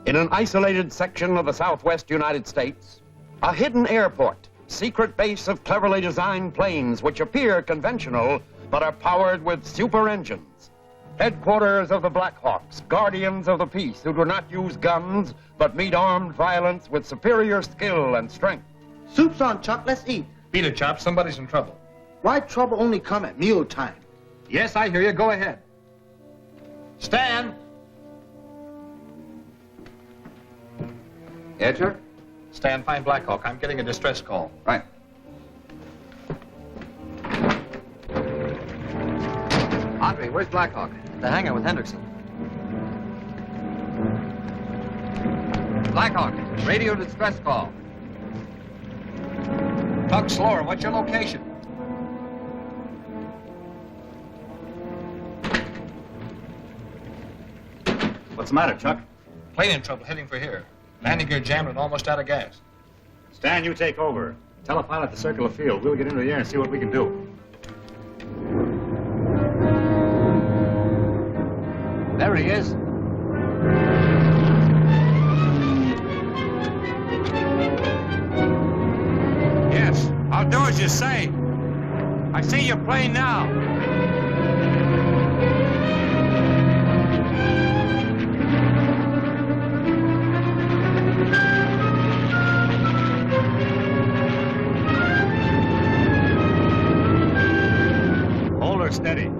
In an isolated section of the southwest United States, a hidden airport, secret base of cleverly designed planes which appear conventional but are powered with super engines. Headquarters of the Blackhawks, guardians of the peace who do not use guns but meet armed violence with superior skill and strength. Soup's on, Chuck. Let's eat. Beat it, Chop. Somebody's in trouble. Why trouble only come at mealtime? Yes, I hear you. Go ahead. Stan! Yeah, Chuck? Stan, find Blackhawk. I'm getting a distress call. Right. Andre, where's Blackhawk? The hangar with Hendrickson. Blackhawk, radio distress call. Talk slower. What's your location? What's the matter, Chuck? Plane in trouble, heading for here. Landing gear jammed and almost out of gas. Stan, you take over. Tell a pilot to circle the field. We'll get into the air and see what we can do. There he is. Yes, I'll do as you say. I see your plane now. Hold her steady.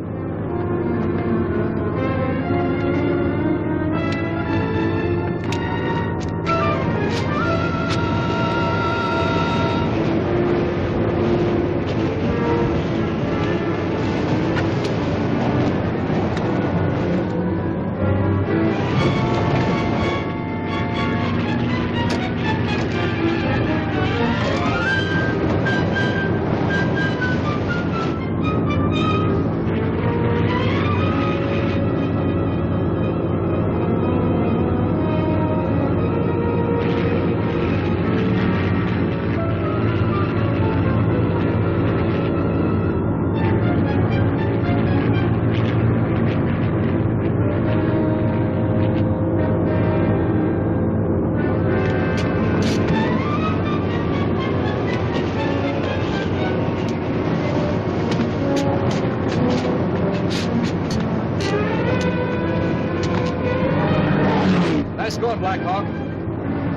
Nice going, Blackhawk.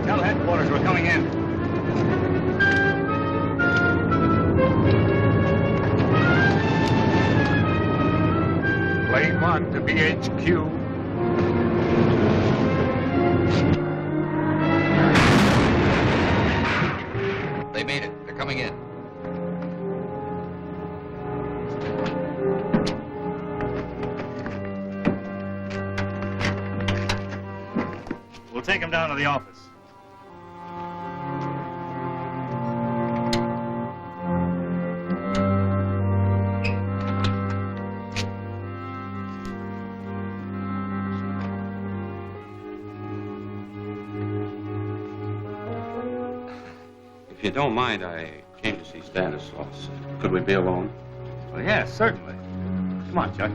Tell headquarters we're coming in. Plane 1 to BHQ. They made it. They're coming in. We'll take him down to the office. If you don't mind, I came to see Stanislaus. Could we be alone? Well, yes, certainly. Come on, Chuck.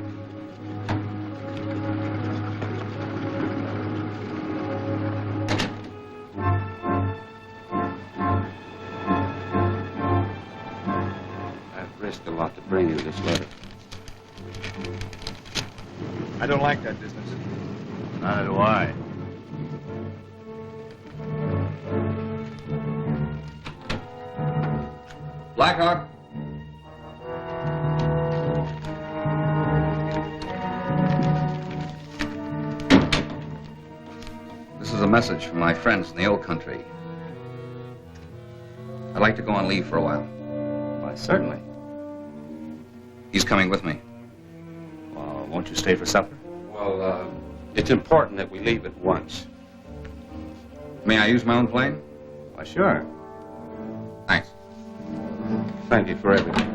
I've risked a lot to bring you this letter. I don't like that business. Neither do I. Blackhawk. This is a message from my friends in the old country. I'd like to go on leave for a while. Why, certainly. He's coming with me. Well, won't you stay for supper? Well, it's important that we leave at once. May I use my own plane? Why, sure. Thanks. Thank you for everything.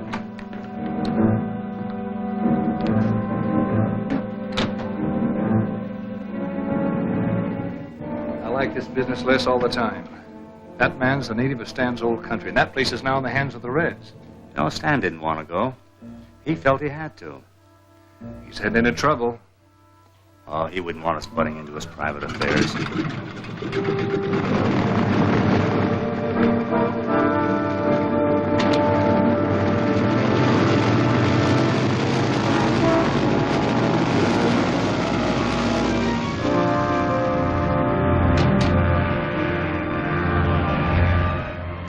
I like this business less all the time. That man's the native of Stan's old country, and that place is now in the hands of the Reds. No, Stan didn't want to go. He felt he had to. He's heading into trouble. Oh, he wouldn't want us butting into his private affairs.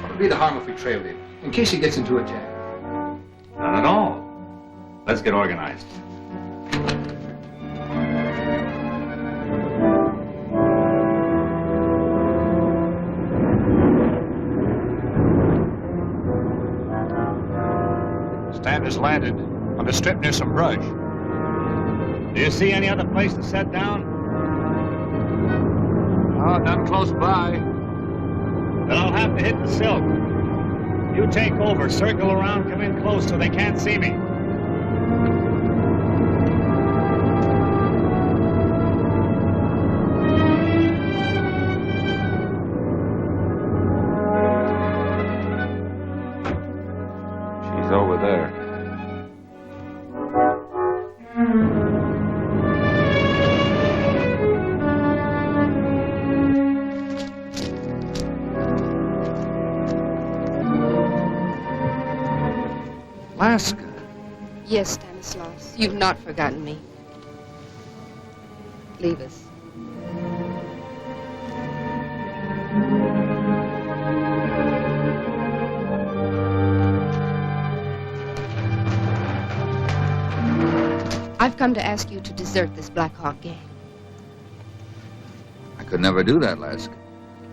What would be the harm if we trailed him, in case he gets into a jam? None at all. Let's get organized. Stan has landed on the strip near some brush. Do you see any other place to set down? Oh, none close by. Then I'll have to hit the silk. You take over, circle around, come in close so they can't see me. She's over there. Alaska. Yes, Stanislaus, you've not forgotten me. Leave us. I've come to ask you to desert this Blackhawk gang. I could never do that, Lask.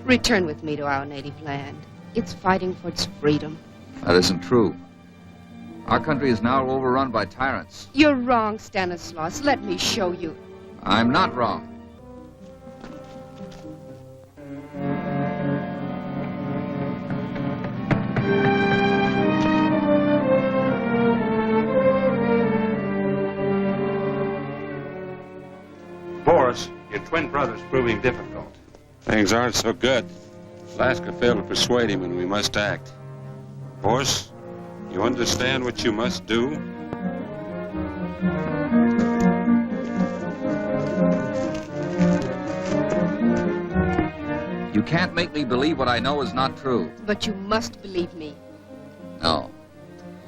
Return with me to our native land. It's fighting for its freedom. That isn't true. Our country is now overrun by tyrants. You're wrong, Stanislaus. Let me show you. I'm not wrong. Boris, your twin brother's proving difficult. Things aren't so good. Alaska failed to persuade him, and we must act. Boris, you understand what you must do? You can't make me believe what I know is not true. But you must believe me. No.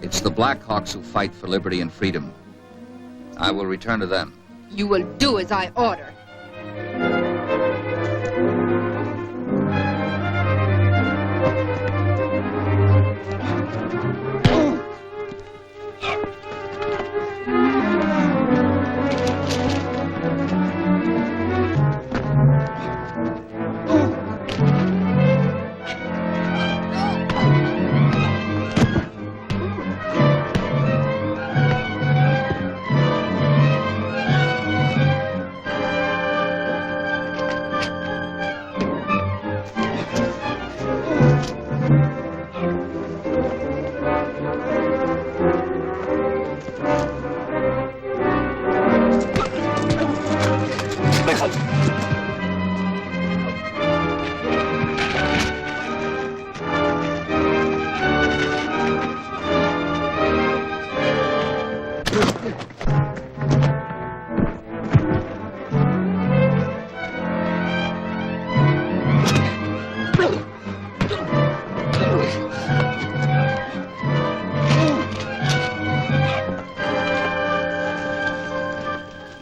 It's the Blackhawks who fight for liberty and freedom. I will return to them. You will do as I order.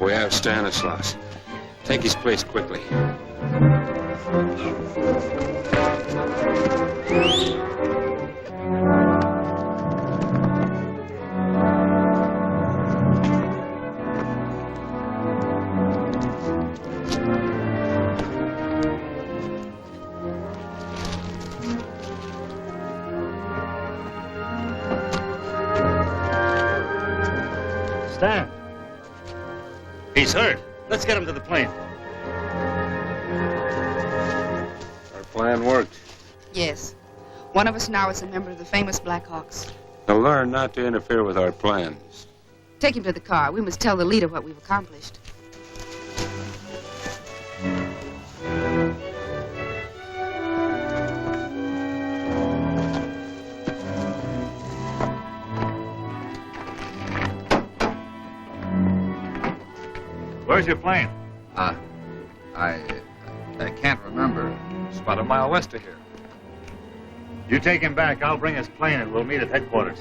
We have Stanislaus. Take his place quickly. Stan. He's hurt. Let's get him to the plane. Our plan worked. Yes. One of us now is a member of the famous Blackhawks. Now learn not to interfere with our plans. Take him to the car. We must tell the leader what we've accomplished. Where's your plane? I can't remember. It's about a mile west of here. You take him back. I'll bring his plane and we'll meet at headquarters.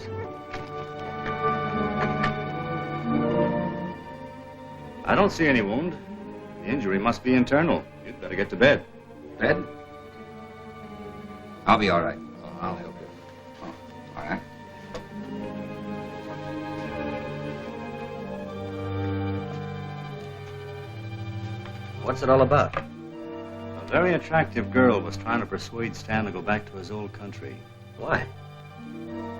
I don't see any wound. The injury must be internal. You'd better get to bed. Bed? I'll be all right. Oh, I'll help you. Oh, all right. What's it all about? A very attractive girl was trying to persuade Stan to go back to his old country. Why?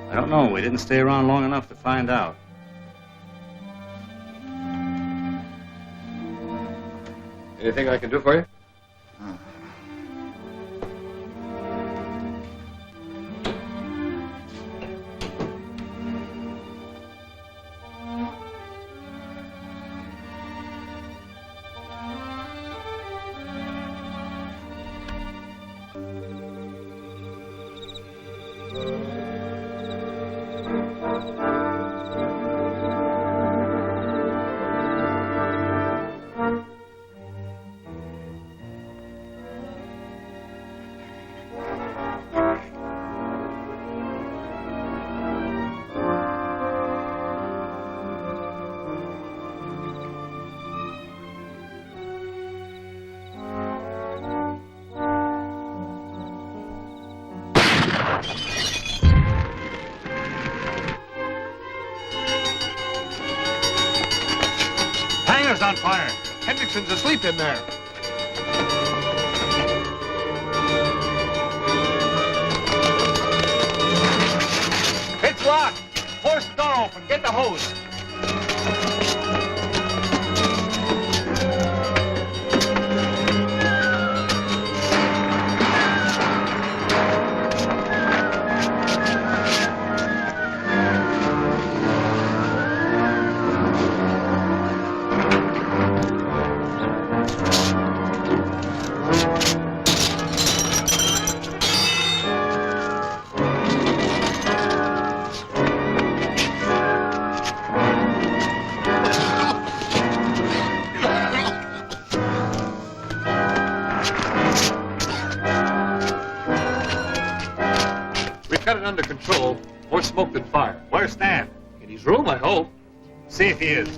I don't know. We didn't stay around long enough to find out. Anything I can do for you? Hangar's on fire. Hendrickson's asleep in there. It's locked. Force the door open. Get the hose. Got it under control. More smoke than fire. Where's Stan? In his room, I hope. See if he is.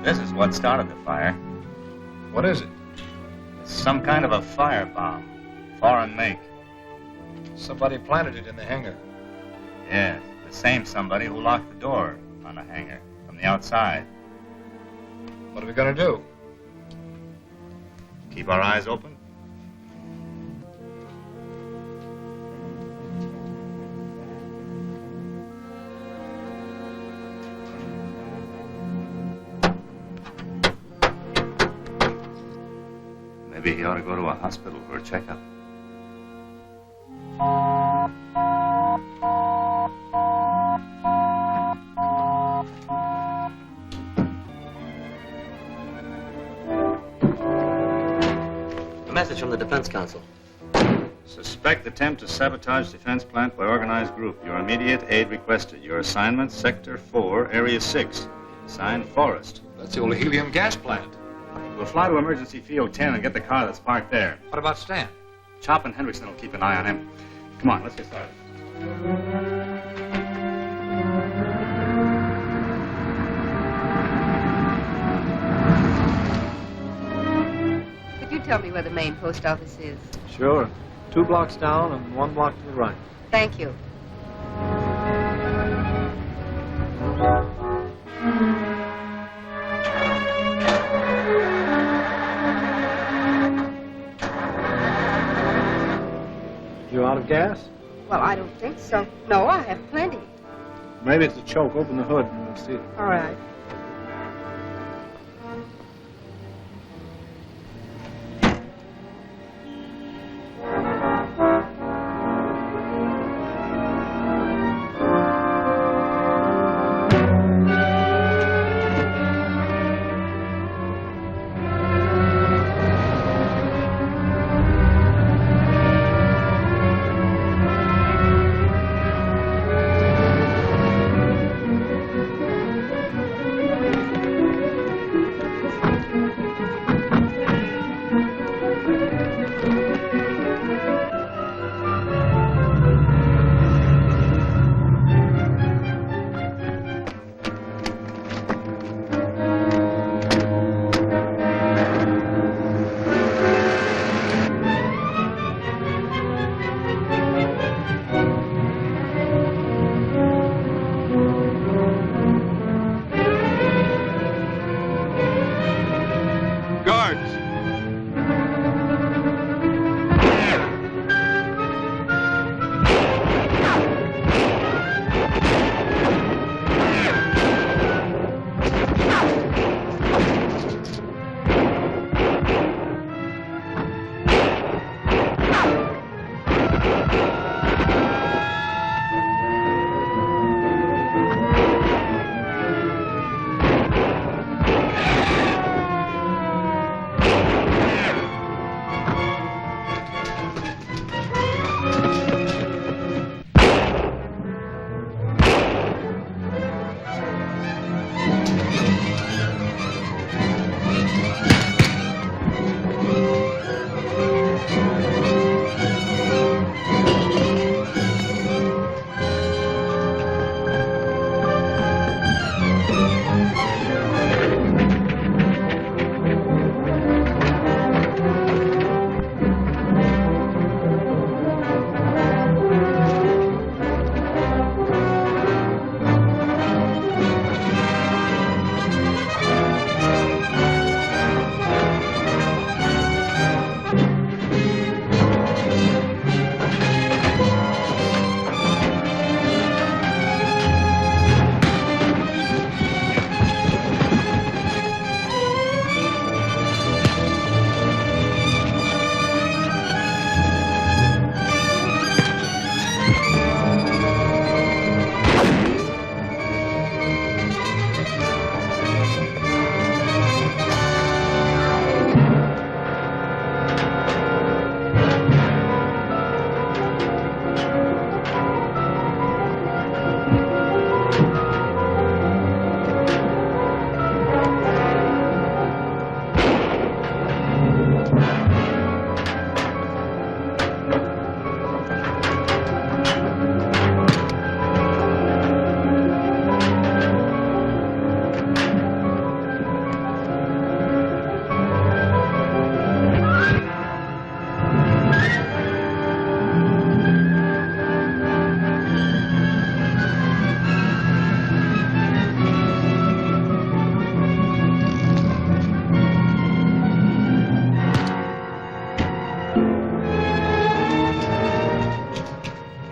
This is what started the fire. What is it? Some kind of a firebomb. Foreign make. Somebody planted it in the hangar. Yes, the same somebody who locked the door on the hangar from the outside. What are we going to do? Keep our eyes open. Maybe he ought to go to a hospital for a checkup. A message from the Defense Council. Suspect attempt to sabotage defense plant by organized group. Your immediate aid requested. Your assignment, Sector 4, Area 6. Signed, Forrest. That's the old helium gas plant. We'll fly to emergency field 10 and get the car that's parked there. What about Stan? Chop and Hendrickson will keep an eye on him. Come on, let's get started. Could you tell me where the main post office is? Sure. 2 blocks down and 1 block to the right. Thank you. You out of gas? Well, I don't think so. No, I have plenty. Maybe it's a choke. Open the hood and we'll see it. All right.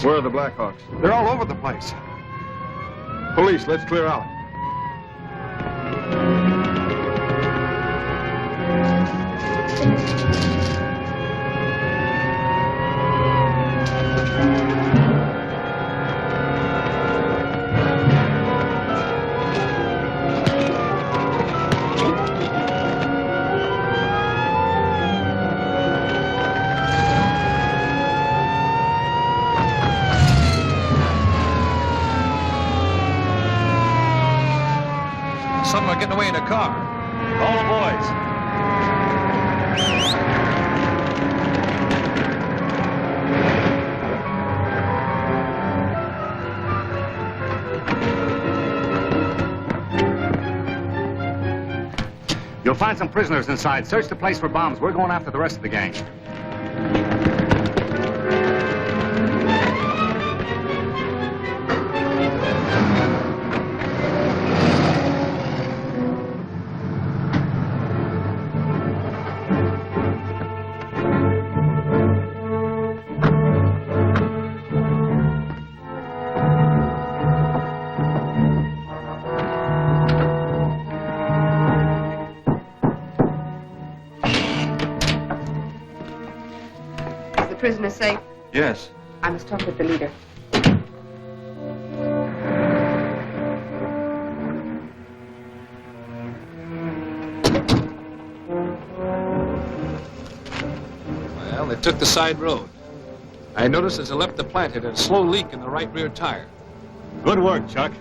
Where are the Blackhawks? They're all over the place. Police, let's clear out. Some are getting away in a car. All the boys. You'll find some prisoners inside. Search the place for bombs. We're going after the rest of the gang. Prisoner safe? Yes. I must talk with the leader. Well, they took the side road. I noticed as I left the plant, it had a slow leak in the right rear tire. Good work, Chuck.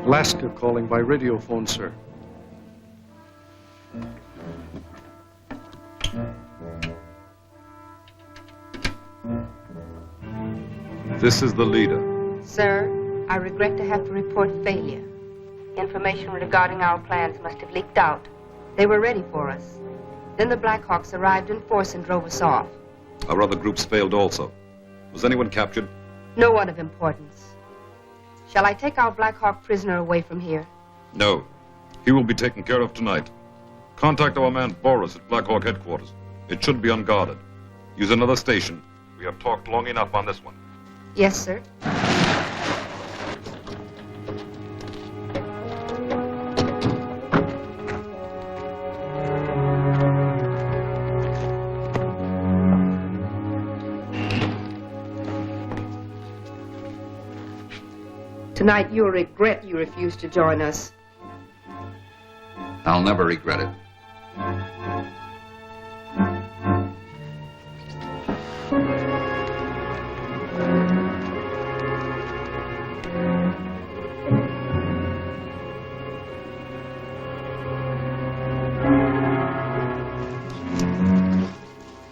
Alaska calling by radio phone, sir. This is the leader. Sir, I regret to have to report failure. Information regarding our plans must have leaked out. They were ready for us. Then the Blackhawks arrived in force and drove us off. Our other groups failed also. Was anyone captured? No one of importance. Shall I take our Blackhawk prisoner away from here? No. He will be taken care of tonight. Contact our man Boris at Blackhawk headquarters. It should be unguarded. Use another station. We have talked long enough on this one. Yes, sir. Tonight you'll regret you refused to join us. I'll never regret it.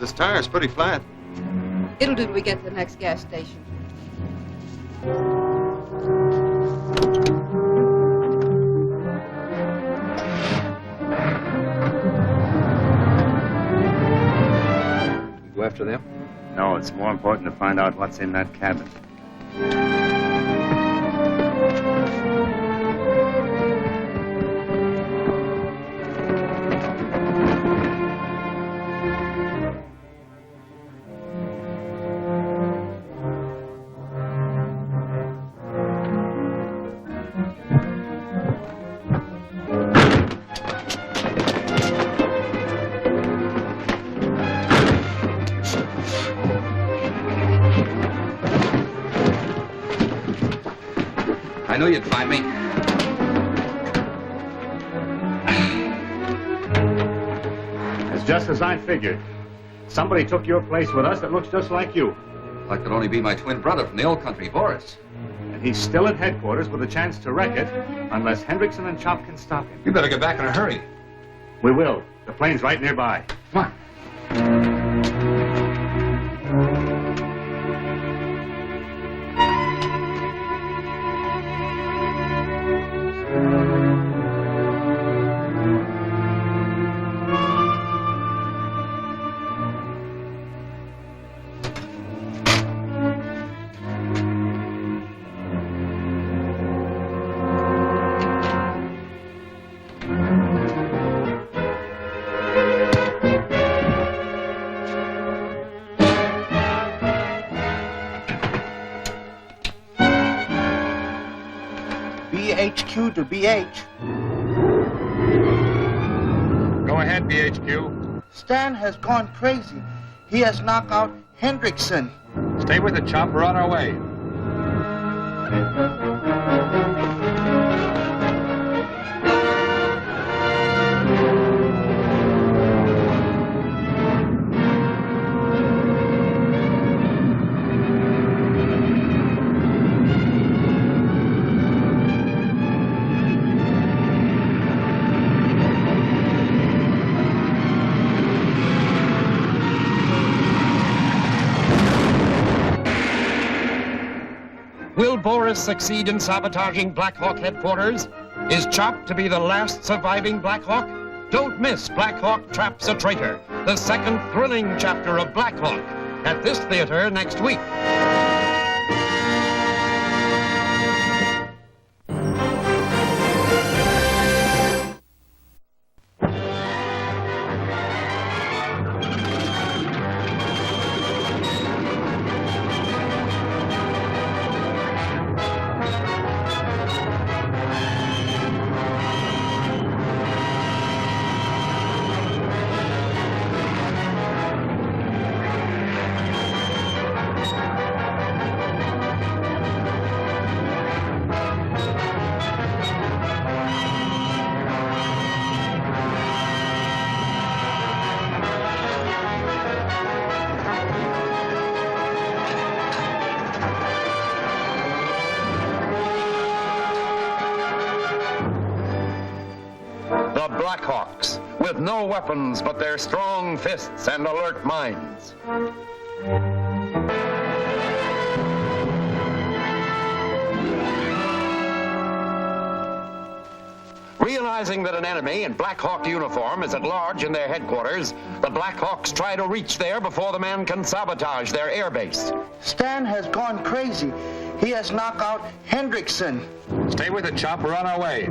This tire's pretty flat. It'll do till we get to the next gas station. Go after them? No, it's more important to find out what's in that cabin. I knew you'd find me. It's just as I figured. Somebody took your place with us that looks just like you. That could only be my twin brother from the old country, Boris. And he's still at headquarters with a chance to wreck it, unless Hendrickson and Chop can stop him. You better get back in a hurry. We will. The plane's right nearby. Come on. BHQ to BH. Go ahead, BHQ. Stan has gone crazy. He has knocked out Hendrickson. Stay with the Chop. We're on our way. Will Boris succeed in sabotaging Blackhawk headquarters? Is Chop to be the last surviving Blackhawk? Don't miss Blackhawk Traps a Traitor, the second thrilling chapter of Blackhawk, at this theater next week. The Blackhawks, with no weapons but their strong fists and alert minds. Realizing that an enemy in Blackhawk uniform is at large in their headquarters, the Blackhawks try to reach there before the man can sabotage their airbase. Stan has gone crazy. He has knocked out Hendrickson. Stay with the Chop. We're on our way.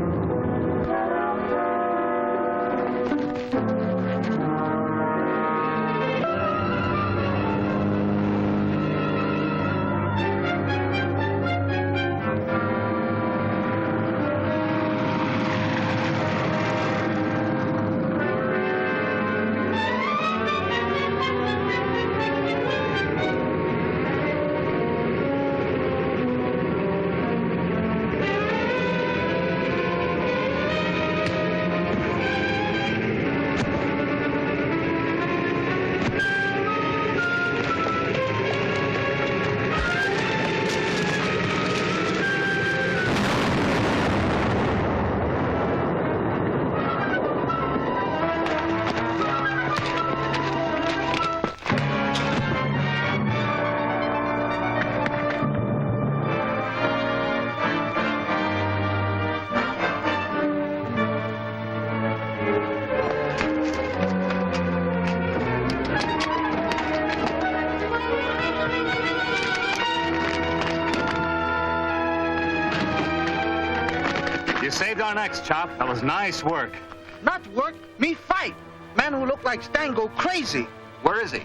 saved our necks, Chop. That was nice work. Not work, me fight. Man who look like Stan go crazy. Where is he?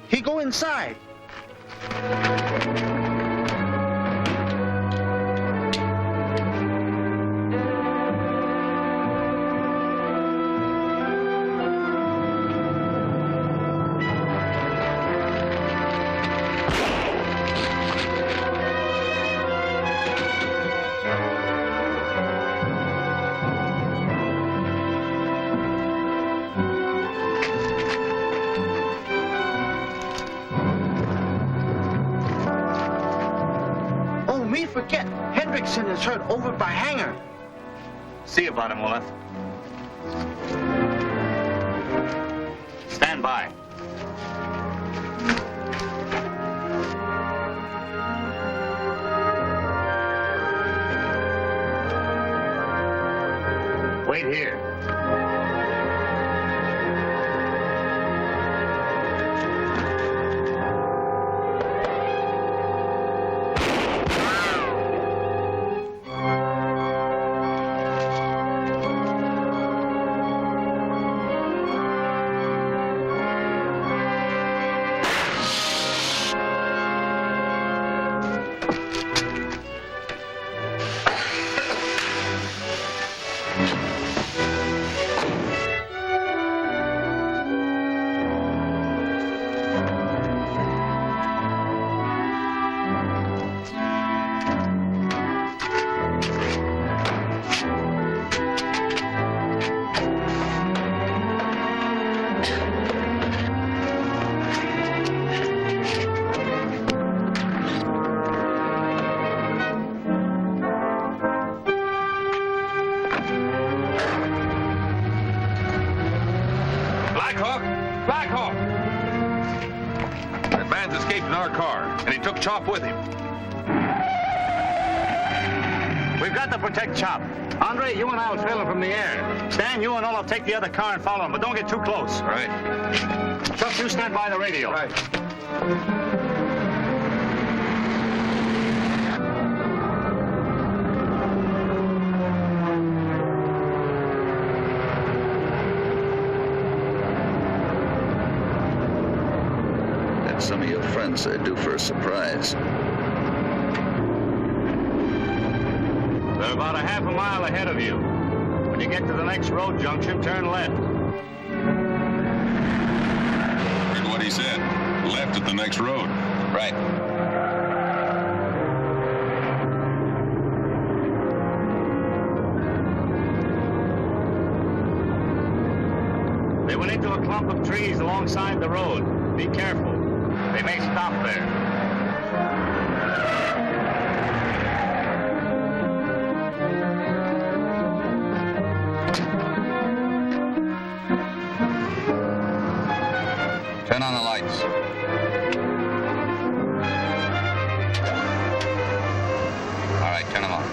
He go inside. Me forget, Hendrickson is hurt over by Hanger. See about him, Olaf. Stand by. Wait here. Blackhawk! That man's escaped in our car, and he took Chop with him. We've got to protect Chop. Andre, you and I will trail him from the air. Stan, you and Olaf take the other car and follow him, but don't get too close. All right. Chop, you stand by the radio. Right. Some of your friends are due for a surprise. They're about a half a mile ahead of you. When you get to the next road junction, turn left. Heard what he said. Left at the next road. Right. They went into a clump of trees alongside the road. Be careful. They may stop there. Turn on the lights. All right, turn them on.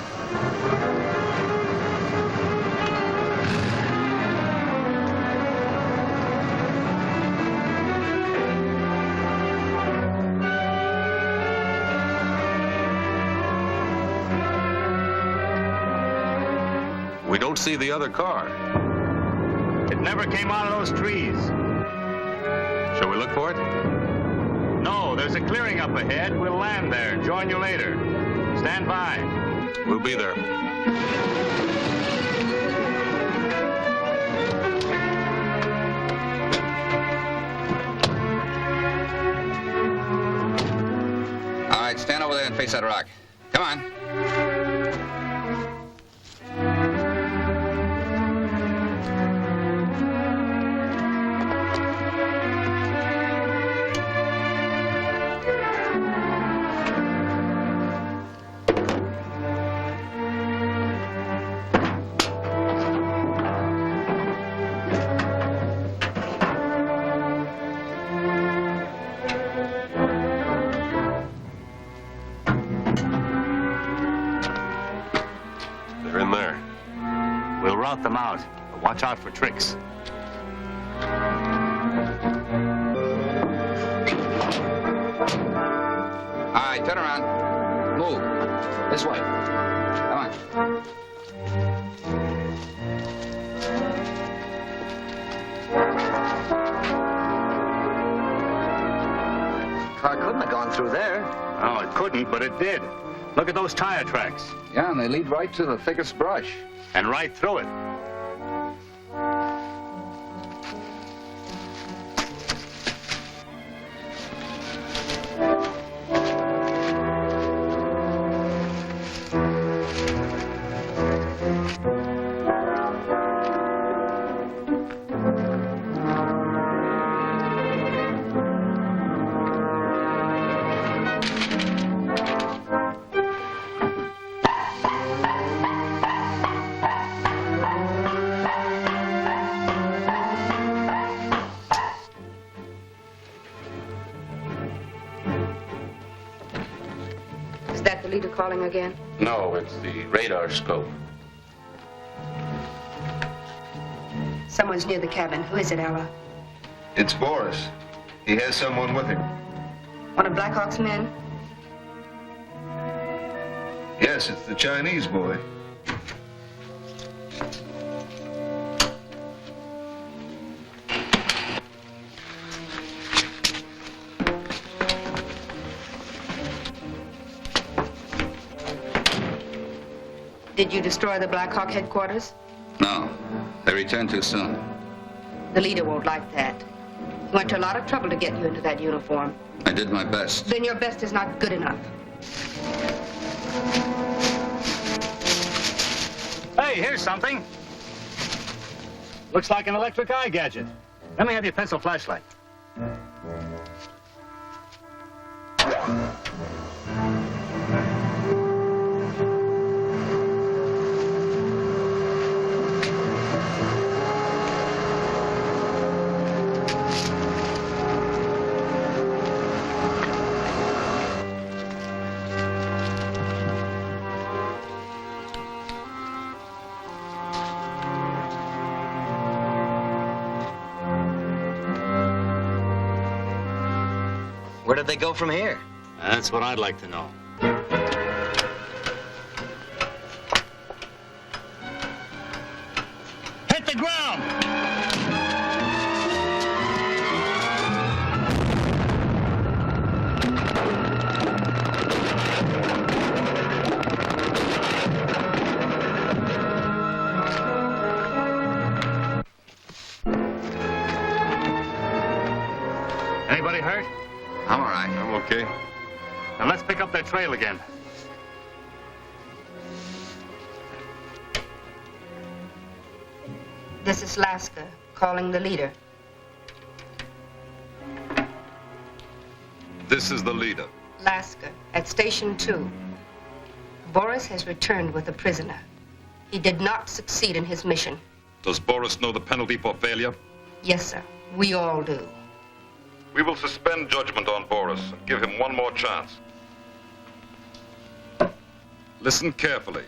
We don't see the other car. It never came out of those trees. Shall we look for it? No, there's a clearing up ahead. We'll land there and join you later. Stand by. We'll be there. All right, stand over there and face that rock. Come on. They're in there. We'll rout them out, but watch out for tricks. All right, turn around. Move. This way. Come on. car couldn't have gone through there. Oh, it couldn't, but it did. Look at those tire tracks. Yeah, and they lead right to the thickest brush. And right through it. Is that the leader calling again? No, it's the radar scope. Someone's near the cabin. Who is it, Ella? It's Boris. He has someone with him. One of Blackhawk's men? Yes, it's the Chinese boy. Did you destroy the Blackhawk headquarters? No, they returned too soon. The leader won't like that. He went to a lot of trouble to get you into that uniform. I did my best. Then your best is not good enough. Hey, here's something. Looks like an electric eye gadget. Let me have your pencil flashlight. Where did they go from here? That's what I'd like to know. Hit the ground! Anybody hurt? I'm all right. I'm okay. Now let's pick up that trail again. This is Laska, calling the leader. This is the leader. Laska, at Station 2. Boris has returned with a prisoner. He did not succeed in his mission. Does Boris know the penalty for failure? Yes, sir. We all do. We will suspend judgment on Boris and give him one more chance. Listen carefully.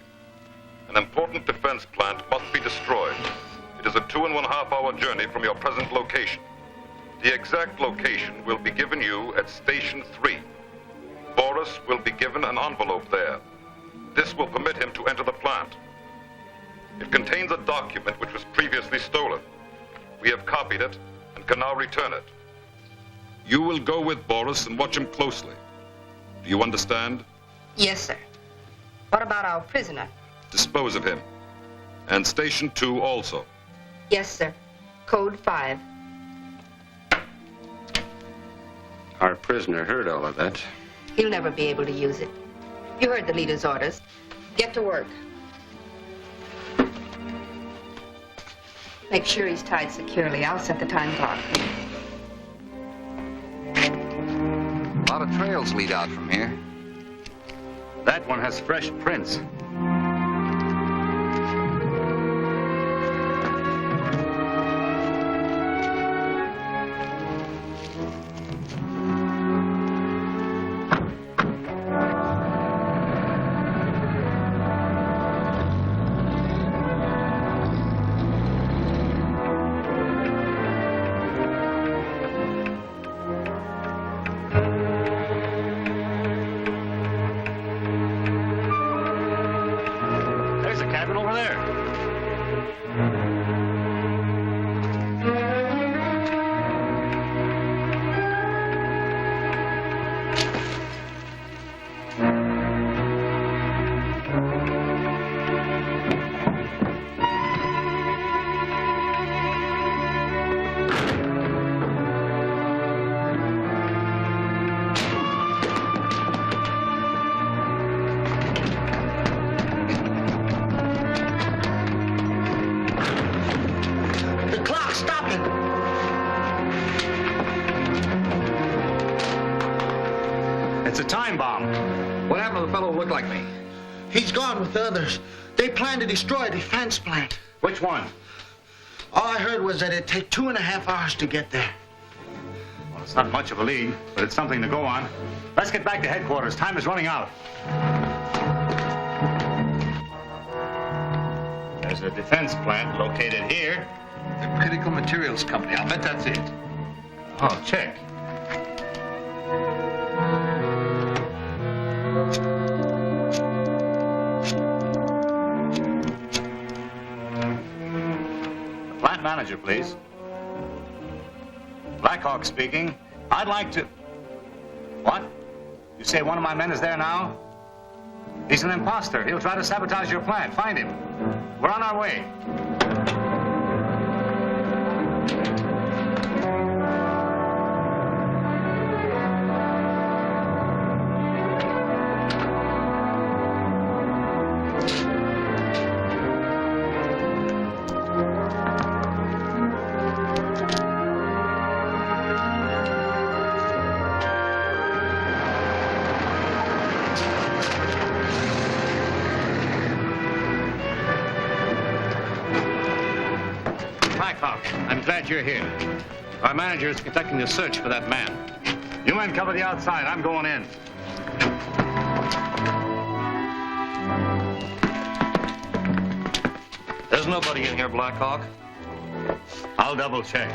An important defense plant must be destroyed. It is a 2.5-hour journey from your present location. The exact location will be given you at Station 3. Boris will be given an envelope there. This will permit him to enter the plant. It contains a document which was previously stolen. We have copied it and can now return it. You will go with Boris and watch him closely. Do you understand? Yes, sir. What about our prisoner? Dispose of him. And Station 2 also. Yes, sir. Code 5. Our prisoner heard all of that. He'll never be able to use it. You heard the leader's orders. Get to work. Make sure he's tied securely. I'll set the time clock. A lot of trails lead out from here. That one has fresh prints. It's a time bomb. What happened to the fellow who looked like me? He's gone with the others. They plan to destroy a defense plant. Which one? All I heard was that it'd take 2.5 hours to get there. Well, it's not much of a lead, but it's something to go on. Let's get back to headquarters. Time is running out. There's a defense plant located here. The Critical Materials Company. I'll bet that's it. Oh, check. The plant manager, please. Blackhawk speaking. I'd like to... What? You say one of my men is there now? He's an imposter. He'll try to sabotage your plant. Find him. We're on our way. Blackhawk, I'm glad you're here. Our manager is conducting a search for that man. You men cover the outside. I'm going in. There's nobody in here, Blackhawk. I'll double check.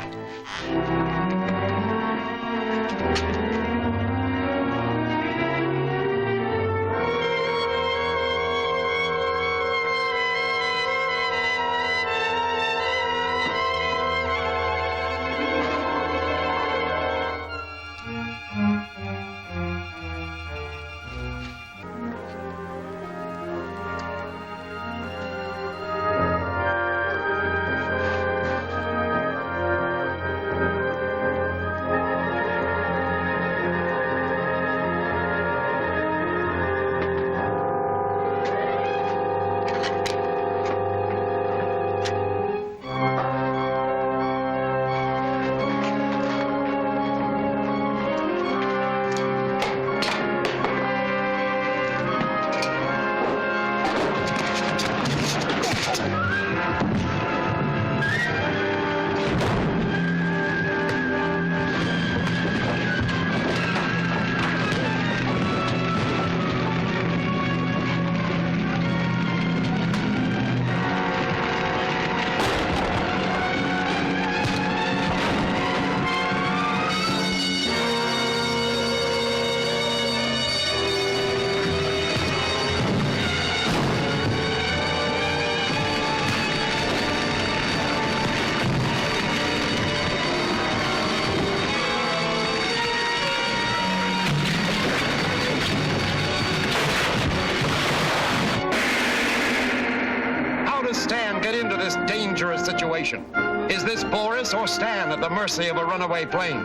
Situation. Is this Boris or Stan at the mercy of a runaway plane?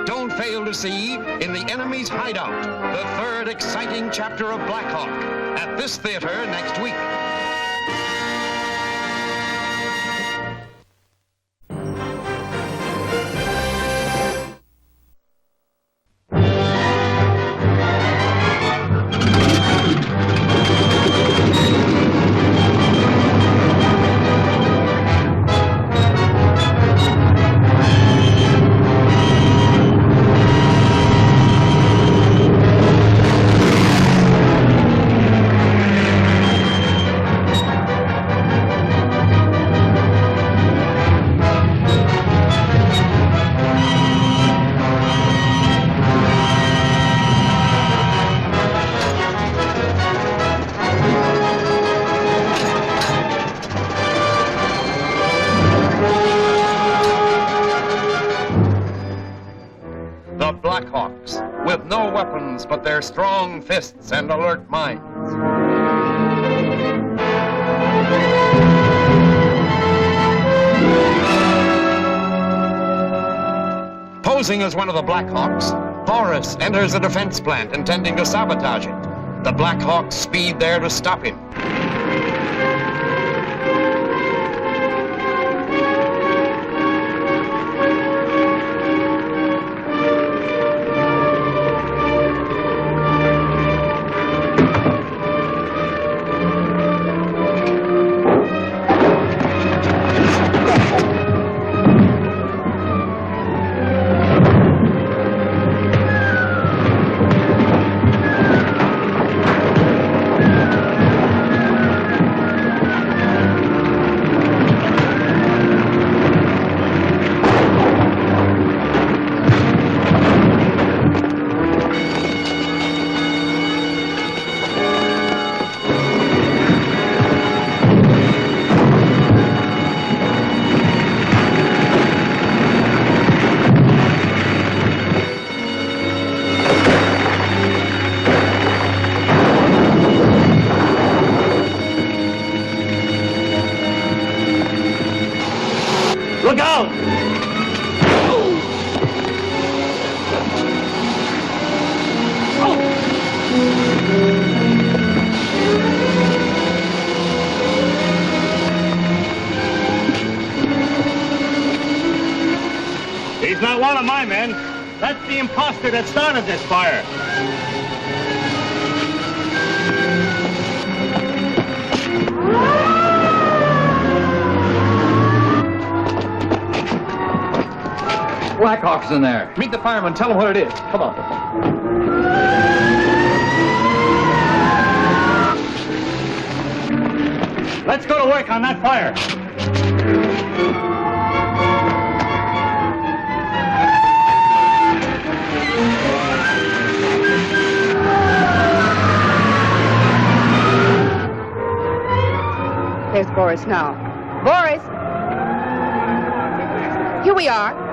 Don't fail to see In the Enemy's Hideout, the third exciting chapter of Blackhawk, at this theater next week. Blackhawks, with no weapons but their strong fists and alert minds. Posing as one of the Blackhawks, Boris enters a defense plant intending to sabotage it. The Blackhawks speed there to stop him. my men. That's the imposter that started this fire. Blackhawk's in there. Meet the fireman. Tell him what it is. Come on. Let's go to work on that fire. There's Boris now. Boris! Here we are.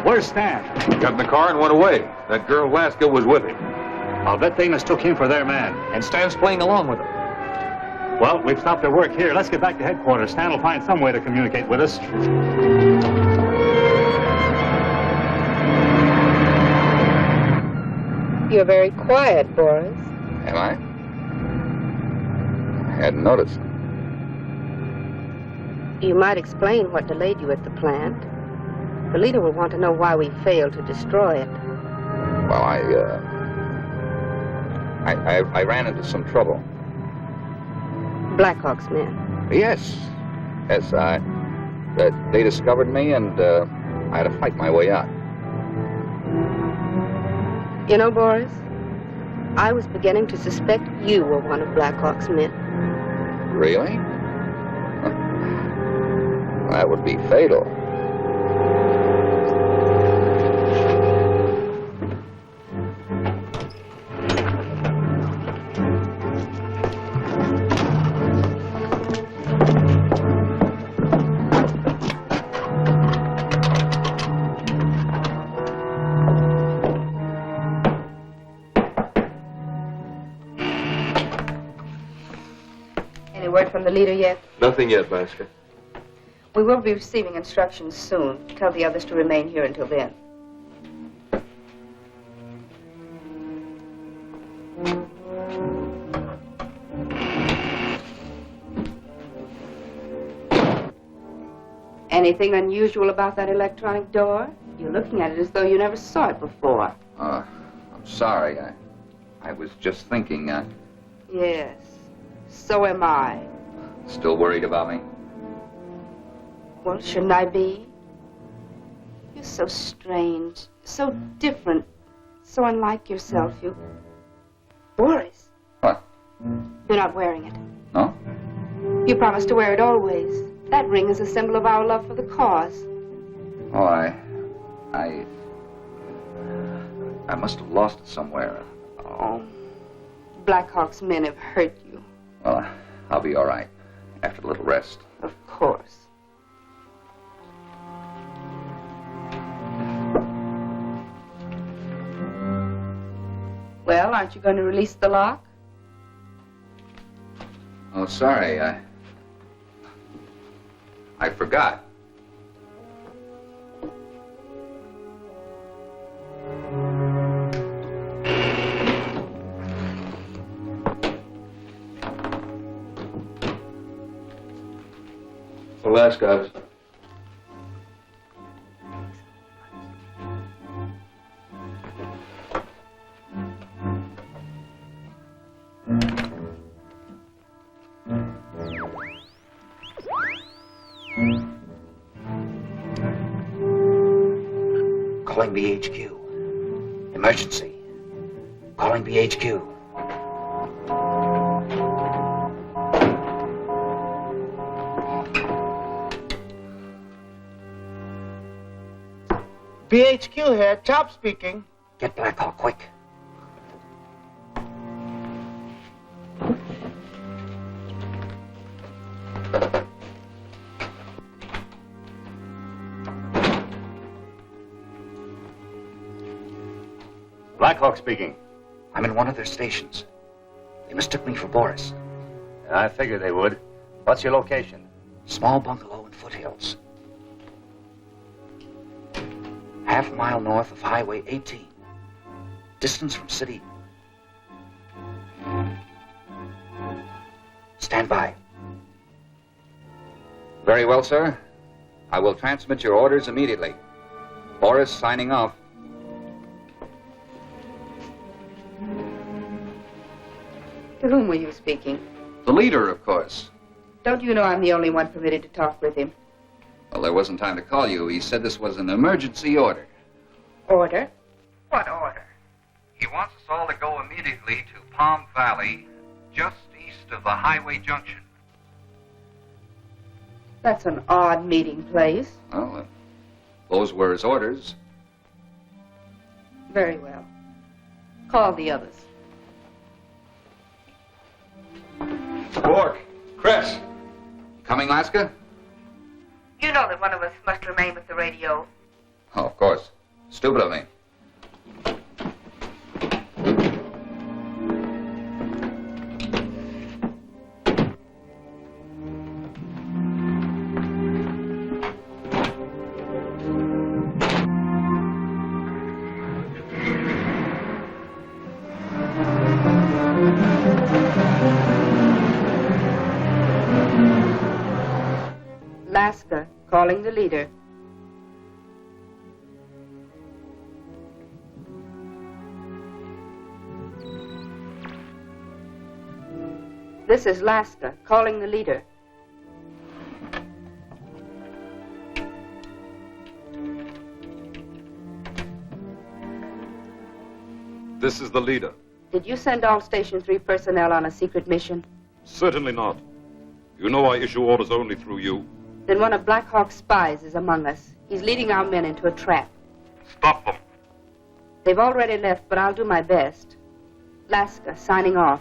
Where's Stan? Got in the car and went away. That girl Laska was with him. I'll bet they mistook him for their man. And Stan's playing along with them. Well, we've stopped their work here. Let's get back to headquarters. Stan will find some way to communicate with us. You're very quiet, Boris. Am I? I hadn't noticed. You might explain what delayed you at the plant. The leader will want to know why we failed to destroy it. Well, I ran into some trouble. Blackhawk's men. Yes. Yes, they discovered me, and I had to fight my way out. You know, Boris, I was beginning to suspect you were one of Blackhawk's men. Really? That would be fatal. Any word from the leader yet? Nothing yet, Laska. We will be receiving instructions soon. Tell the others to remain here until then. Anything unusual about that electronic door? You're looking at it as though you never saw it before. I'm sorry. I was just thinking, Yes, so am I. still worried about me? Well, shouldn't I be? You're so strange, so different, so unlike yourself. You... Boris. What? You're not wearing it. No? You promised to wear it always. That ring is a symbol of our love for the cause. Oh, I must have lost it somewhere. Oh, Blackhawk's men have hurt you. Well, I'll be all right after a little rest. Of course. Well, aren't you going to release the lock? Oh, sorry. I forgot. The last guys. Calling BHQ. Emergency. Calling BHQ. BHQ here, Chop speaking. Get Blackhawk, quick. Blackhawk speaking. I'm in one of their stations. They mistook me for Boris. I figured they would. What's your location? Small bungalow in foothills. Half mile north of Highway 18. Distance from city. Stand by. Very well, sir. I will transmit your orders immediately. Boris signing off. To whom were you speaking? The leader, of course. Don't you know I'm the only one permitted to talk with him? Well, there wasn't time to call you. He said this was an emergency order. Order? What order? He wants us all to go immediately to Palm Valley, just east of the highway junction. That's an odd meeting place. Well, those were his orders. Very well. Call the others. Bork, Chris. Coming, Laska? You know that one of us must remain with the radio. Oh, of course. Stupid of me. Laska, calling the leader. This is Laska, calling the leader. This is the leader. Did you send all Station 3 personnel on a secret mission? Certainly not. You know I issue orders only through you. Then one of Blackhawk's spies is among us. He's leading our men into a trap. Stop them. They've already left, but I'll do my best. Laska, signing off.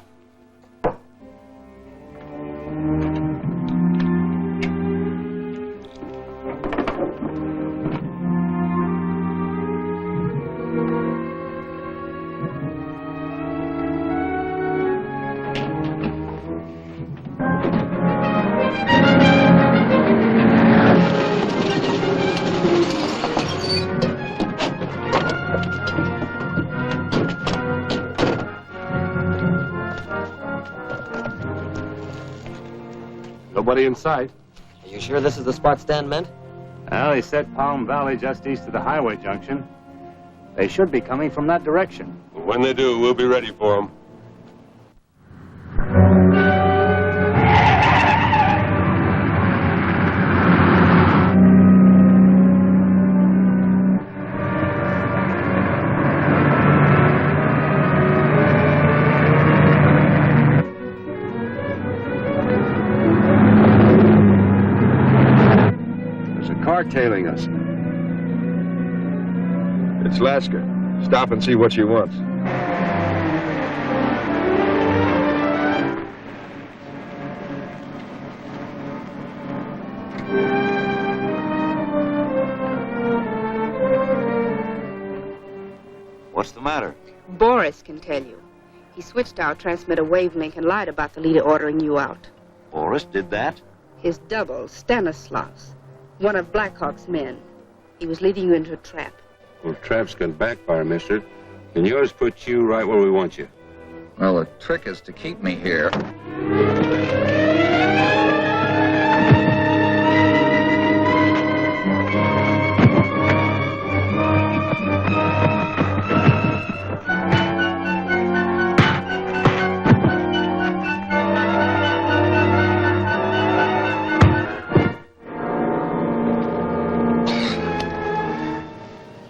Nobody in sight. Are you sure this is the spot Stan meant? Well, he said Palm Valley just east of the highway junction. They should be coming from that direction. When they do, we'll be ready for them. Tailing us. It's Laska. Stop and see what she wants. What's the matter? Boris can tell you. He switched our transmitter wavelength and lied about the leader ordering you out. Boris did that? His double, Stanislavs. One of Blackhawk's men. He was leading you into a trap. Well, traps can backfire, mister. And yours puts you right where we want you. Well, the trick is to keep me here.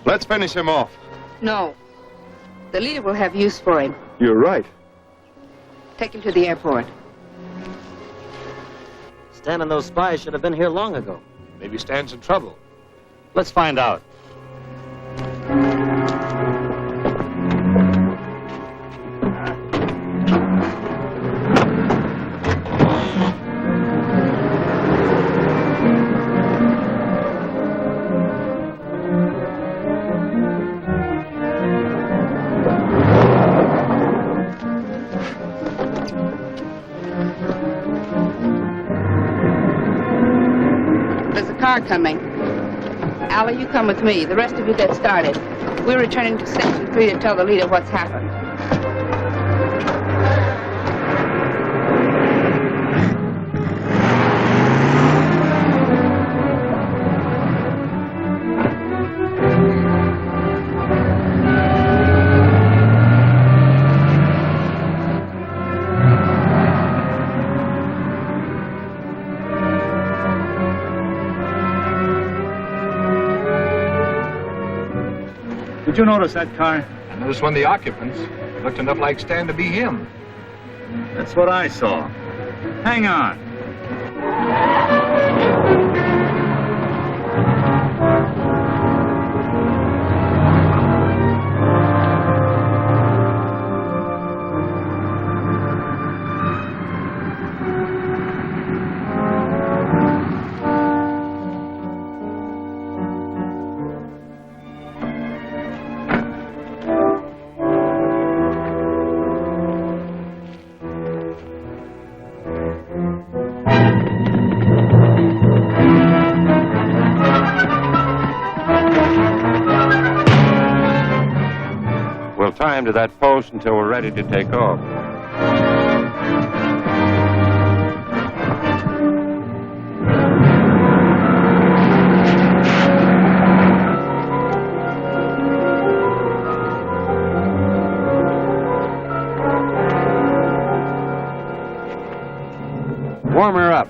Let's finish him off. No. The leader will have use for him. You're right. Take him to the airport. Stan and those spies should have been here long ago. Maybe Stan's in trouble. Let's find out. car coming. Allie, you come with me. The rest of you get started. We're returning to Section 3 to tell the leader what's happened. Did you notice that car? I noticed one of the occupants. Looked enough like Stan to be him. That's what I saw. Hang on. We'll tie him to that post until we're ready to take off. Warm her up.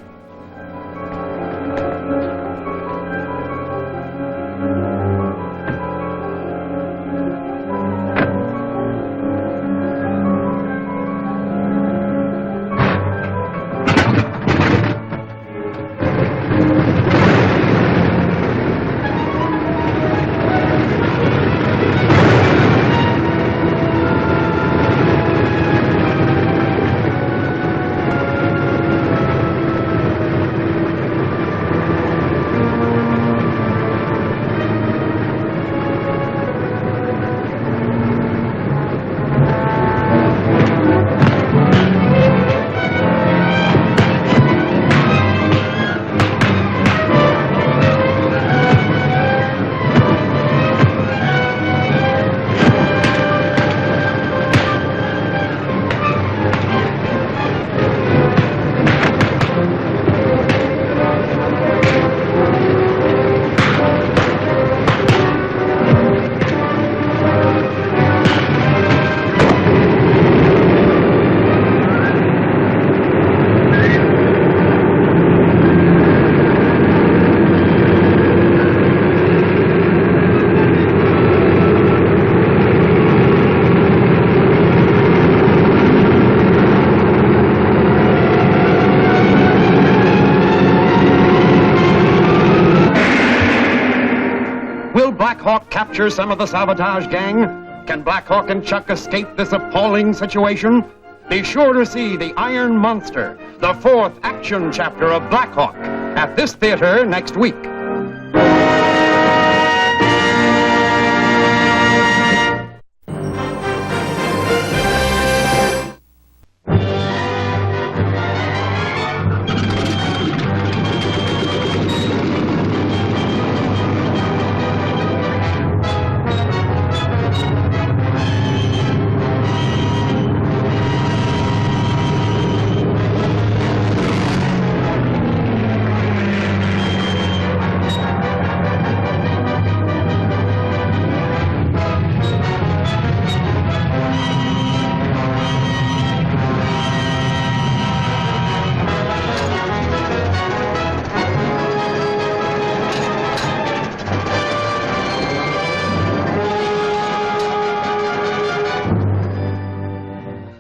Blackhawk capture some of the sabotage gang? Can Blackhawk and Chuck escape this appalling situation? Be sure to see The Iron Monster, the fourth action chapter of Blackhawk, at this theater next week.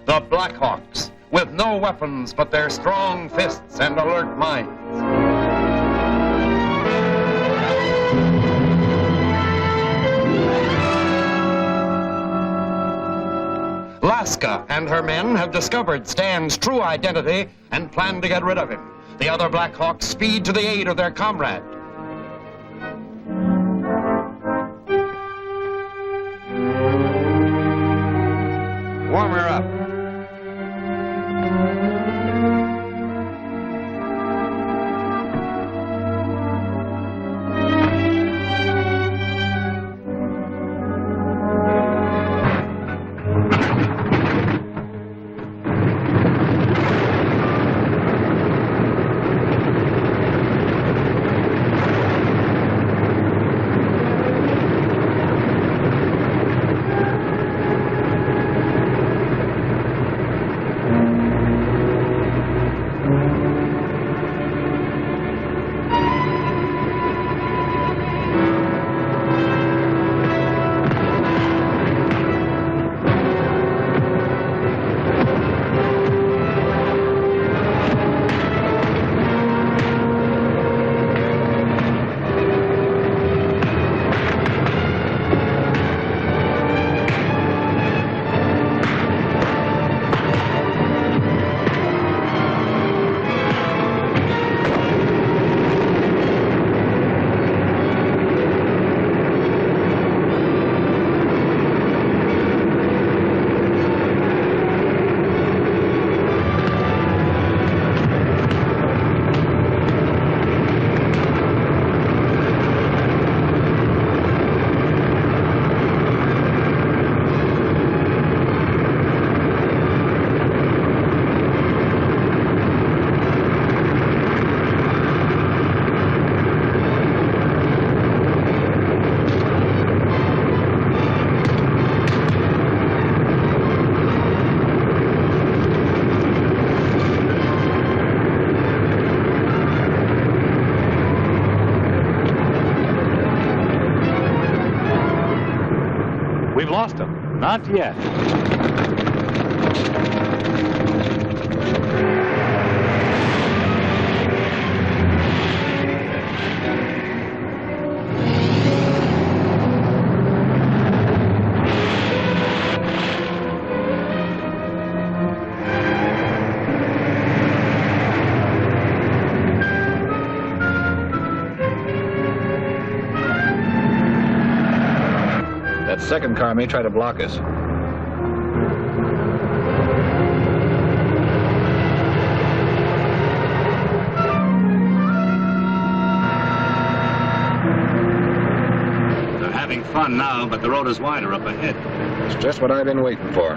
The Blackhawks, with no weapons but their strong fists and alert minds. Laska and her men have discovered Stan's true identity and plan to get rid of him. The other Blackhawks speed to the aid of their comrade. Warm her up. Not yet. That second car may try to block us. They're having fun now, but the road is wider up ahead. It's just what I've been waiting for.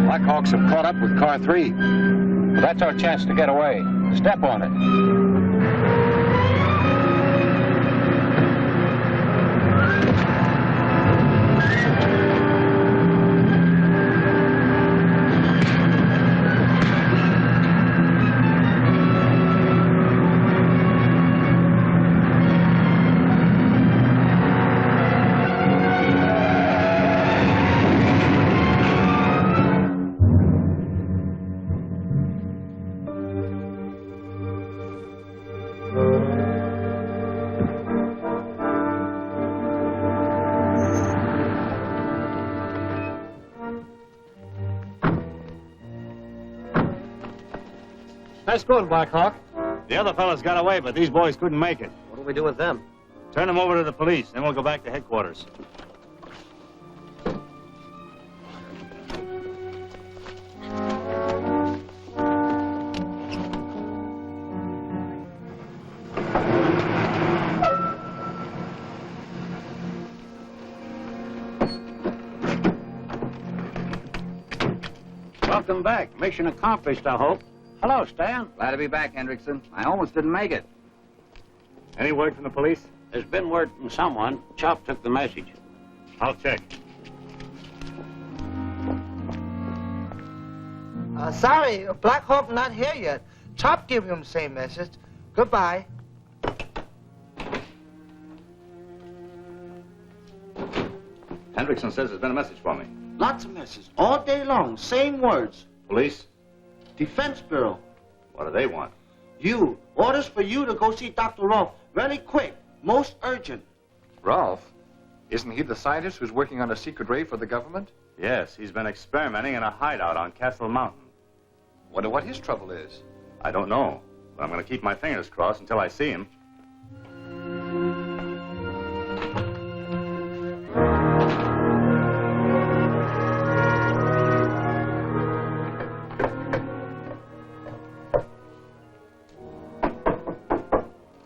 Blackhawks have caught up with car 3. Well, that's our chance to get away. Step on it. Nice going, Blackhawk. The other fellas got away, but these boys couldn't make it. What do we do with them? Turn them over to the police, then we'll go back to headquarters. Welcome back. Mission accomplished, I hope. Hello, Stan. Glad to be back, Hendrickson. I almost didn't make it. Any word from the police? There's been word from someone. Chop took the message. I'll check. Sorry, Blackhawk not here yet. Chop give him the same message. Goodbye. Hendrickson says there's been a message for me. Lots of messages. All day long. Same words. Police? Defense Bureau. What do they want? You. Orders for you to go see Dr. Rolfe. Very quick. Most urgent. Rolfe? Isn't he the scientist who's working on a secret ray for the government? Yes, he's been experimenting in a hideout on Castle Mountain. Wonder what his trouble is. I don't know, but I'm going to keep my fingers crossed until I see him.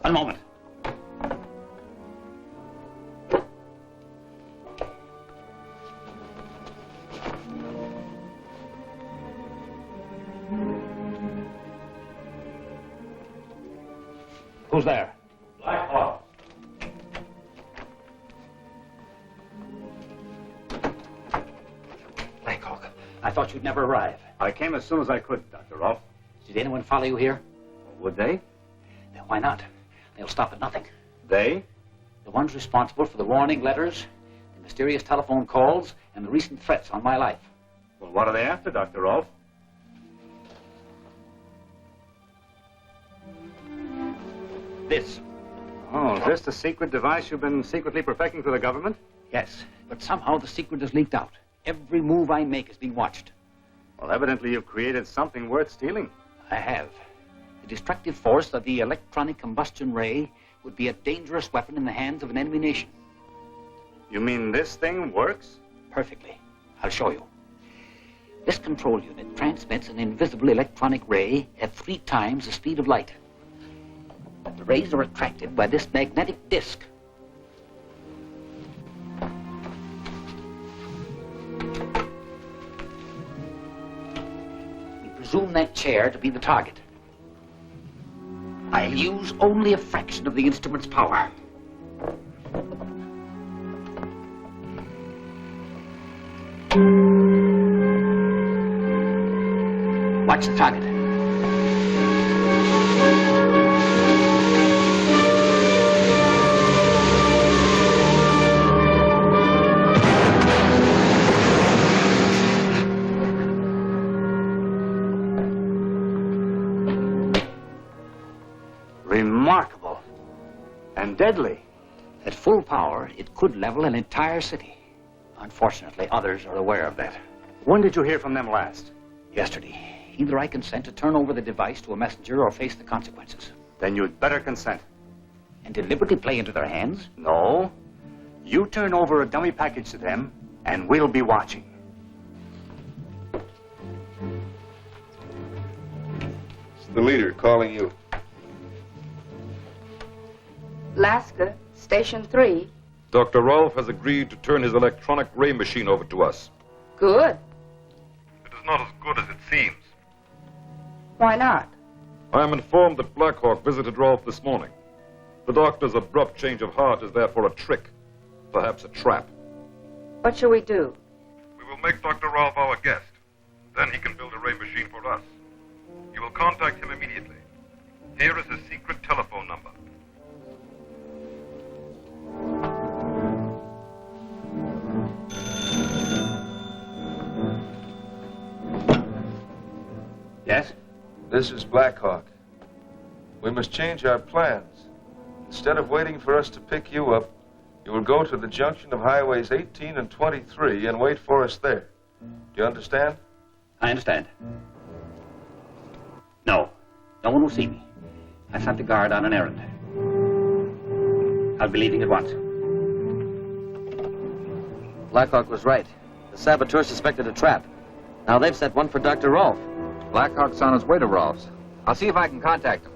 One moment. Who's there? Blackhawk. Blackhawk, I thought you'd never arrive. I came as soon as I could, Dr. Rolfe. Did anyone follow you here? Would they? Then why not? They'll stop at nothing. They? The ones responsible for the warning letters, the mysterious telephone calls, and the recent threats on my life. Well, what are they after, Dr. Rolfe? This. Oh, is this the secret device you've been secretly perfecting for the government? Yes, but somehow the secret has leaked out. Every move I make is being watched. Well, evidently you've created something worth stealing. I have. The destructive force of the electronic combustion ray would be a dangerous weapon in the hands of an enemy nation. You mean this thing works? Perfectly. I'll show you. This control unit transmits an invisible electronic ray at 3 times the speed of light. The rays are attracted by this magnetic disc. We presume that chair to be the target. I'll use only a fraction of the instrument's power. Watch the target. And deadly. At full power, it could level an entire city. Unfortunately, others are aware of that. When did you hear from them last? Yesterday. Either I consent to turn over the device to a messenger or face the consequences. Then you'd better consent. And deliberately play into their hands? No. You turn over a dummy package to them, and we'll be watching. It's the leader calling you. Alaska, Station 3. Dr. Rolfe has agreed to turn his electronic ray machine over to us. Good. It is not as good as it seems. Why not? I am informed that Blackhawk visited Rolfe this morning. The doctor's abrupt change of heart is therefore a trick, perhaps a trap. What shall we do? We will make Dr. Rolfe our guest. Then he can build a ray machine for us. You will contact him immediately. Here is his secret telephone number. Yes? This is Blackhawk. We must change our plans. Instead of waiting for us to pick you up, you will go to the junction of highways 18 and 23 and wait for us there. Do you understand? I understand. No. No one will see me. I sent the guard on an errand. I'll be leaving at once. Blackhawk was right. The saboteurs suspected a trap. Now they've set one for Dr. Rolfe. Blackhawk's on his way to Rolfe's. I'll see if I can contact him.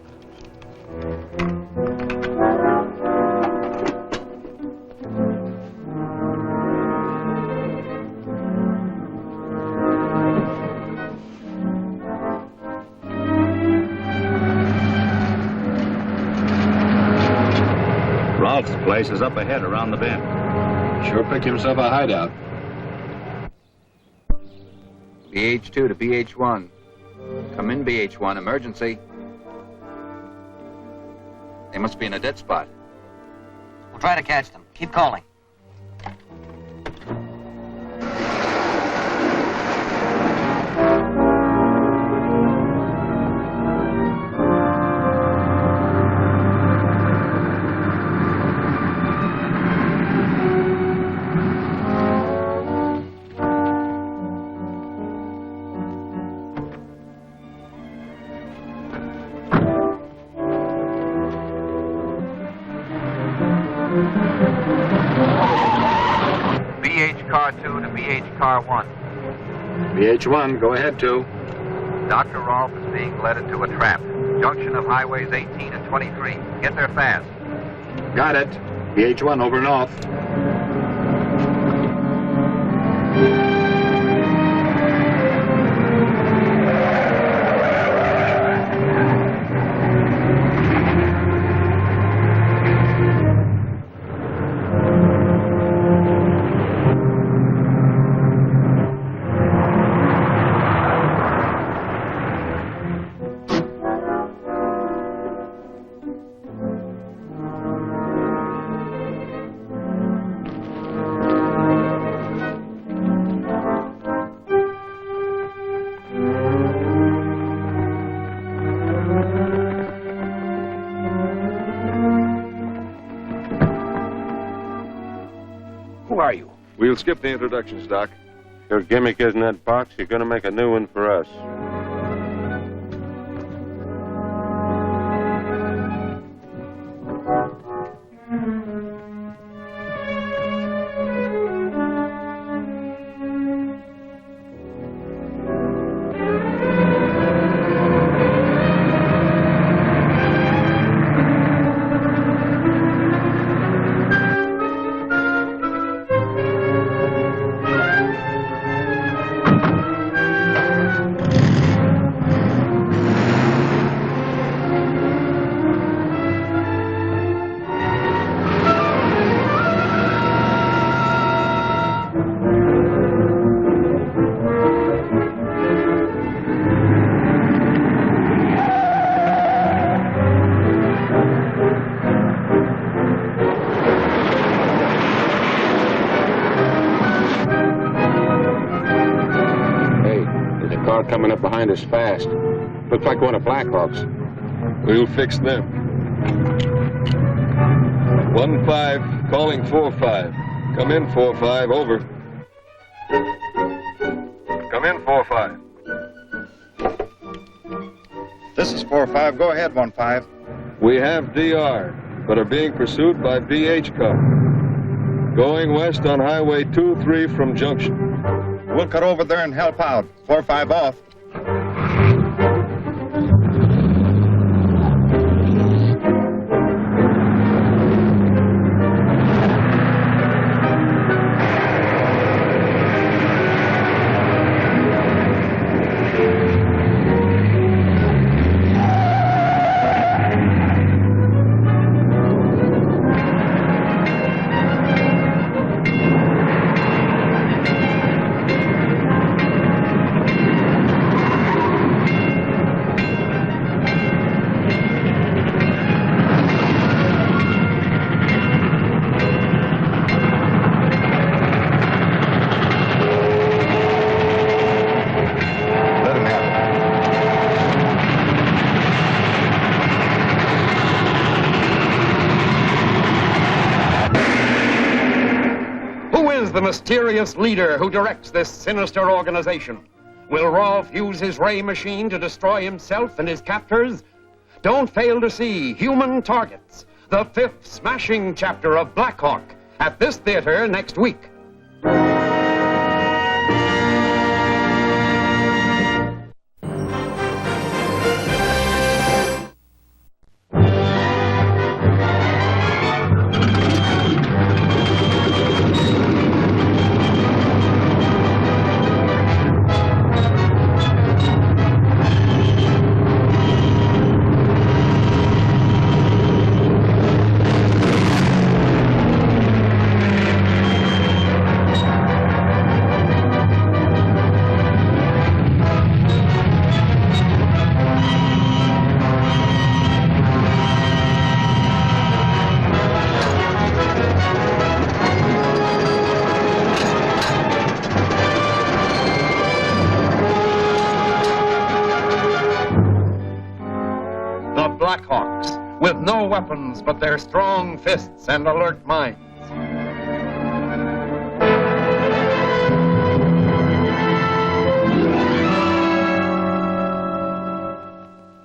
Rolfe's place is up ahead around the bend. Sure picked himself a hideout. BH2 to BH1. Come in, BH1. Emergency. They must be in a dead spot. We'll try to catch them. Keep calling. BH Car 2 to BH Car 1. BH1, go ahead, 2. Dr. Rolfe is being led into a trap. Junction of highways 18 and 23. Get there fast. Got it. BH1, over and off. Who are you? We'll skip the introductions, Doc. Your gimmick isn't that box. You're going to make a new one for us. Coming up behind us fast. Looks like one of Blackhawks. We'll fix them. 1-5, calling 4-5. Come in, 4-5, over. Come in, 4-5. This is 4-5. Go ahead, 1-5. We have DR, but are being pursued by BH car. Going west on Highway 23 from Junction. We'll cut over there and help out. 4-5 off. The mysterious leader who directs this sinister organization. Will Rolf use his ray machine to destroy himself and his captors? Don't fail to see Human Targets, the 5th smashing chapter of Blackhawk, at this theater next week. Blackhawks, with no weapons but their strong fists and alert minds.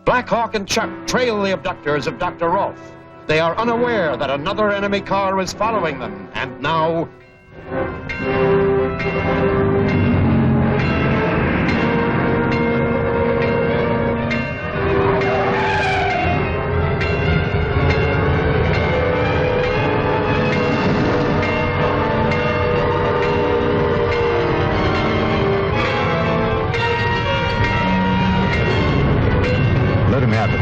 Blackhawk and Chuck trail the abductors of Dr. Rolf. They are unaware that another enemy car is following them, and now... Let him have it.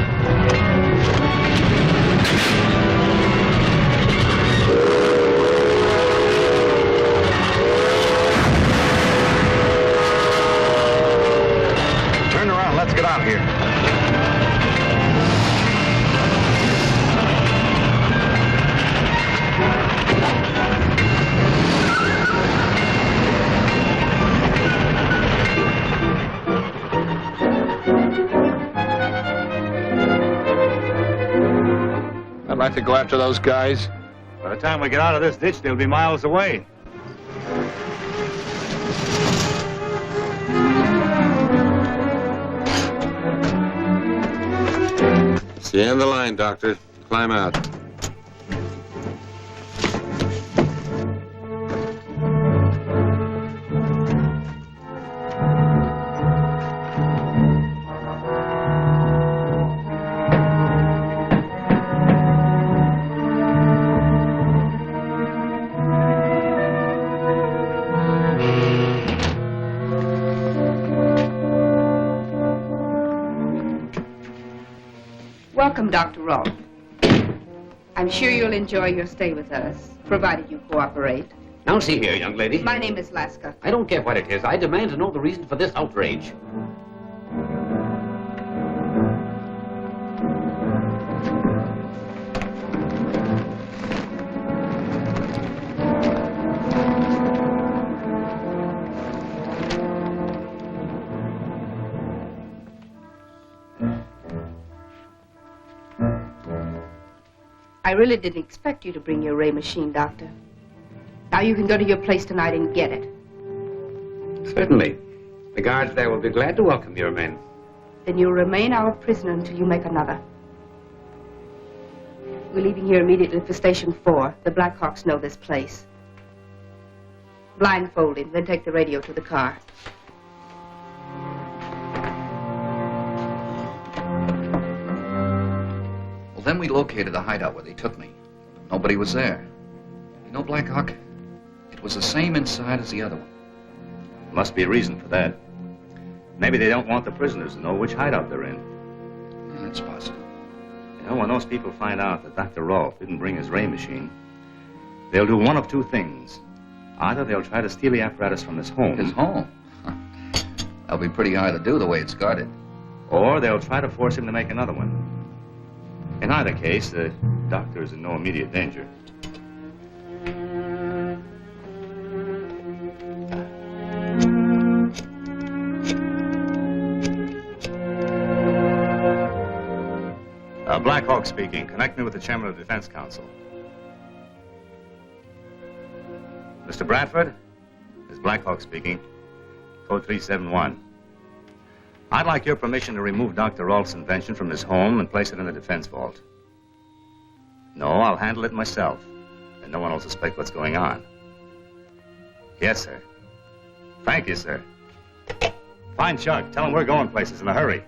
Turn around, let's get out of here. I'd like to go after those guys. By the time we get out of this ditch, they'll be miles away. It's the end of the line, Doctor. Climb out. Welcome, Dr. Rolf. I'm sure you'll enjoy your stay with us, provided you cooperate. Now see here, young lady. My name is Laska. I don't care what it is. I demand to know the reason for this outrage. I really didn't expect you to bring your ray machine, Doctor. Now you can go to your place tonight and get it. Certainly. The guards there will be glad to welcome your men. Then you'll remain our prisoner until you make another. We're leaving here immediately for Station 4. The Blackhawks know this place. Blindfold him, then take the radio to the car. Well, then we located the hideout where they took me. Nobody was there. You know, Blackhawk, it was the same inside as the other one. Must be a reason for that. Maybe they don't want the prisoners to know which hideout they're in. That's possible. You know, when those people find out that Dr. Rolfe didn't bring his ray machine, they'll do one of two things. Either they'll try to steal the apparatus from his home. His home? That'll be pretty hard to do the way it's guarded. Or they'll try to force him to make another one. In either case, the doctor is in no immediate danger. Blackhawk speaking. Connect me with the chairman of the Defense Council. Mr. Bradford? This is Blackhawk speaking. Code 371. I'd like your permission to remove Dr. Rolfe's invention from his home and place it in the defense vault. No, I'll handle it myself, and no one will suspect what's going on. Yes, sir. Thank you, sir. Fine, Chuck. Tell him we're going places in a hurry.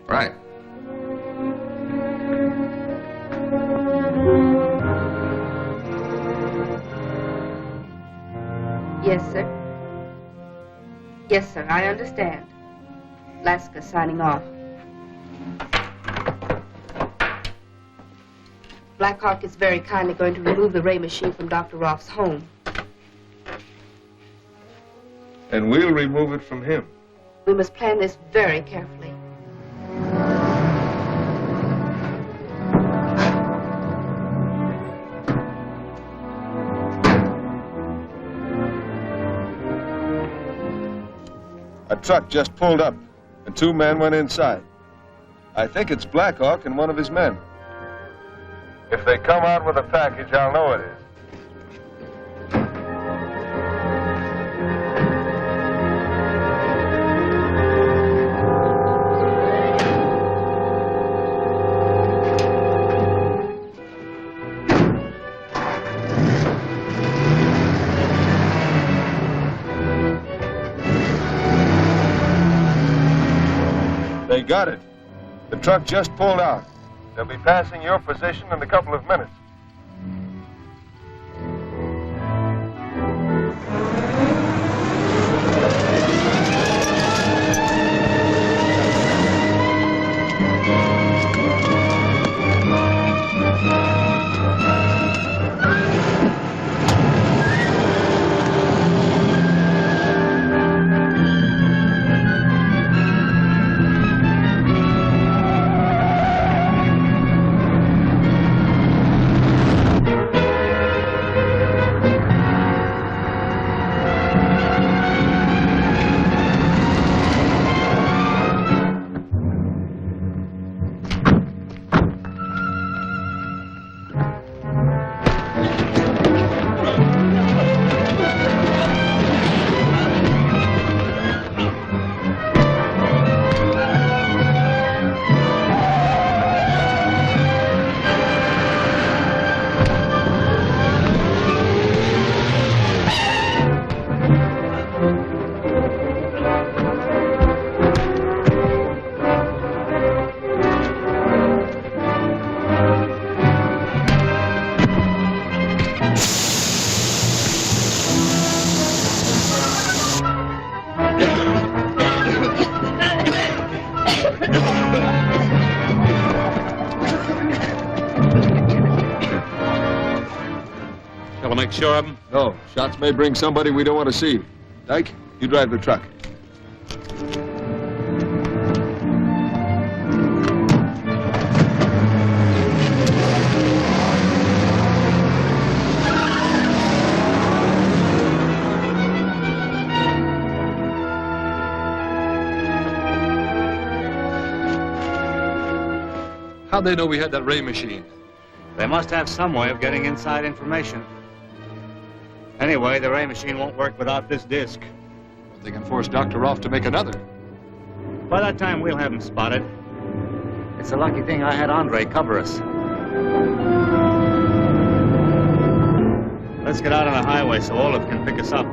Right. Yes, sir. Yes, sir, I understand. Laska signing off. Blackhawk is very kindly going to remove the ray machine from Dr. Rolfe's home. And we'll remove it from him. We must plan this very carefully. A truck just pulled up, and two men went inside. I think it's Blackhawk and one of his men. If they come out with a package, I'll know it is. They got it. The truck just pulled out. They'll be passing your position in a couple of minutes. Shall I make sure of them? No. Shots may bring somebody we don't want to see. Dyke, you drive the truck. How'd they know we had that ray machine? They must have some way of getting inside information. Anyway, the ray machine won't work without this disc. But they can force Dr. Rolfe to make another. By that time, we'll have him spotted. It's a lucky thing I had Andre cover us. Let's get out on the highway so Olaf can pick us up.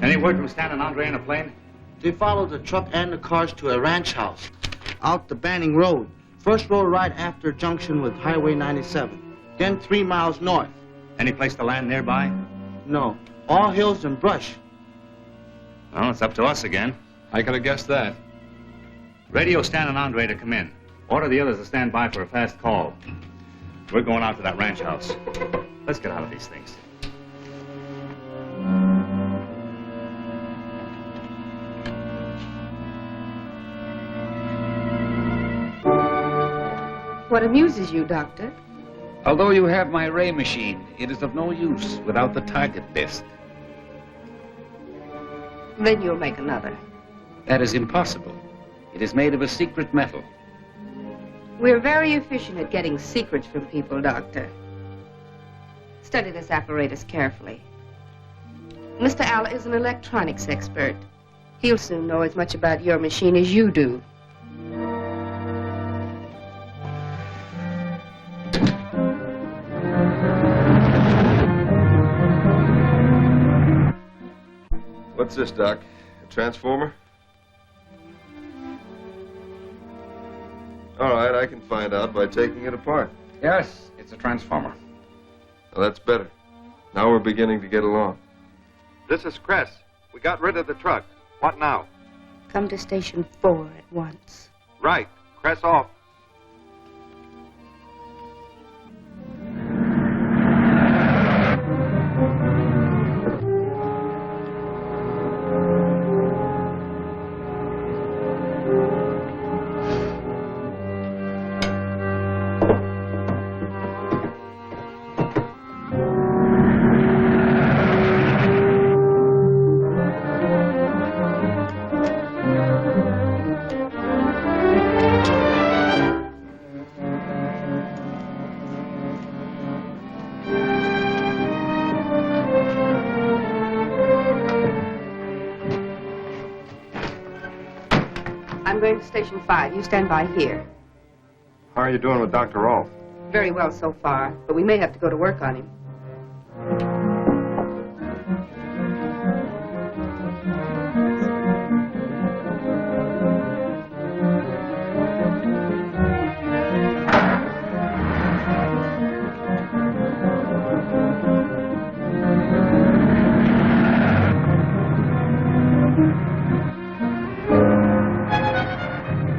Any word from Stan and Andre in a plane? They followed the truck and the cars to a ranch house out the Banning Road. First road right after junction with Highway 97. Then 3 miles north. Any place to land nearby? No. All hills and brush. Well, it's up to us again. I could have guessed that. Radio Stan and Andre to come in. Order the others to stand by for a fast call. We're going out to that ranch house. Let's get out of these things. What amuses you, Doctor? Although you have my ray machine, it is of no use without the target disc. Then you'll make another. That is impossible. It is made of a secret metal. We're very efficient at getting secrets from people, Doctor. Study this apparatus carefully. Mr. Alla is an electronics expert. He'll soon know as much about your machine as you do. What's this, Doc? A transformer? All right, I can find out by taking it apart. Yes, it's a transformer. Well, that's better. Now we're beginning to get along. This is Cress. We got rid of the truck. What now? Come to Station 4 at once. Right. Cress off. I'm going to Station 5. You stand by here. How are you doing with Dr. Rolfe? Very well so far, but we may have to go to work on him.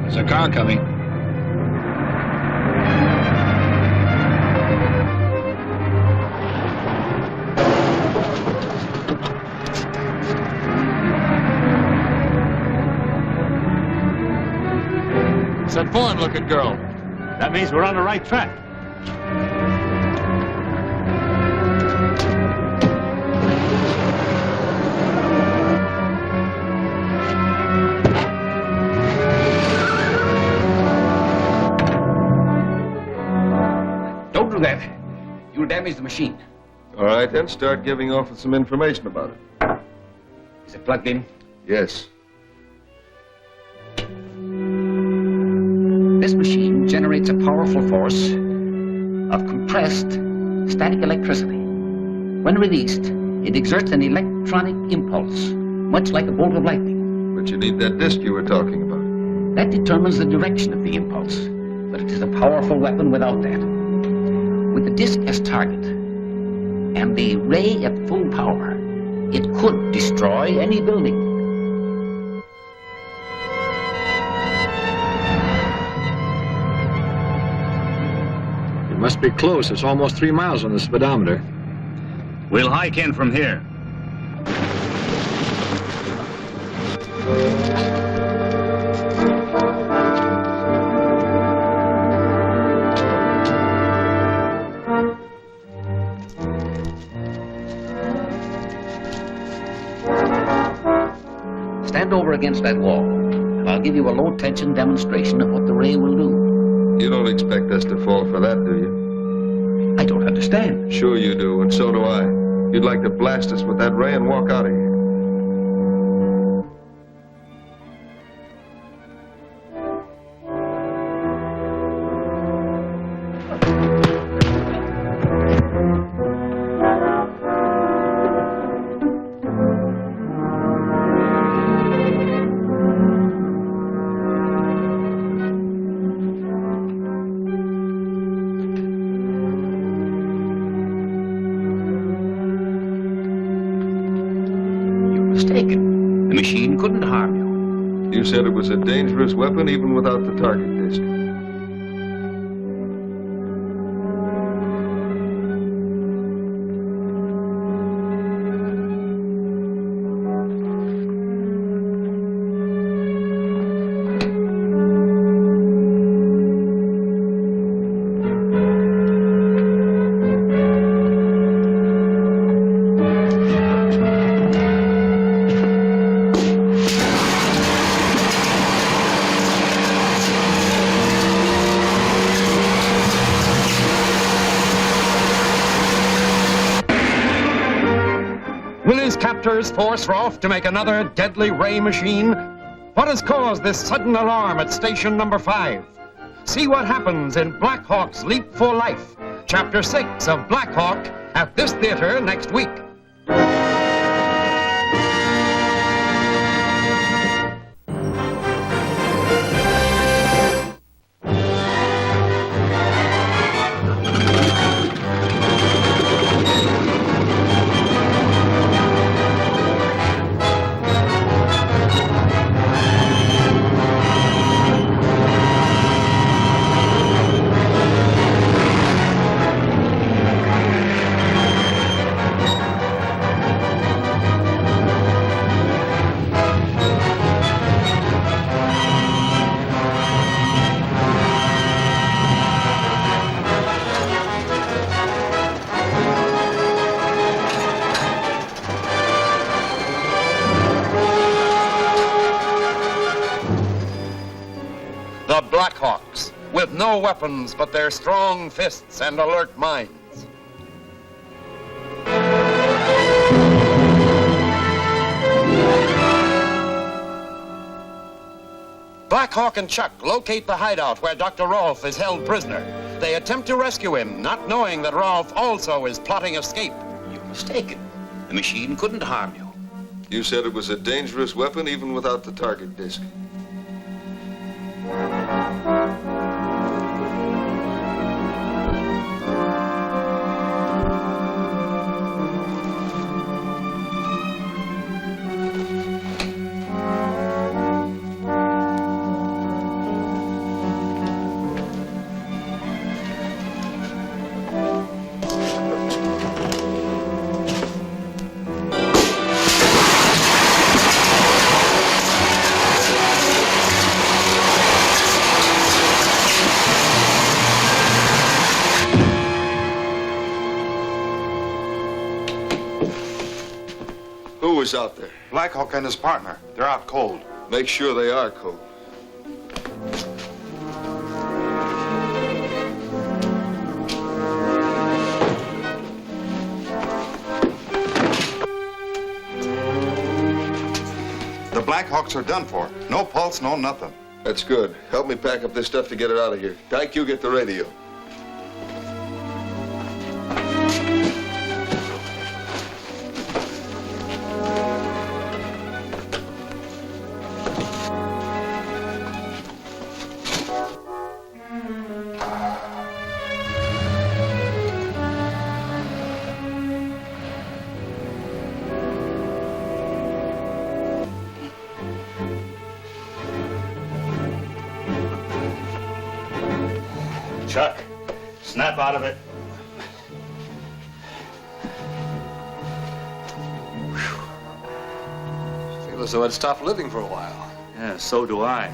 There's a car coming. It's that foreign-looking girl. That means we're on the right track. Don't do that. You'll damage the machine. All right, then start giving off some information about it. Is it plugged in? Yes. This machine generates a powerful force of compressed static electricity. When released, it exerts an electronic impulse, much like a bolt of lightning. But you need that disc you were talking about. That determines the direction of the impulse, but it is a powerful weapon without that. With the disc as target and the ray at full power, it could destroy any building. It must be close. It's almost 3 miles on the speedometer. We'll hike in from here. stand over against that wall, and I'll give you a low-tension demonstration of what the ray will do. You don't expect us to fall for that, do you? I don't understand. Sure you do, and so do I. You'd like to blast us with that ray and walk out of here. Mistaken. The machine couldn't harm you. You said it was a dangerous weapon even without the target disc. Will his captors force Rolfe to make another deadly ray machine? What has caused this sudden alarm at station number 5? See what happens in Blackhawk's Leap for Life, Chapter 6 of Blackhawk, at this theater next week. The Blackhawks, with no weapons but their strong fists and alert minds. Blackhawk and Chuck locate the hideout where Dr. Rolfe is held prisoner. They attempt to rescue him, not knowing that Rolfe also is plotting escape. You're mistaken. The machine couldn't harm you. You said it was a dangerous weapon even without the target disc. Who was out there? Blackhawk and his partner. They're out cold. Make sure they are cold. The Blackhawks are done for. No pulse, no nothing. That's good. Help me pack up this stuff to get it out of here. Dyke, you get the radio. Chuck, snap out of it. I feel as though I'd stopped living for a while. Yeah, so do I.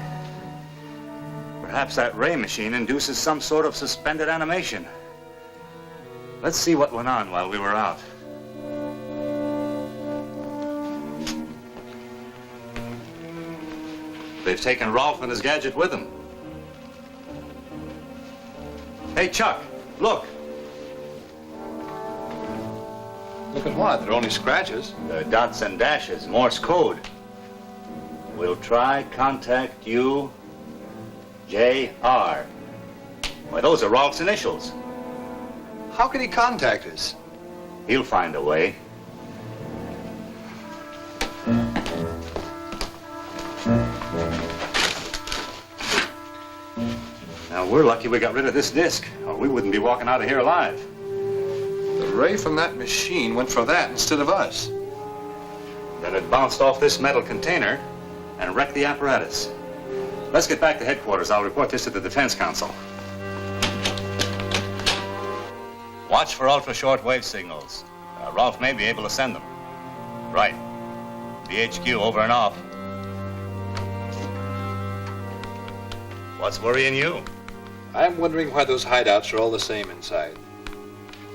Perhaps that ray machine induces some sort of suspended animation. Let's see what went on while we were out. They've taken Rolf and his gadget with them. Hey, Chuck, look. Look at what? They're only scratches. The dots and dashes, Morse code. We'll try contact you, J.R. Why, those are Rolf's initials. How could he contact us? He'll find a way. Now, we're lucky we got rid of this disc, or we wouldn't be walking out of here alive. The ray from that machine went for that instead of us. Then it bounced off this metal container and wrecked the apparatus. Let's get back to headquarters. I'll report this to the Defense Council. Watch for ultra-short-wave signals. Rolf may be able to send them. Right. BHQ over and off. What's worrying you? I'm wondering why those hideouts are all the same inside.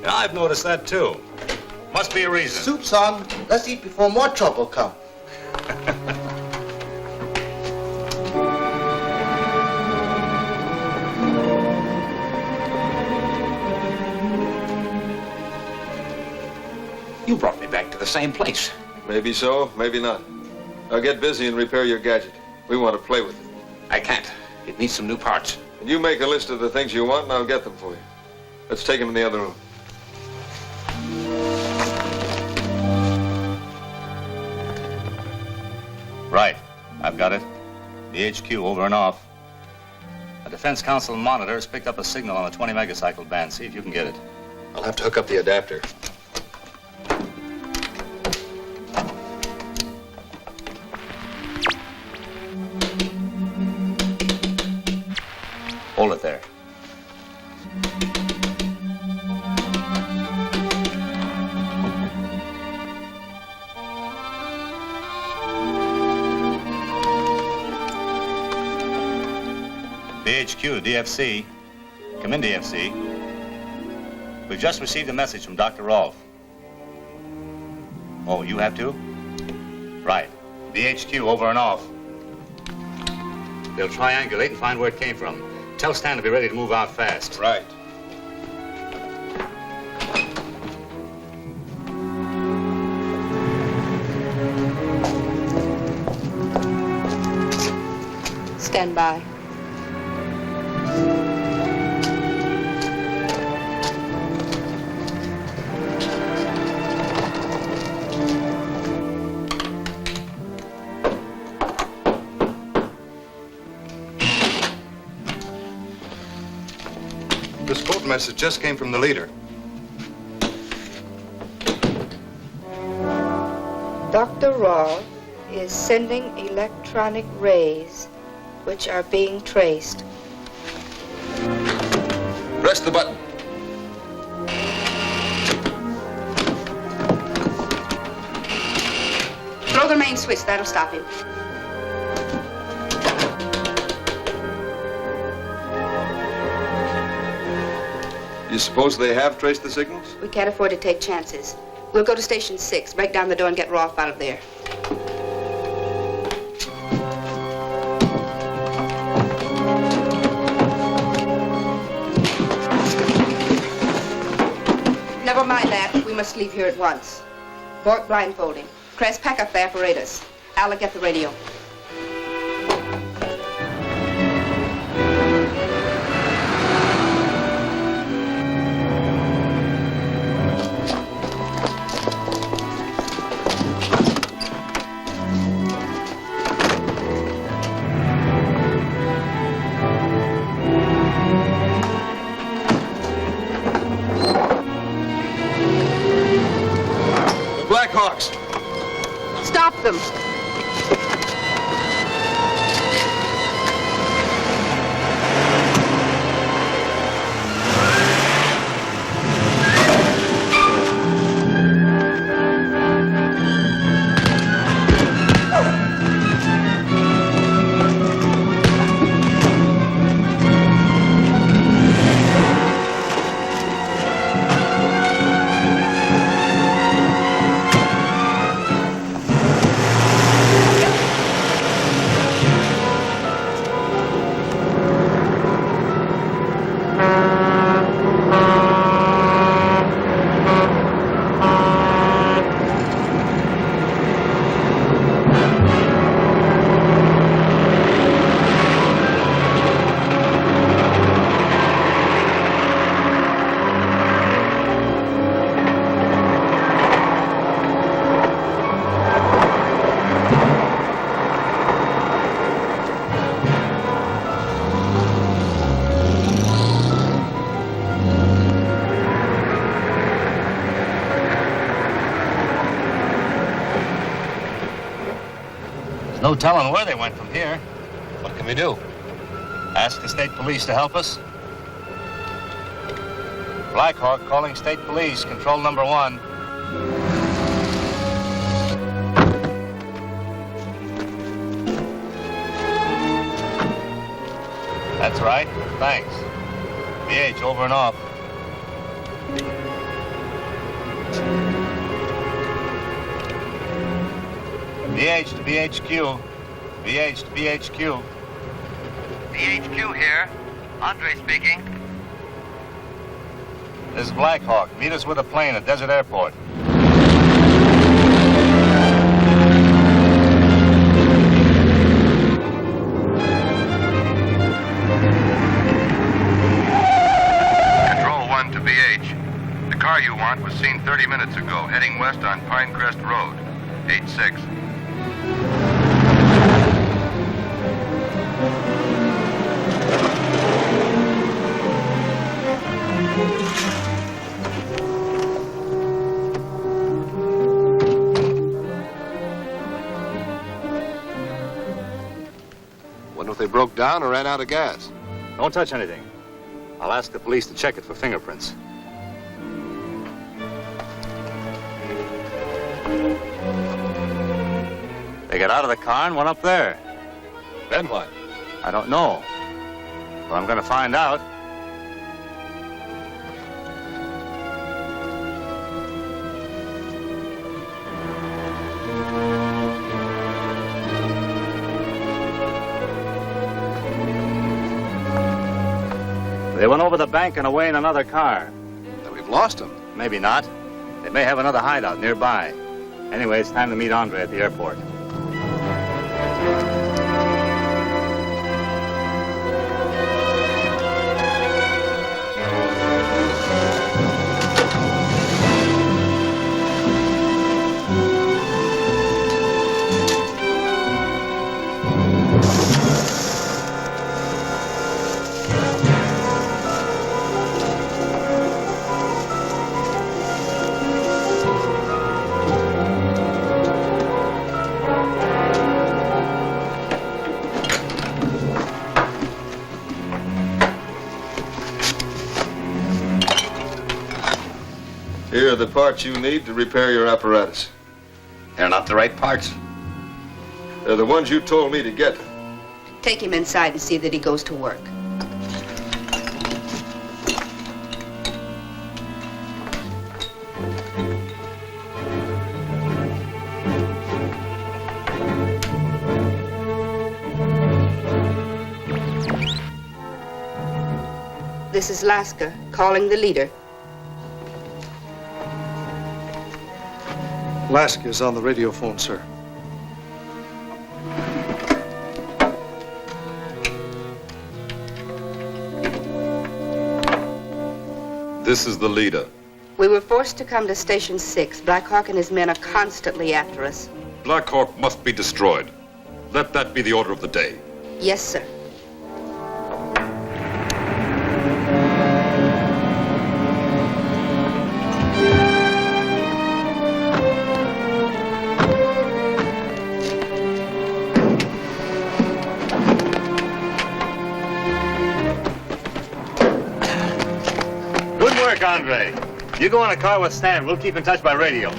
Yeah, I've noticed that too. Must be a reason. Soup's on. Let's eat before more trouble comes. You brought me back to the same place. Maybe so, maybe not. Now get busy and repair your gadget. We want to play with it. I can't. It needs some new parts. And you make a list of the things you want and I'll get them for you. Let's take them in the other room. Right. I've got it. BHQ over and off. A Defense Council monitor has picked up a signal on the 20 megacycle band. See if you can get it. I'll have to hook up the adapter. Hold it there. BHQ, DFC. Come in, DFC. We've just received a message from Dr. Rolf. Oh, you have to? Right. BHQ over and off. They'll triangulate and find where it came from. Tell Stan to be ready to move out fast. Right. Stand by. This code message just came from the leader. Dr. Rolf is sending electronic rays which are being traced. Press the button. Throw the main switch, that'll stop him. You suppose they have traced the signals? We can't afford to take chances. We'll go to Station 6, break down the door and get Rolf out of there. Never mind that. We must leave here at once. Bork blindfolding. Kress, pack up the apparatus. Alec, get the radio. Blackhawks! Stop them! No telling where they went from here. What can we do? Ask the state police to help us? Blackhawk calling state police, control number 1. That's right. Thanks. BH, over and off. BH to BHQ. BH to BHQ. BHQ here. Andre speaking. This is Blackhawk. Meet us with a plane at Desert Airport. Control 1 to BH. The car you want was seen 30 minutes ago, heading west on Pinecrest Road, 86. Wonder if they broke down or ran out of gas. Don't touch anything. I'll ask the police to check it for fingerprints. They got out of the car and went up there. Then what? I don't know. But I'm going to find out. They went over the bank and away in another car. Then we've lost them. Maybe not. They may have another hideout nearby. Anyway, it's time to meet Andre at the airport. Here are the parts you need to repair your apparatus. They're not the right parts. They're the ones you told me to get. Take him inside and see that he goes to work. This is Laska, calling the leader. Laska is on the radio phone, sir. This is the leader. We were forced to come to Station 6. Blackhawk and his men are constantly after us. Blackhawk must be destroyed. Let that be the order of the day. Yes, sir. Good work, Andre. You go in a car with Stan. We'll keep in touch by radio.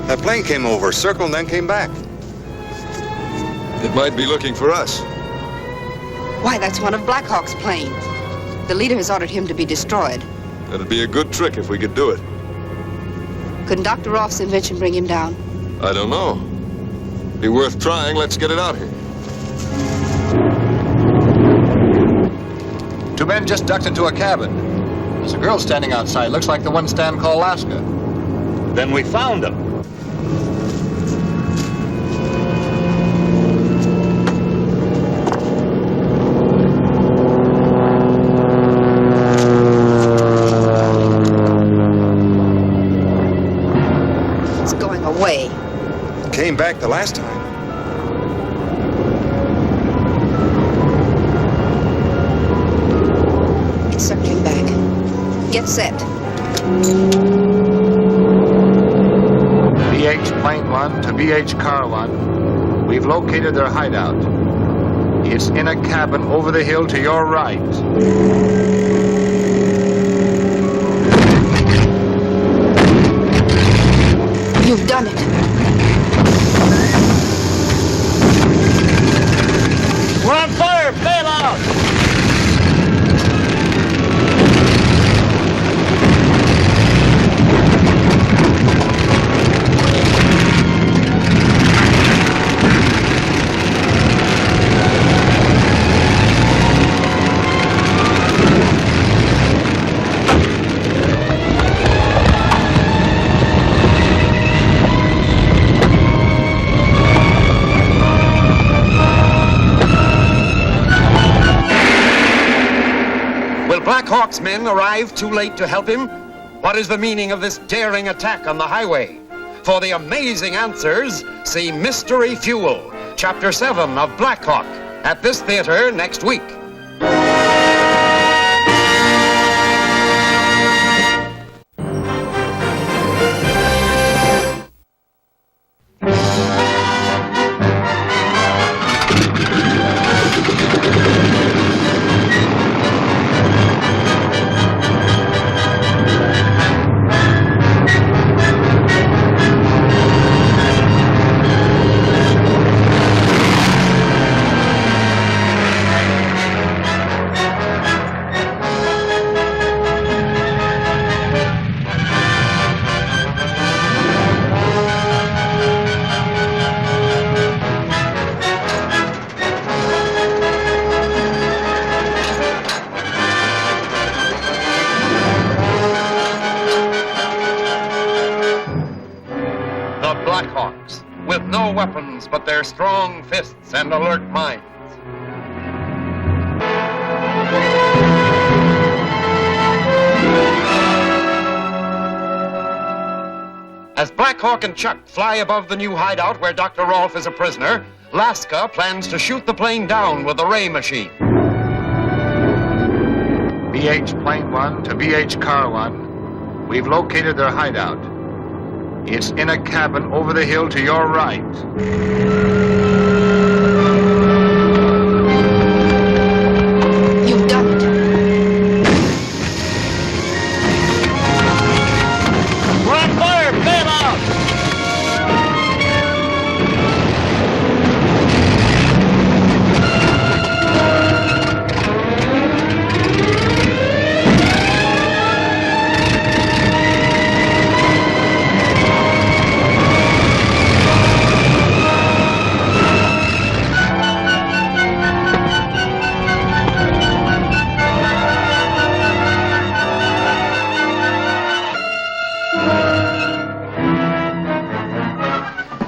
That plane came over, circled, and then came back. It might be looking for us. Why, that's one of Blackhawk's planes. The leader has ordered him to be destroyed. That'd be a good trick if we could do it. Couldn't Dr. Rolf's invention bring him down? I don't know. Be worth trying. Let's get it out here. Two men just ducked into a cabin. There's a girl standing outside. Looks like the one Stan called Laska. Then we found them. It's going away. Came back the last time. It's circling back. Get set. BH Plane 1 to BH Car 1. We've located their hideout. It's in a cabin over the hill to your right. You've done it. We're on fire! Bail out! Blackhawk's men arrive too late to help him? What is the meaning of this daring attack on the highway? For the amazing answers, see Mystery Fuel, Chapter 7 of Blackhawk, at this theater next week. Blackhawks, with no weapons but their strong fists and alert minds. As Blackhawk and Chuck fly above the new hideout where Dr. Rolfe is a prisoner, Laska plans to shoot the plane down with the ray machine. BH Plane 1 to BH Car 1. We've located their hideout. It's in a cabin over the hill to your right. You've done it. We're on fire! Bail out!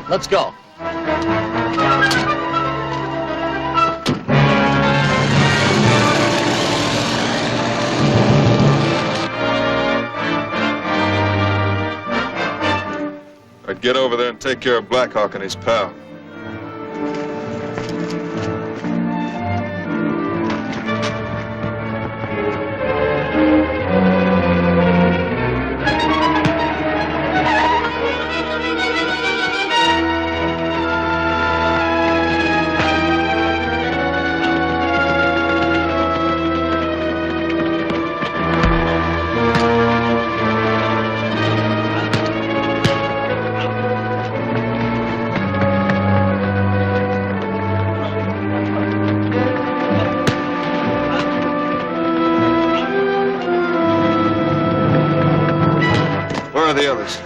Let's go. I'd get over there and take care of Blackhawk and his pal. The others.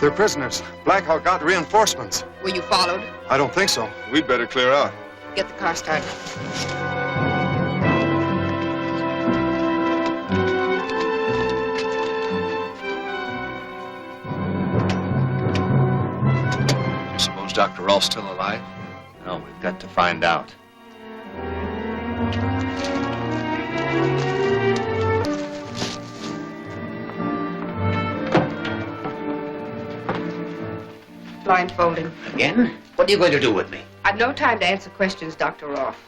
They're prisoners. Blackhawk got reinforcements. Were you followed? I don't think so. We'd better clear out. Get the car started. Dr. Rolfe still alive? No, we've got to find out. Blindfolding. Again? What are you going to do with me? I've no time to answer questions, Dr. Rolfe.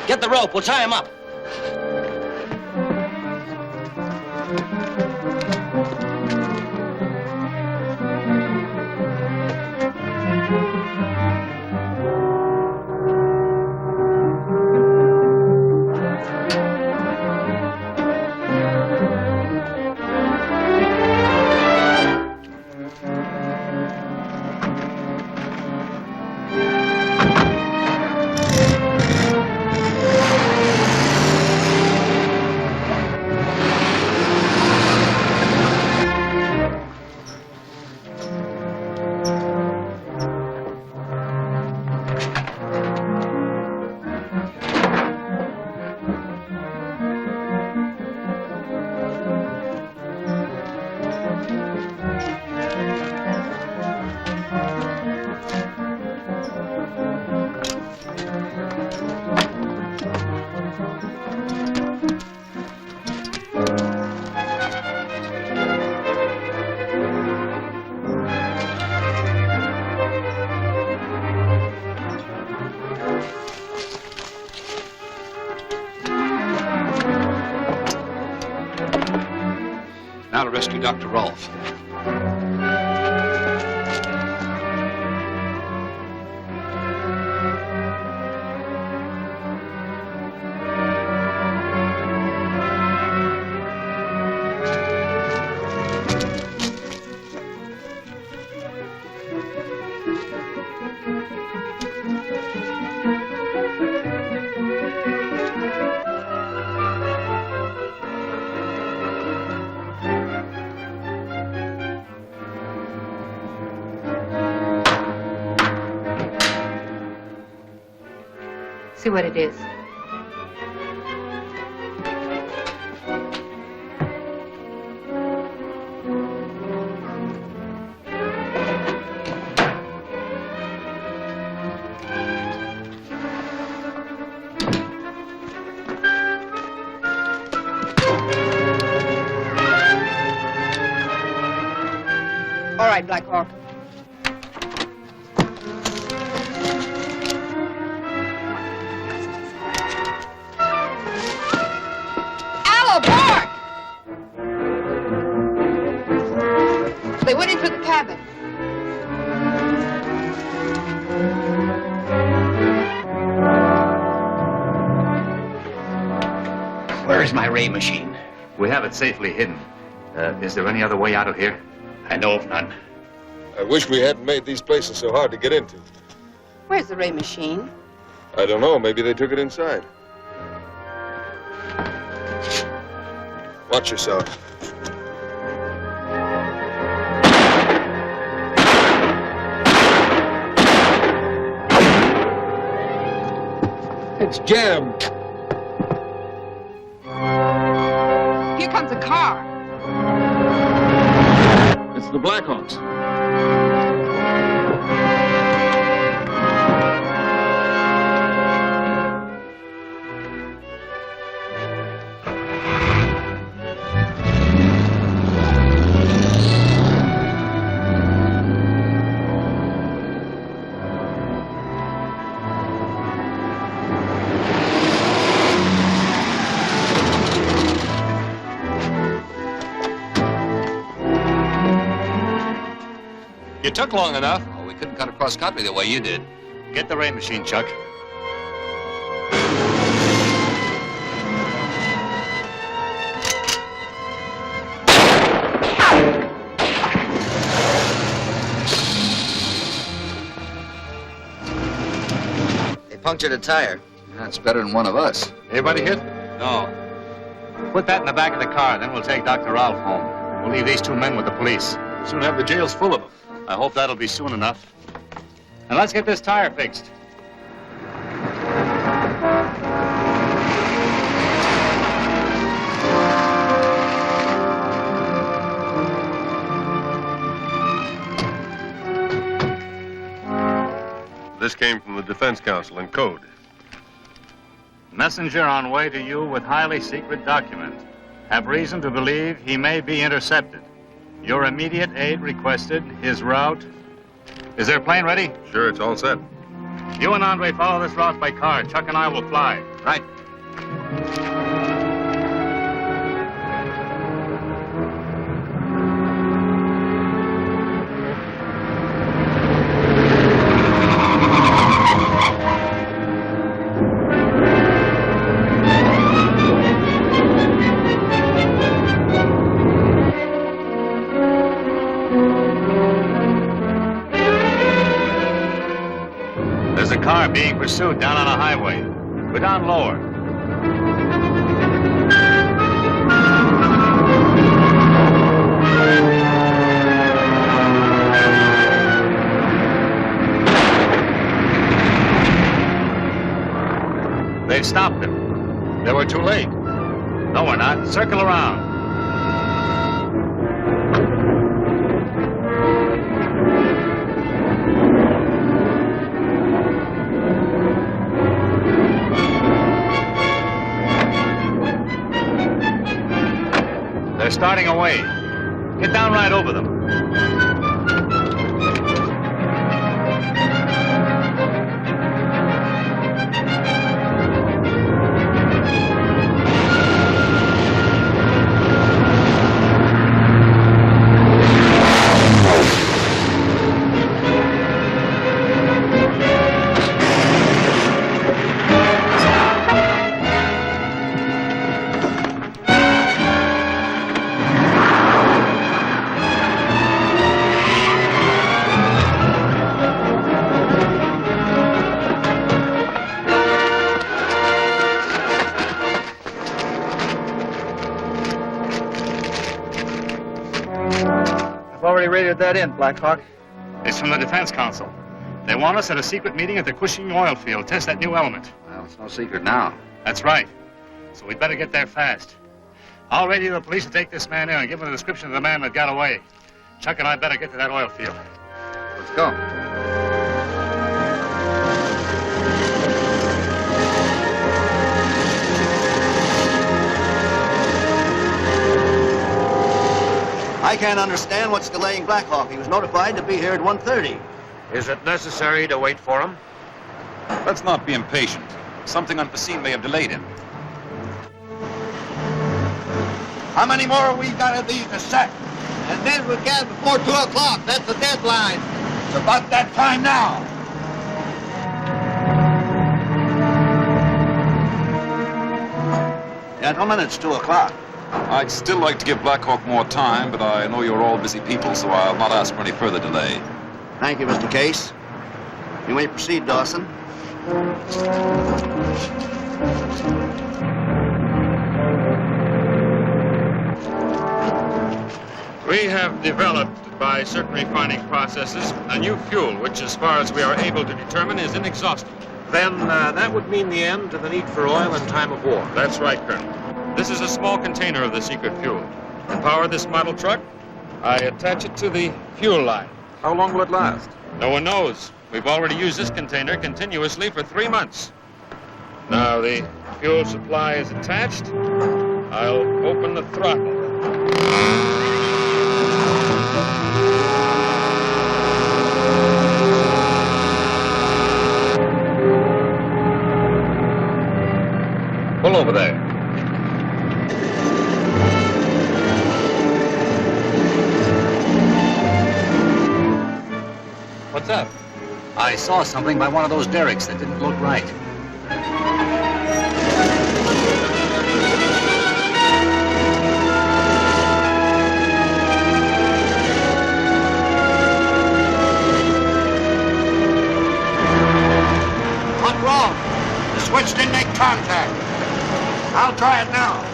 Get the rope. We'll tie him up. Now to rescue Dr. Rolfe. See what it is. All right, Blackhawk. They went into the cabin. Where is my ray machine? We have it safely hidden. Is there any other way out of here? I know of none. I wish we hadn't made these places so hard to get into. Where's the ray machine? I don't know. Maybe they took it inside. Watch yourself. It's jammed. Here comes a car. It's the Blackhawks. You took long enough. Oh, we couldn't cut across country the way you did. Get the ray machine, Chuck. They punctured a tire. That's better than one of us. Anybody hit? No. Put that in the back of the car, then we'll take Dr. Rolfe home. We'll leave these two men with the police. Soon have the jails full of them. I hope that'll be soon enough. And let's get this tire fixed. This came from the Defense Council in code. Messenger on way to you with highly secret document. Have reason to believe he may be intercepted. Your immediate aid requested. His route. Is their plane ready? Sure, it's all set. You and Andre follow this route by car. Chuck and I will fly. Right. There's a car being pursued down on a highway. Go down lower. They've stopped him. They were too late. No, we're not. Circle around. They're starting away. Get down right over them. Already raided that in, Blackhawk. It's from the Defense Council. They want us at a secret meeting at the Cushing oil field. Test that new element. Well, it's no secret now. That's right. So we'd better get there fast. I'll radio the police to take this man in and give them a description of the man that got away. Chuck and I better get to that oil field. Let's go. I can't understand what's delaying Blackhawk. He was notified to be here at 1:30. Is it necessary to wait for him? Let's not be impatient. Something unforeseen may have delayed him. How many more we got of these to set? And then we'll get before 2 o'clock. That's the deadline. It's about that time now. Gentlemen, it's 2 o'clock. I'd still like to give Blackhawk more time, but I know you're all busy people, so I'll not ask for any further delay. Thank you, Mr. Case. You may proceed, Dawson. We have developed, by certain refining processes, a new fuel, which, as far as we are able to determine, is inexhaustible. Then that would mean the end to the need for oil in time of war. That's right, Colonel. This is a small container of the secret fuel. To power this model truck, I attach it to the fuel line. How long will it last? No one knows. We've already used this container continuously for 3 months. Now the fuel supply is attached. I'll open the throttle. Pull over there. What's up? I saw something by one of those derricks that didn't look right. What's wrong? The switch didn't make contact. I'll try it now.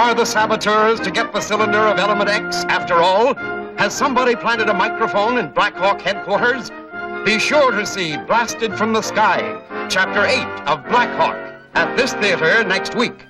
Are the saboteurs to get the cylinder of Element X after all? Has somebody planted a microphone in Blackhawk headquarters? Be sure to see Blasted from the Sky, Chapter 8 of Blackhawk, at this theater next week.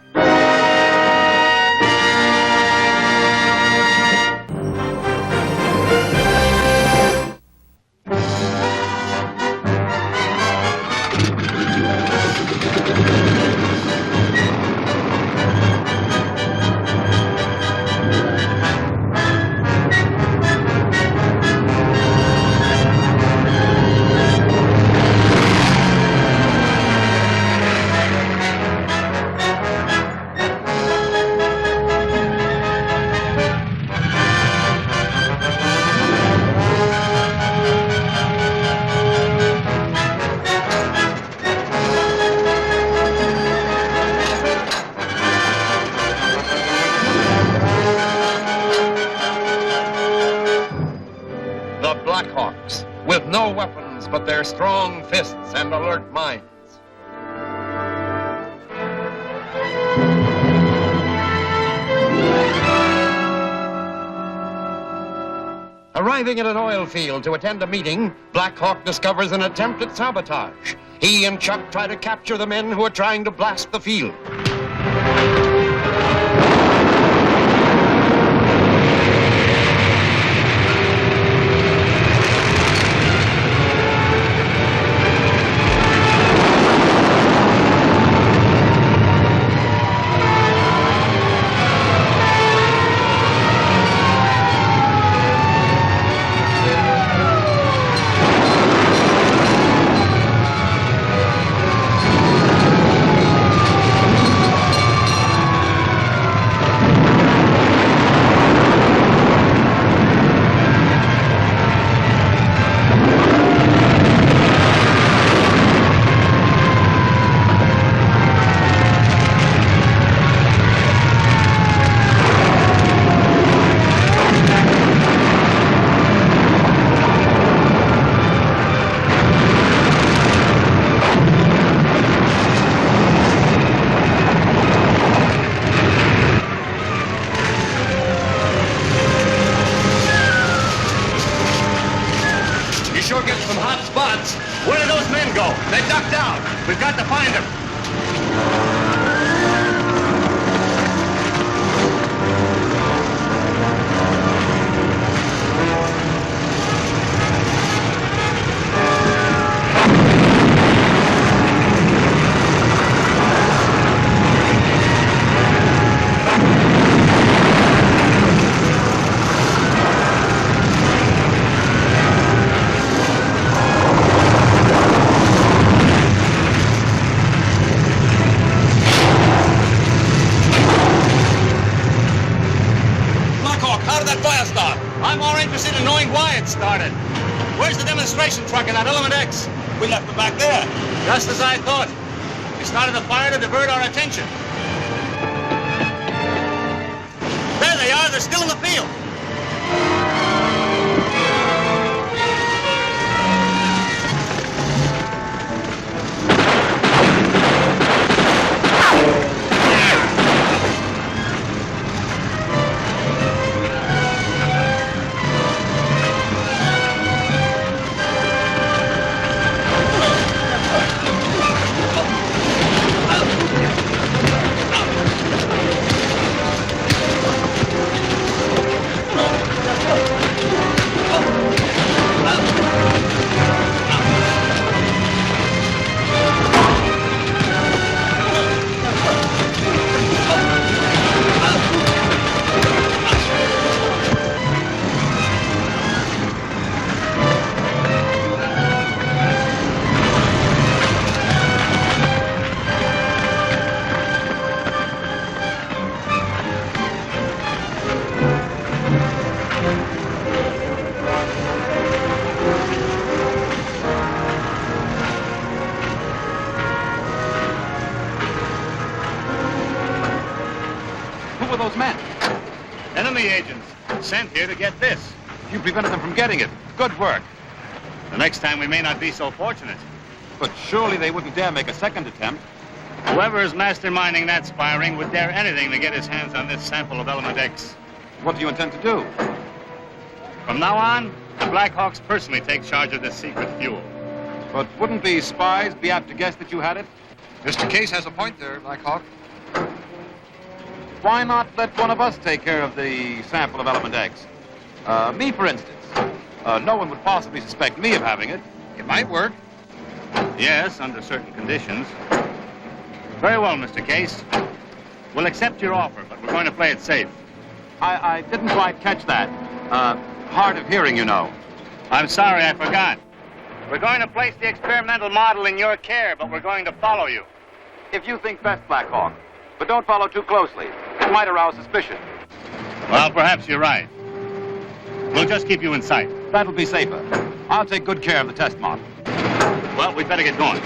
Blackhawks, with no weapons but their strong fists and alert minds. Arriving at an oil field to attend a meeting, Blackhawk discovers an attempt at sabotage. He and Chuck try to capture the men who are trying to blast the field. Sure get some hot spots. Where did those men go? They ducked out. We've got to find them. I'm more interested in knowing why it started. Where's the demonstration truck and that Element X? We left them back there. Just as I thought. We started a fire to divert our attention. There they are. They're still in the field. Who were those men? Enemy agents. Sent here to get this. You prevented them from getting it. Good work. The next time we may not be so fortunate. But surely they wouldn't dare make a second attempt. Whoever is masterminding that spy ring would dare anything to get his hands on this sample of element X. What do you intend to do? From now on, the Blackhawks personally take charge of this secret fuel. But wouldn't the spies be apt to guess that you had it? Mr. Case has a point there, Blackhawk. Why not let one of us take care of the sample of element X? Me, for instance. No one would possibly suspect me of having it. It might work. Yes, under certain conditions. Very well, Mr. Case. We'll accept your offer, but we're going to play it safe. I didn't quite catch that. Hard of hearing, you know. I'm sorry, I forgot. We're going to place the experimental model in your care, but we're going to follow you. If you think best, Blackhawk. But don't follow too closely. It might arouse suspicion. Well, perhaps you're right. We'll just keep you in sight. That'll be safer. I'll take good care of the test model. Well, we'd better get going.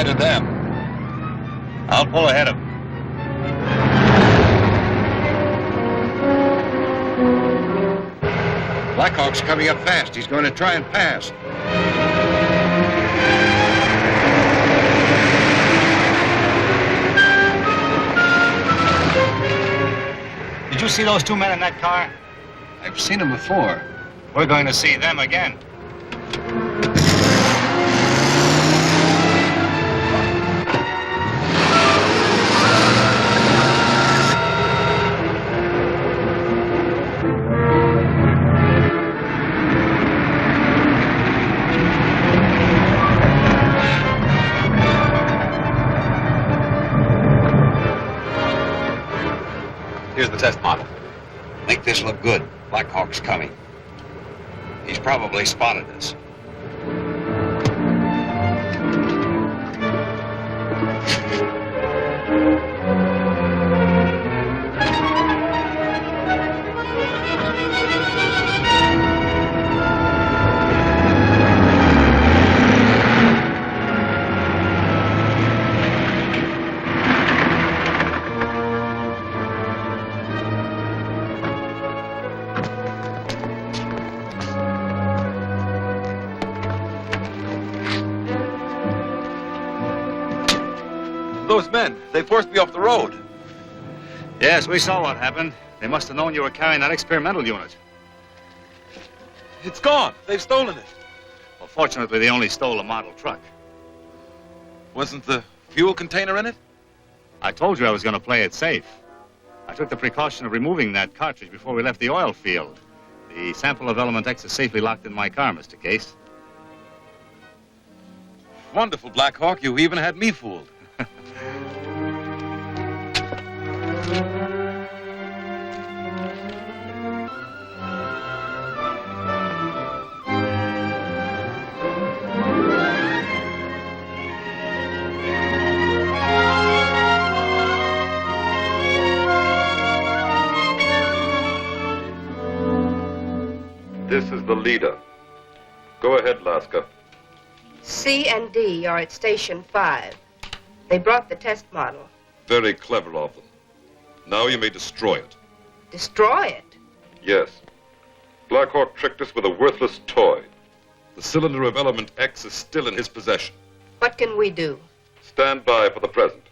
To them. I'll pull ahead of them. Blackhawk's coming up fast. He's going to try and pass. Did you see those two men in that car? I've seen him before. We're going to see them again. Here's the test model. Make this look good. Blackhawk's coming. He's probably spotted us. Those men, they forced me off the road. Yes, we saw what happened. They must have known you were carrying that experimental unit. It's gone. They've stolen it. Well, fortunately, they only stole a model truck. Wasn't the fuel container in it? I told you I was going to play it safe. I took the precaution of removing that cartridge before we left the oil field. The sample of element X is safely locked in my car, Mr. Case. Wonderful, Blackhawk. You even had me fooled. This is the leader. Go ahead, Laska. C and D are at Station 5. They brought the test model. Very clever of them. Now you may destroy it. Destroy it? Yes. Blackhawk tricked us with a worthless toy. The cylinder of element X is still in his possession. What can we do? Stand by for the present.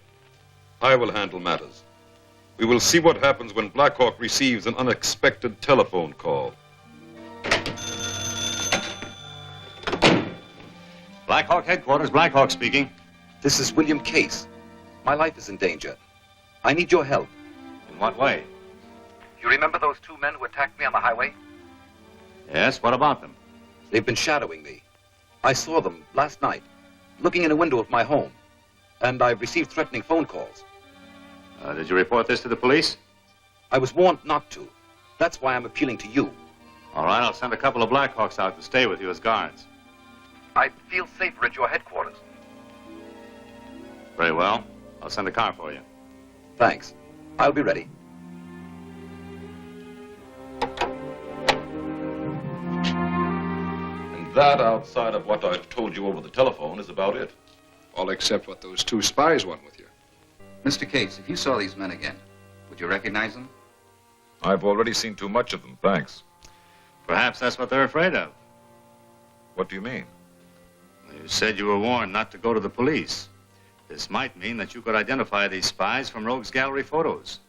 I will handle matters. We will see what happens when Blackhawk receives an unexpected telephone call. Blackhawk headquarters, Blackhawk speaking. This is William Case. My life is in danger. I need your help. In what way? You remember those two men who attacked me on the highway? Yes, what about them? They've been shadowing me. I saw them last night, looking in a window of my home. And I've received threatening phone calls. Did you report this to the police? I was warned not to. That's why I'm appealing to you. All right, I'll send a couple of Blackhawks out to stay with you as guards. I'd feel safer at your headquarters. Very well. I'll send a car for you. Thanks. I'll be ready. And that, outside of what I've told you over the telephone, is about it. All except what those two spies want with you. Mr. Cates, if you saw these men again, would you recognize them? I've already seen too much of them, thanks. Perhaps that's what they're afraid of. What do you mean? You said you were warned not to go to the police. This might mean that you could identify these spies from Rogue's Gallery photos.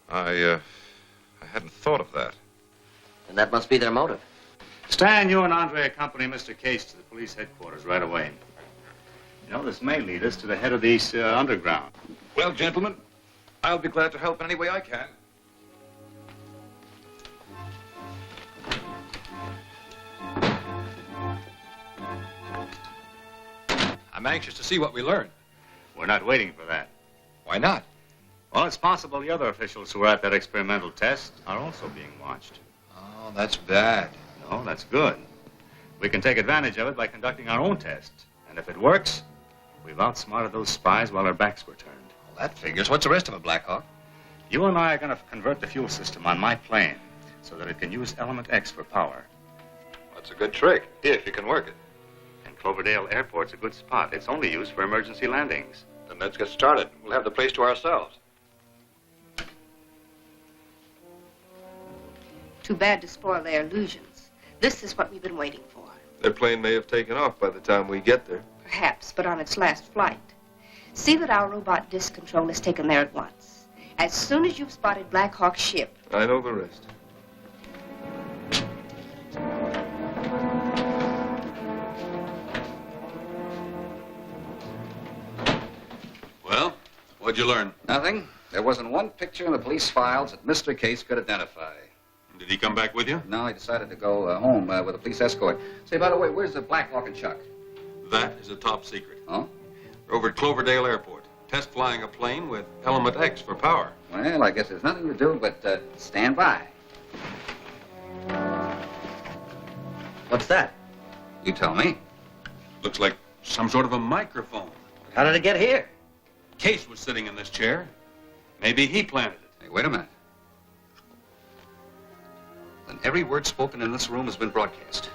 I hadn't thought of that. And that must be their motive. Stan, you and Andre accompany Mr. Case to the police headquarters right away. You know, this may lead us to the head of the underground. Well, gentlemen, I'll be glad to help in any way I can. I'm anxious to see what we learn. We're not waiting for that. Why not? Well, it's possible the other officials who were at that experimental test are also being watched. Oh, that's bad. No, that's good. We can take advantage of it by conducting our own test. And if it works, we've outsmarted those spies while their backs were turned. Well, that figures. What's the rest of it, Blackhawk? You and I are going to convert the fuel system on my plane so that it can use element X for power. That's a good trick, if you can work it. And Cloverdale Airport's a good spot. It's only used for emergency landings. Then let's get started. We'll have the place to ourselves. Too bad to spoil their illusions. This is what we've been waiting for. Their plane may have taken off by the time we get there. Perhaps, but on its last flight. See that our robot disc control is taken there at once. As soon as you've spotted Blackhawk's ship. I know the rest. Well, what'd you learn? Nothing. There wasn't one picture in the police files that Mr. Case could identify. Did he come back with you? No, he decided to go home with a police escort. Say, by the way, where's the Blackhawk and Chuck? That is a top secret. Oh? They're over at Cloverdale Airport, test flying a plane with element X for power. Well, I guess there's nothing to do but stand by. What's that? You tell me. Looks like some sort of a microphone. How did it get here? Case was sitting in this chair. Maybe he planted it. Hey, wait a minute. Then every word spoken in this room has been broadcast.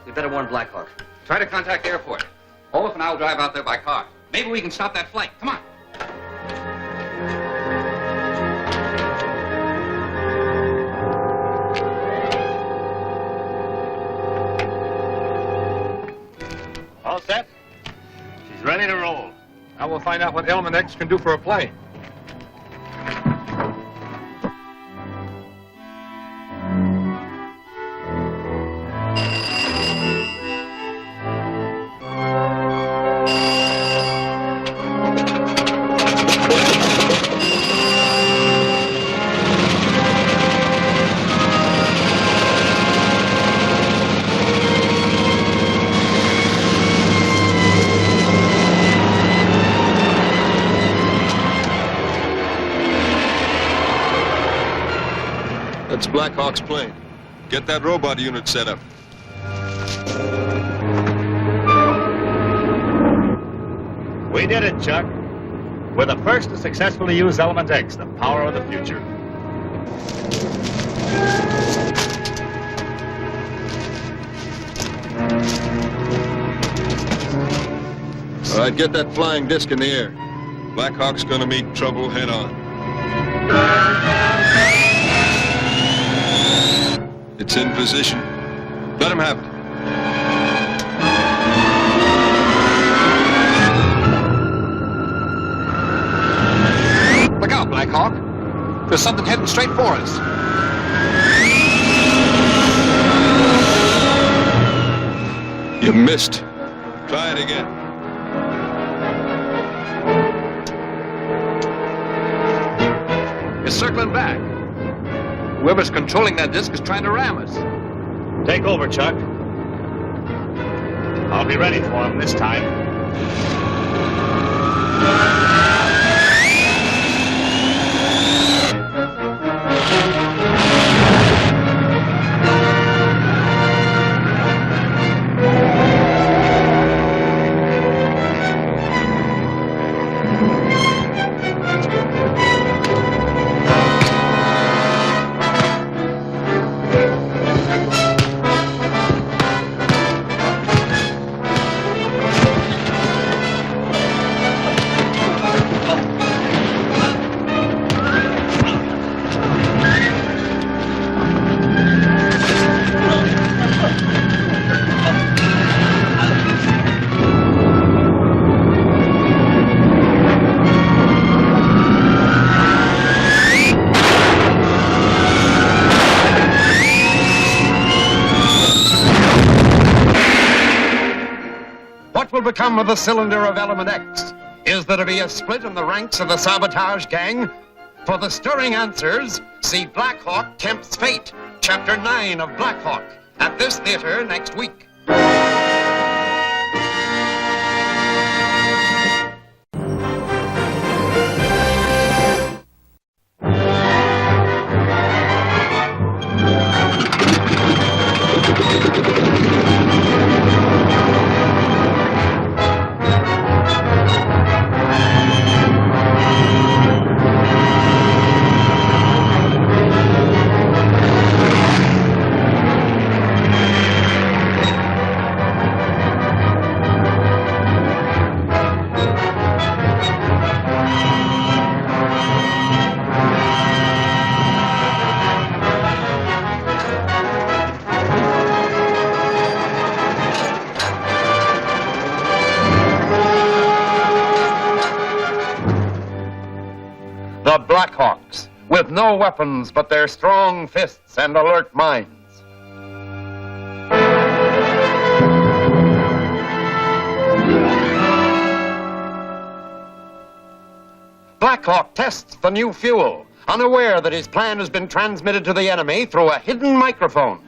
We better warn Blackhawk. Try to contact the airport. Olaf and I will drive out there by car. Maybe we can stop that flight. Come on. All set? She's ready to roll. Now we'll find out what element X can do for a plane. That's Blackhawk's plane. Get that robot unit set up. We did it, Chuck. We're the first to successfully use element X, the power of the future. All right, get that flying disc in the air. Blackhawk's gonna meet trouble head on. It's in position. Let him have it. Look out, Blackhawk. There's something heading straight for us. You missed. Try it again. It's circling back. Whoever's controlling that disc is trying to ram us. Take over, Chuck. I'll be ready for him this time. will become of the cylinder of Element X? Is there to be a split in the ranks of the sabotage gang? For the stirring answers, see Blackhawk Tempts Fate, Chapter 9 of Blackhawk, at this theater next week. The Blackhawks, with no weapons but their strong fists and alert minds. Blackhawk tests the new fuel, unaware that his plan has been transmitted to the enemy through a hidden microphone.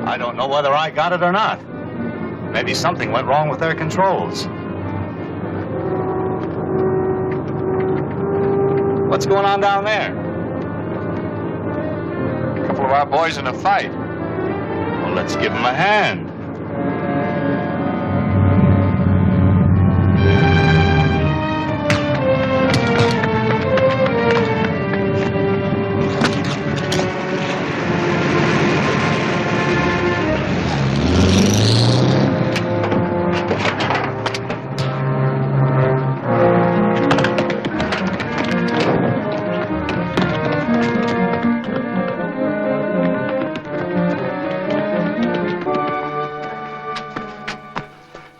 I don't know whether I got it or not. Maybe something went wrong with their controls. What's going on down there? A couple of our boys in a fight. Well, let's give them a hand.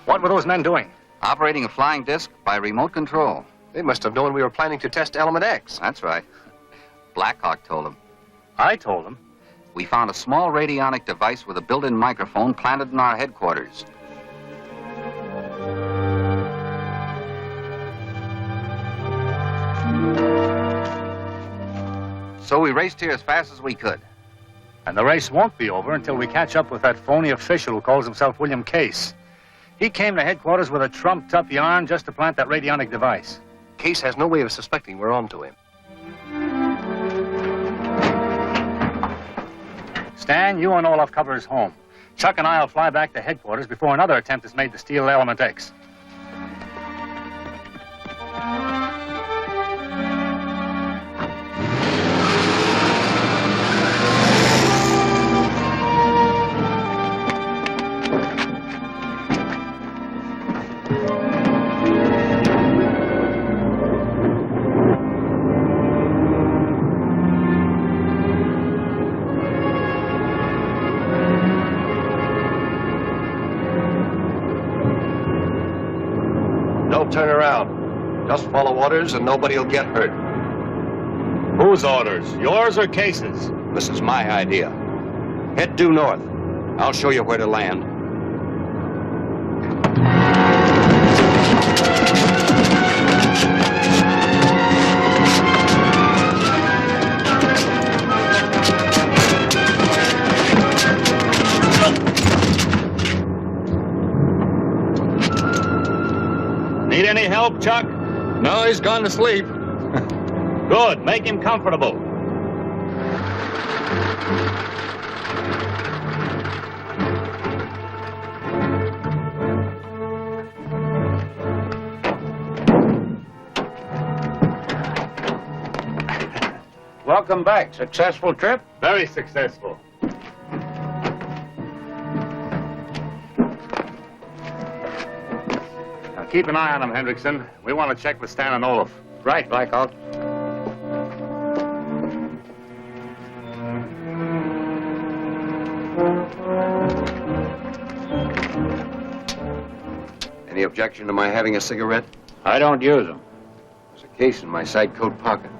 What were those men doing? Operating a flying disc by remote control. They must have known we were planning to test Element X. That's right. Blackhawk told them. I told them. We found a small radionic device with a built-in microphone planted in our headquarters. So we raced here as fast as we could. And the race won't be over until we catch up with that phony official who calls himself William Case. He came to headquarters with a trumped-up yarn just to plant that radionic device. Case has no way of suspecting we're on to him. Stan, you and Olaf cover his home. Chuck and I will fly back to headquarters before another attempt is made to steal Element X. Don't turn around. Just follow orders and nobody will get hurt. Whose orders? Yours or Case's? This is my idea. Head due north. I'll show you where to land. Need any help, Chuck? No, he's gone to sleep. Good. Make him comfortable. Welcome back. Successful trip? Very successful. Now keep an eye on him, Hendrickson. We want to check with Stan and Olaf. Right, Blackhawk. Any objection to my having a cigarette? I don't use them. There's a case in my side coat pocket.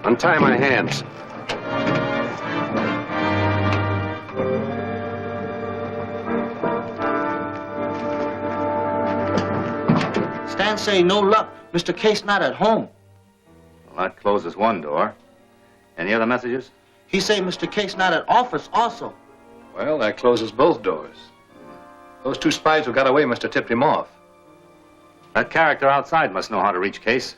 Untie my hands. Stan say no luck. Mr. Case not at home. Well, that closes one door. Any other messages? He say Mr. Case not at office also. Well, that closes both doors. Those two spies who got away must have tipped him off. That character outside must know how to reach Case.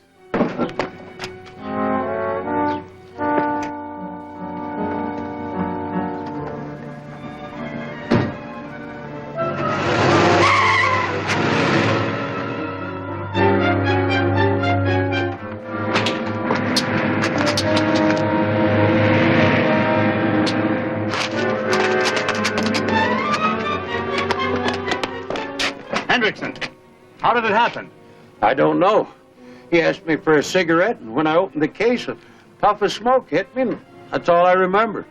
Hendrickson, how did it happen? I don't know. He asked me for a cigarette, and when I opened the case, a puff of smoke hit me, and that's all I remember.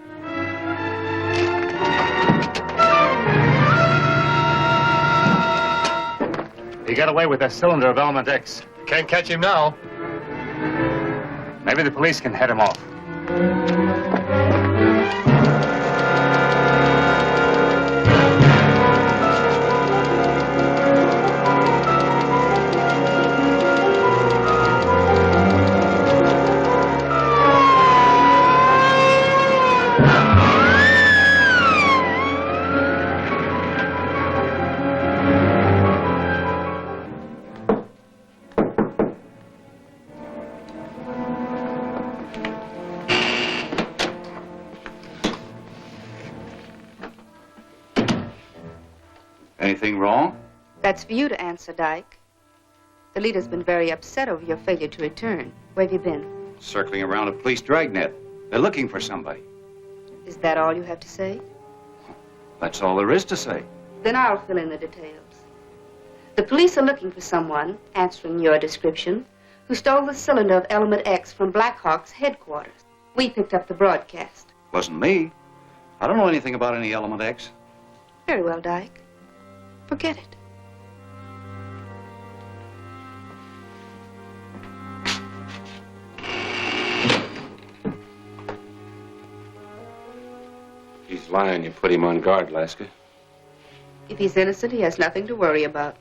He got away with that cylinder of Element X. Can't catch him now. Maybe the police can head him off. Anything wrong? That's for you to answer, Dyke. The leader's been very upset over your failure to return. Where have you been? Circling around a police dragnet. They're looking for somebody. Is that all you have to say? That's all there is to say. Then I'll fill in the details. The police are looking for someone, answering your description, who stole the cylinder of Element X from Blackhawk's headquarters. We picked up the broadcast. Wasn't me. I don't know anything about any Element X. Very well, Dyke. Forget it. He's lying. You put him on guard, Laska. If he's innocent, he has nothing to worry about.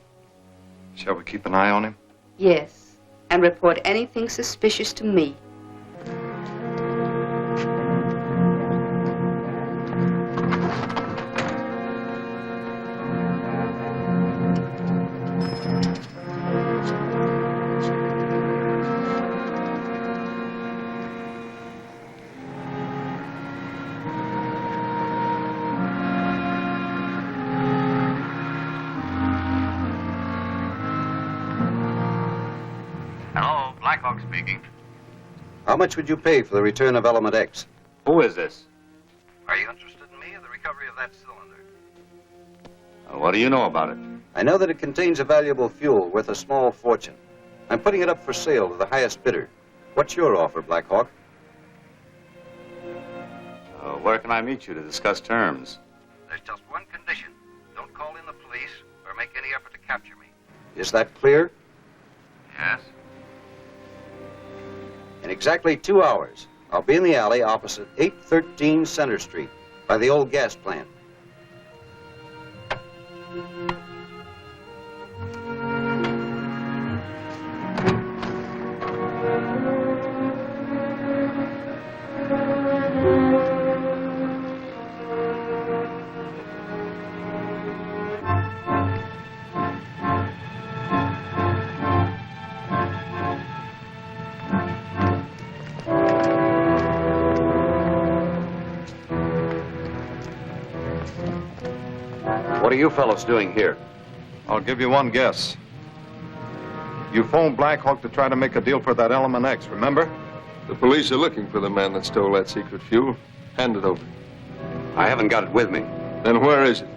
Shall we keep an eye on him? Yes, and report anything suspicious to me. Hello, Blackhawk speaking. How much would you pay for the return of Element X? Who is this? Are you interested in me or the recovery of that cylinder? What do you know about it? I know that it contains a valuable fuel worth a small fortune. I'm putting it up for sale to the highest bidder. What's your offer, Blackhawk? Where can I meet you to discuss terms? There's just one condition. Don't call in the police or make any effort to capture me. Is that clear? Yes? In exactly 2 hours, I'll be in the alley opposite 813 Center Street by the old gas plant. are you fellows doing here? I'll give you one guess. You phoned Blackhawk to try to make a deal for that Element X, remember? The police are looking for the man that stole that secret fuel. Hand it over. I haven't got it with me. Then where is it?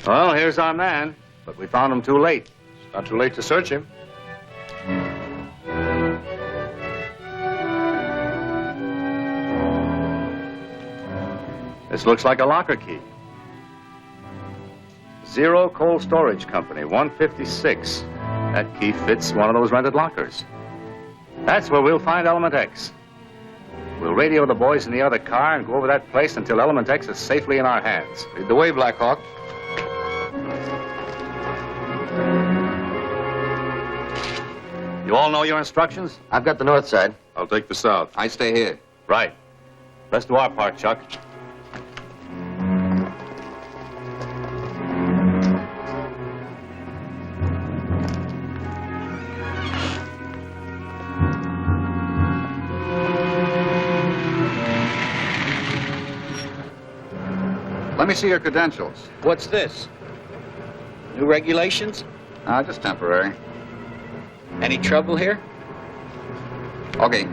Well, here's our man, but we found him too late. It's not too late to search him. This looks like a locker key. Zero Cold Storage Company, 156. That key fits one of those rented lockers. That's where we'll find Element X. We'll radio the boys in the other car and go over that place until Element X is safely in our hands. Lead the way, Blackhawk. You all know your instructions? I've got the north side. I'll take the south. I stay here. Right. Let's do our part, Chuck. Let me see your credentials. What's this? New regulations? Just temporary. Any trouble here? Okay.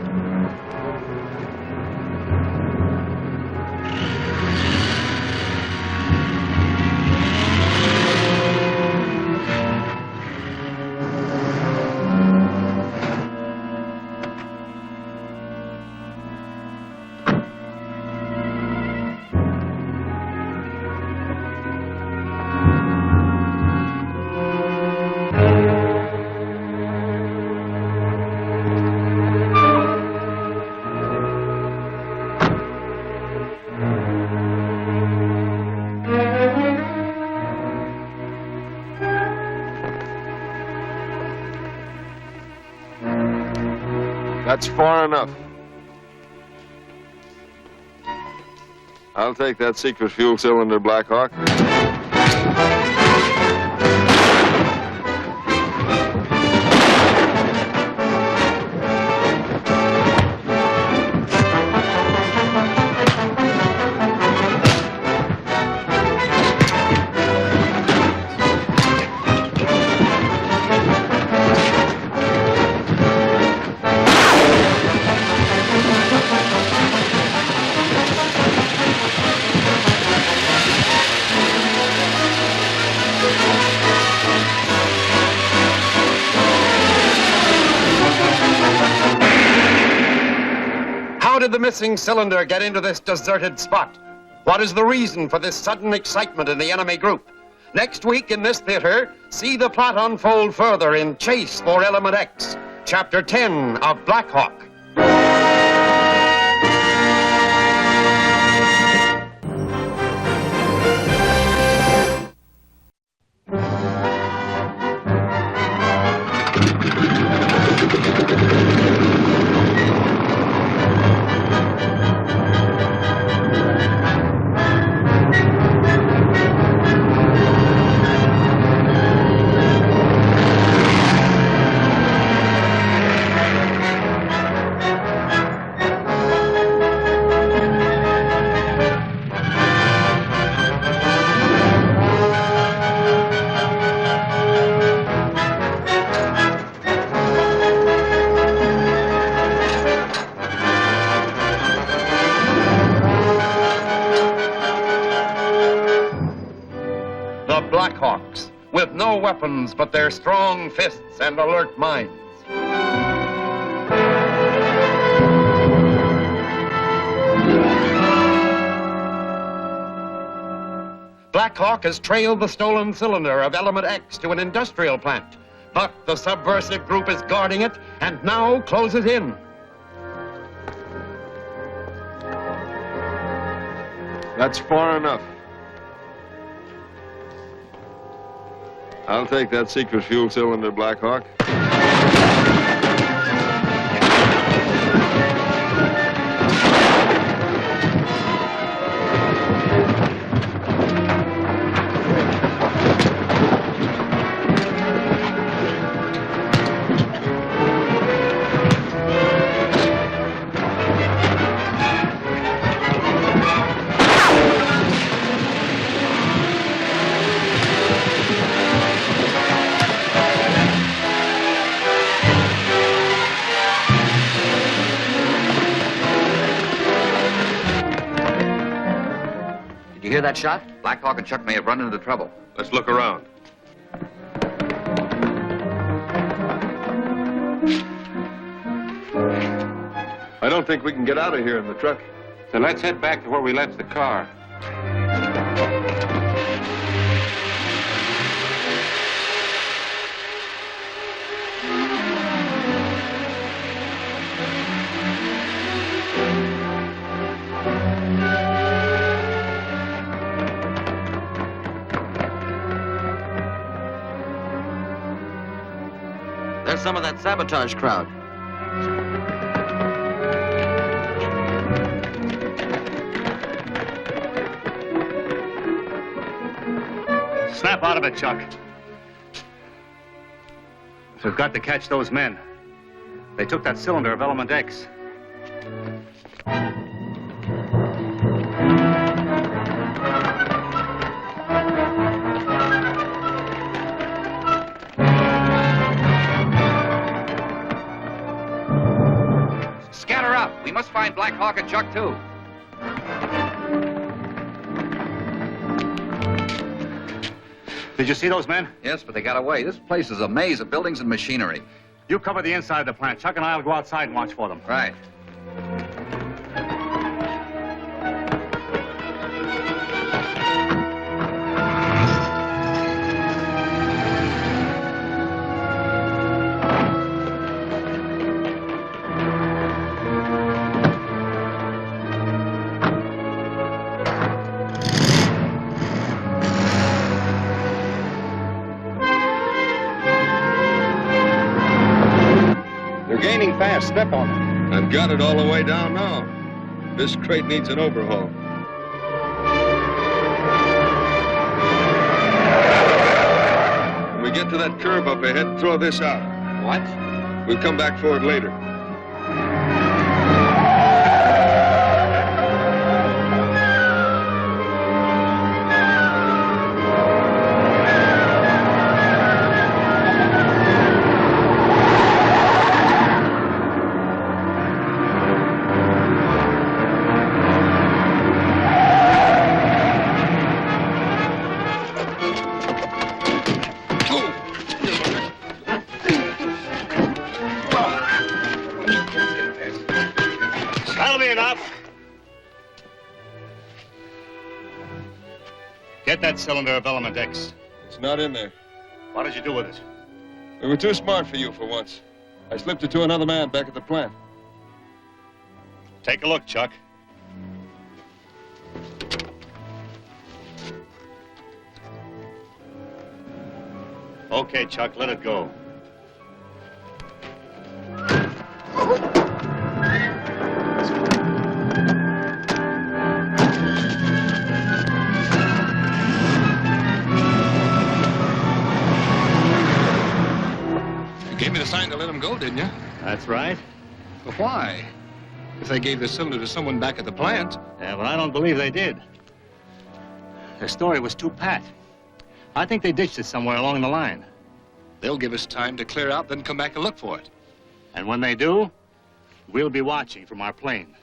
That's far enough. I'll take that secret fuel cylinder, Blackhawk. How did the missing cylinder get into this deserted spot? What is the reason for this sudden excitement in the enemy group? Next week in this theater, see the plot unfold further in Chase for Element X, Chapter 10 of BLACKHAWK. The Blackhawks, with no weapons but their strong fists and alert minds. Blackhawk has trailed the stolen cylinder of Element X to an industrial plant, but the subversive group is guarding it and now closes in. That's far enough. I'll take that secret fuel cylinder, Blackhawk. Did you hear that shot? Blackhawk and Chuck may have run into trouble. Let's look around. I don't think we can get out of here in the truck. Then let's head back to where we left the car. There's some of that sabotage crowd. Snap out of it, Chuck. We've got to catch those men. They took that cylinder of Element X. Scatter out. We must find Blackhawk and Chuck, too. Did you see those men? Yes, but they got away. This place is a maze of buildings and machinery. You cover the inside of the plant. Chuck and I will go outside and watch for them. Right. Gaining fast. Step on it. I've got it all the way down now. This crate needs an overhaul. When we get to that curve up ahead, throw this out. What? We'll come back for it later. That'll be enough. Get that cylinder of element X. It's not in there. What did you do with it? We were too smart for you for once. I slipped it to another man back at the plant. Take a look, Chuck. Okay, Chuck, let it go. You gave me the sign to let him go, didn't you? That's right. But why? If they gave the cylinder to someone back at the plant. Yeah, but I don't believe they did. Their story was too pat. I think they ditched it somewhere along the line. They'll give us time to clear out, then come back and look for it. And when they do, we'll be watching from our plane.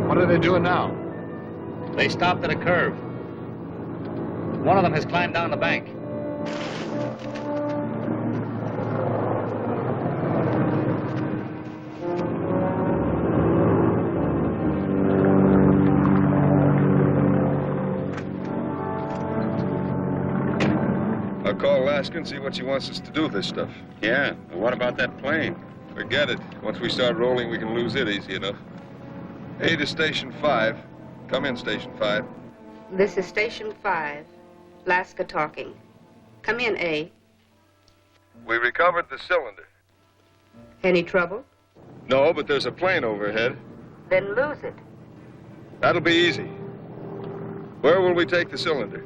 What are they doing now? They stopped at a curve. One of them has climbed down the bank. I'll call Alaska and see what she wants us to do with this stuff. Yeah, but what about that plane? Forget it. Once we start rolling, we can lose it easy enough. A to Station 5. Come in, Station 5. This is Station 5. Alaska talking. Come in, A. We recovered the cylinder. Any trouble? No, but there's a plane overhead. Then lose it. That'll be easy. Where will we take the cylinder?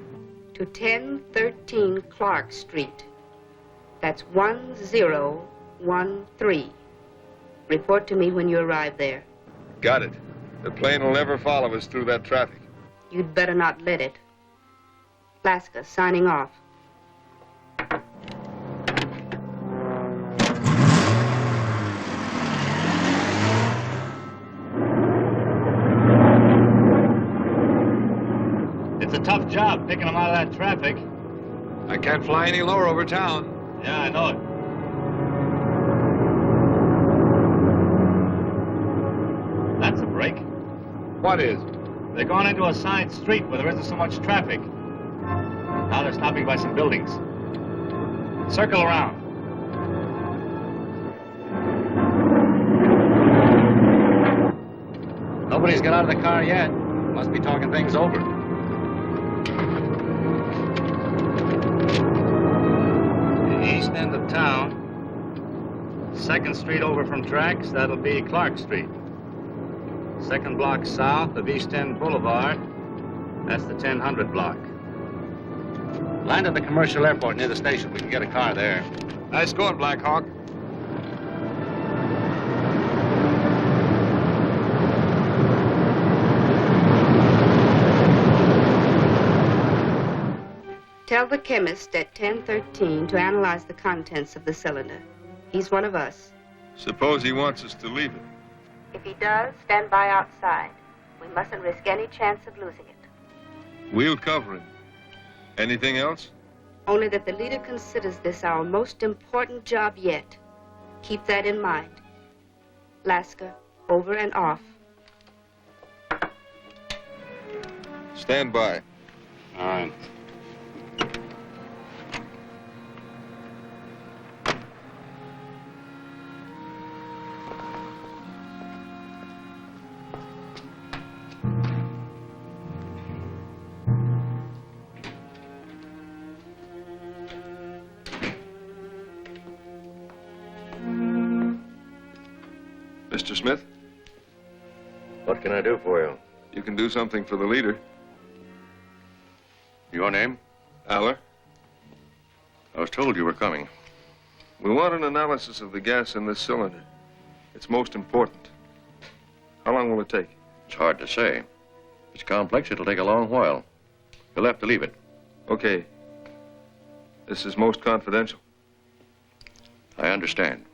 To 1013 Clark Street. That's 1013. Report to me when you arrive there. Got it. The plane will never follow us through that traffic. You'd better not let it. Alaska, signing off. It's a tough job picking them out of that traffic. I can't fly any lower over town. Yeah, I know it. That's a break. What is? They're going into a side street where there isn't so much traffic. Now they're stopping by some buildings. Circle around. Nobody's got out of the car yet. Must be talking things over. The east end of town. 2nd Street over from tracks, that'll be Clark Street. 2nd block south of East End Boulevard, that's the 1000 block. Land at the commercial airport near the station. We can get a car there. Nice going, Blackhawk. Tell the chemist at 1013 to analyze the contents of the cylinder. He's one of us. Suppose he wants us to leave it. If he does, stand by outside. We mustn't risk any chance of losing it. We'll cover him. Anything else? Only that the leader considers this our most important job yet. Keep that in mind. Alaska, over and off. Stand by. All right. Mr. Smith? What can I do for you? You can do something for the leader. Your name? Aller. I was told you were coming. We want an analysis of the gas in this cylinder. It's most important. How long will it take? It's hard to say. If it's complex, it'll take a long while. You'll have to leave it. Okay. This is most confidential. I understand.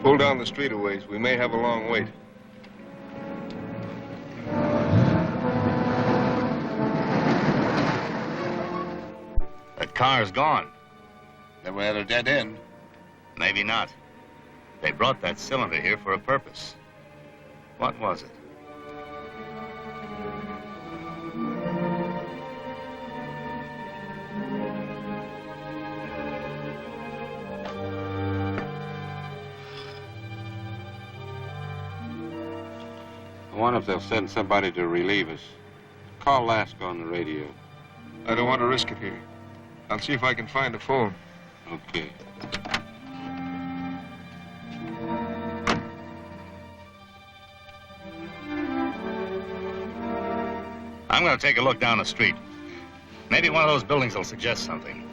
Pull down the street a ways. We may have a long wait. That car's gone. Then we're at a dead end. Maybe not. They brought that cylinder here for a purpose. What was it? I wonder if they'll send somebody to relieve us. Call Lasker on the radio. I don't want to risk it here. I'll see if I can find a phone. Okay. I'm going to take a look down the street. Maybe one of those buildings will suggest something.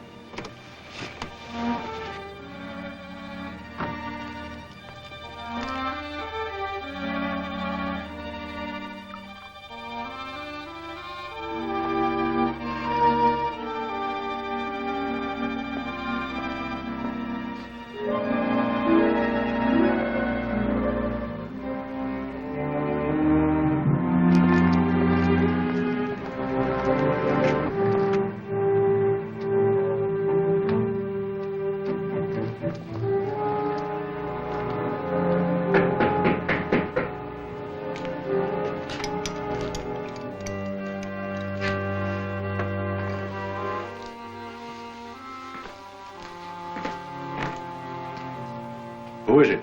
Who is it?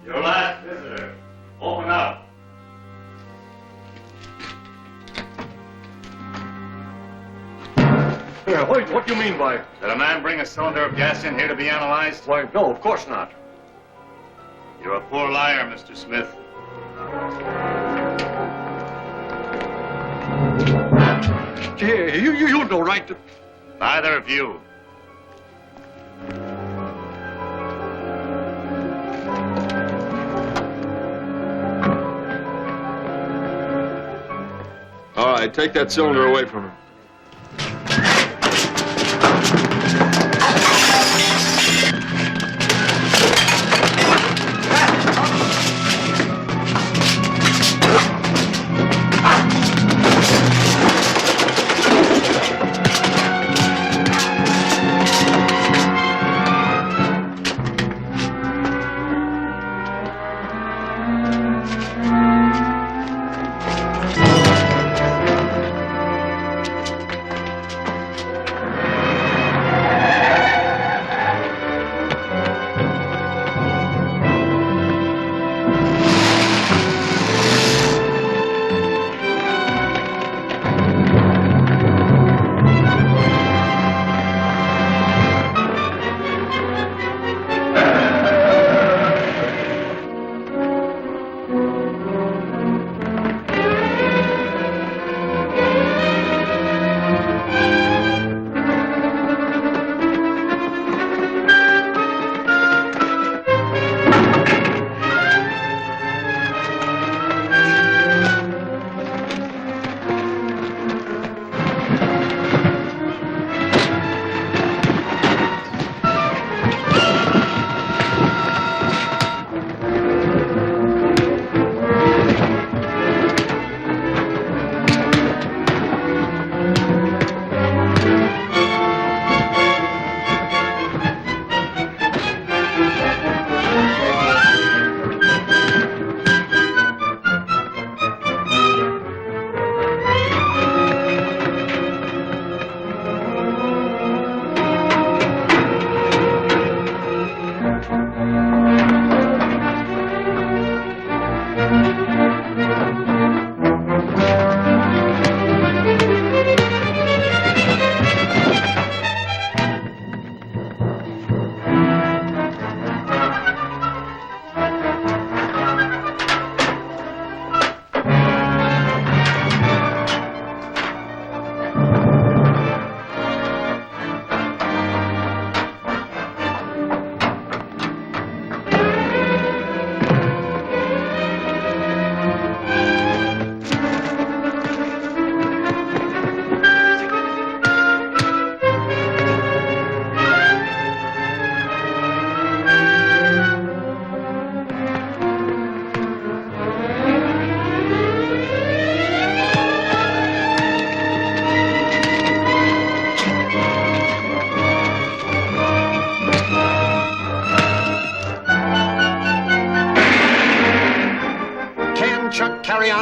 Your last visitor. Open up. Yeah, what do you mean by... Did a man bring a cylinder of gas in here to be analyzed? Why, no, of course not. You're a poor liar, Mr. Smith. Gee, you have no right to... Neither of you. All right, take that cylinder away from her.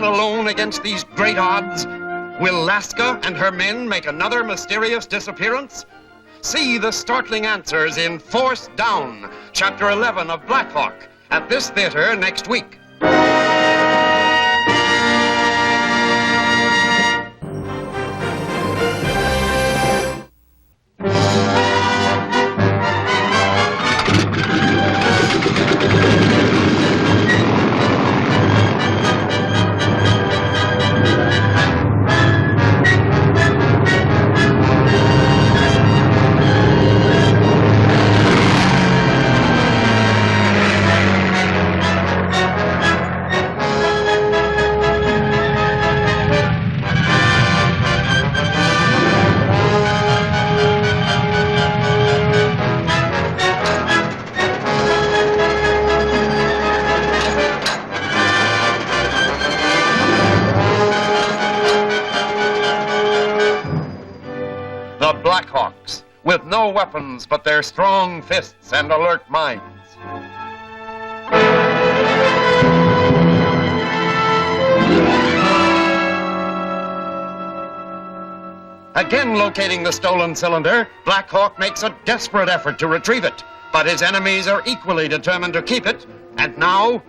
man alone against these great odds? Will Laska and her men make another mysterious disappearance? See the startling answers in Force Down, Chapter 11 of Blackhawk, at this theater next week. The Blackhawks, with no weapons but their strong fists and alert minds. Again locating the stolen cylinder, Blackhawk makes a desperate effort to retrieve it, but his enemies are equally determined to keep it, and now...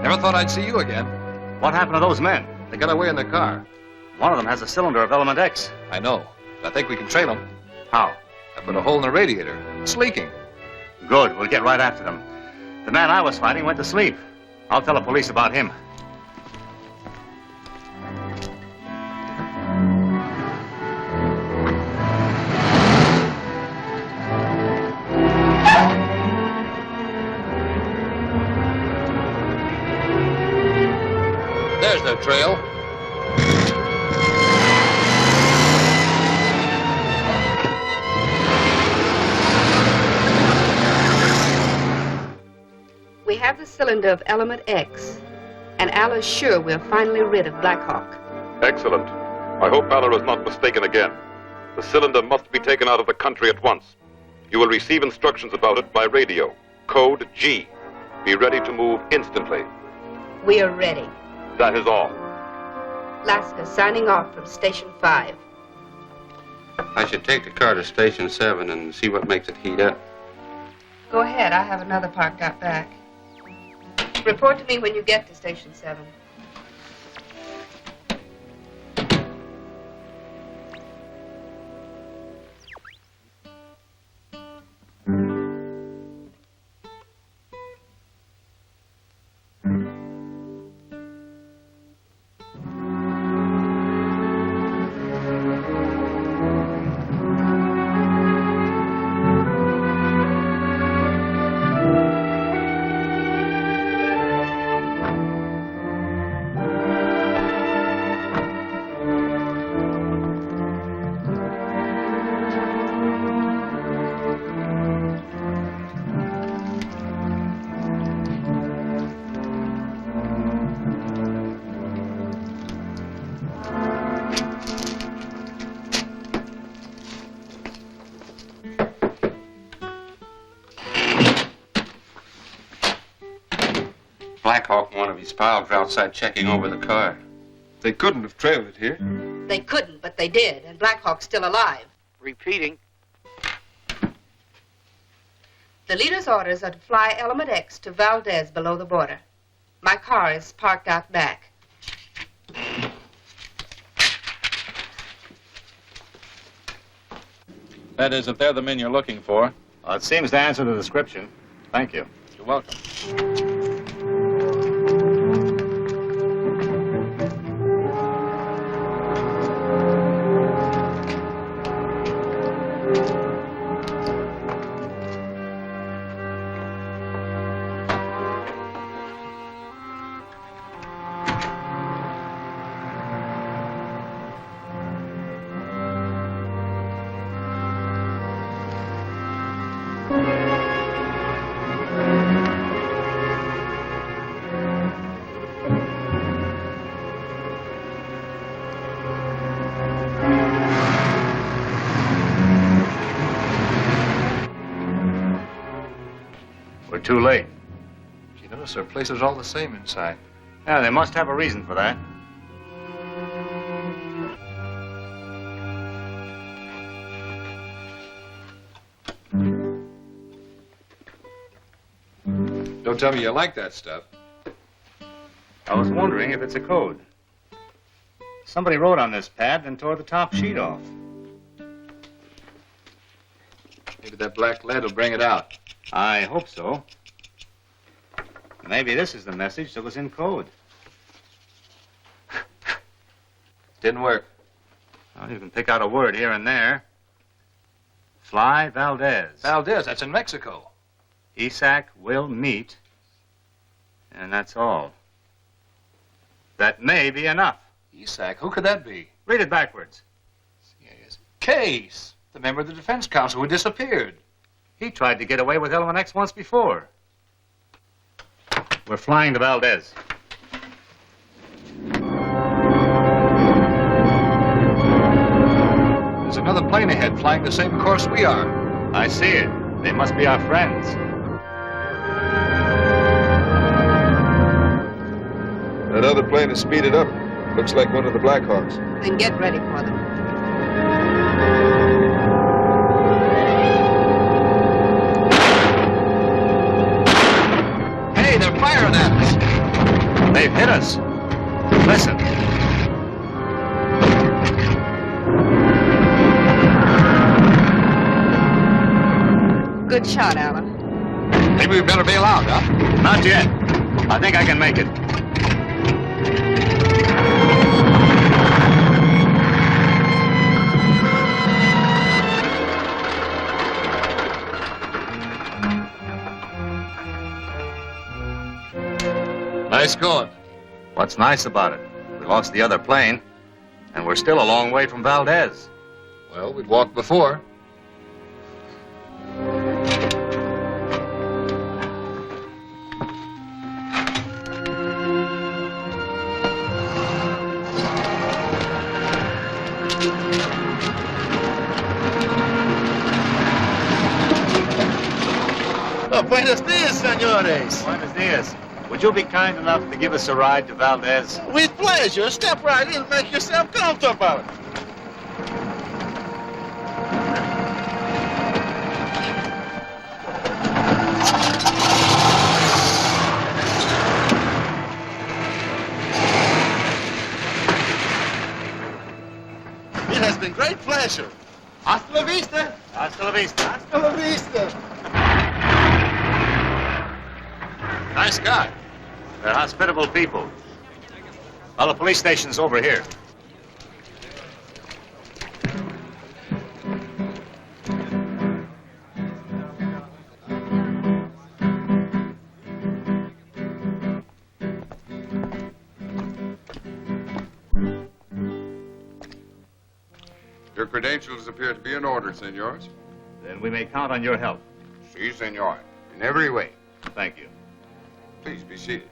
Never thought I'd see you again. What happened to those men? They got away in their car. One of them has a cylinder of element X. I know. I think we can trail them. How? I put a hole in the radiator. It's leaking. Good. We'll get right after them. The man I was fighting went to sleep. I'll tell the police about him. There's their trail. We have the cylinder of element X, and Al is sure we're finally rid of Blackhawk. Excellent. I hope Aller is not mistaken again. The cylinder must be taken out of the country at once. You will receive instructions about it by radio. Code G. Be ready to move instantly. We are ready. That is all. Laska signing off from Station 5. I should take the car to Station 7 and see what makes it heat up. Go ahead. I have another parked out back. Report to me when you get to Station 7. Blackhawk and one of his pals were outside checking over the car. They couldn't have trailed it here. They couldn't, but they did, and Blackhawk's still alive. Repeating. The leader's orders are to fly Element X to Valdez below the border. My car is parked out back. That is, if they're the men you're looking for. Well, it seems to answer the description. Thank you. You're welcome. Too late. You notice our place is all the same inside. Yeah, they must have a reason for that. Don't tell me you like that stuff. I was wondering if it's a code. Somebody wrote on this pad and tore the top sheet off. Maybe that black lead will bring it out. I hope so. Maybe this is the message that was in code. Didn't work. Well, you can pick out a word here and there. Fly Valdez. Valdez, that's in Mexico. Isak will meet. And that's all. That may be enough. Isak, who could that be? Read it backwards. Yes. Case, the member of the Defense Council who disappeared. He tried to get away with Element X once before. We're flying to Valdez. There's another plane ahead flying the same course we are. I see it. They must be our friends. That other plane is speeded up. Looks like one of the Blackhawks. Then get ready for them. Hey, they're firing at us. They've hit us. Listen. Good shot, Alan. Maybe we better bail out, huh? Not yet. I think I can make it. Nice going. What's nice about it? We lost the other plane, and we're still a long way from Valdez. Well, we'd walked before. Oh, buenos dias, senores. Buenos dias. Would you be kind enough to give us a ride to Valdez? With pleasure. Step right in and make yourself comfortable. It has been great pleasure. Hasta la vista. Hasta la vista. Hasta la vista. Nice guy. They're hospitable people. Well, the police station's over here. Your credentials appear to be in order, senors. Then we may count on your help. Si, senor. In every way. Thank you. Please be seated.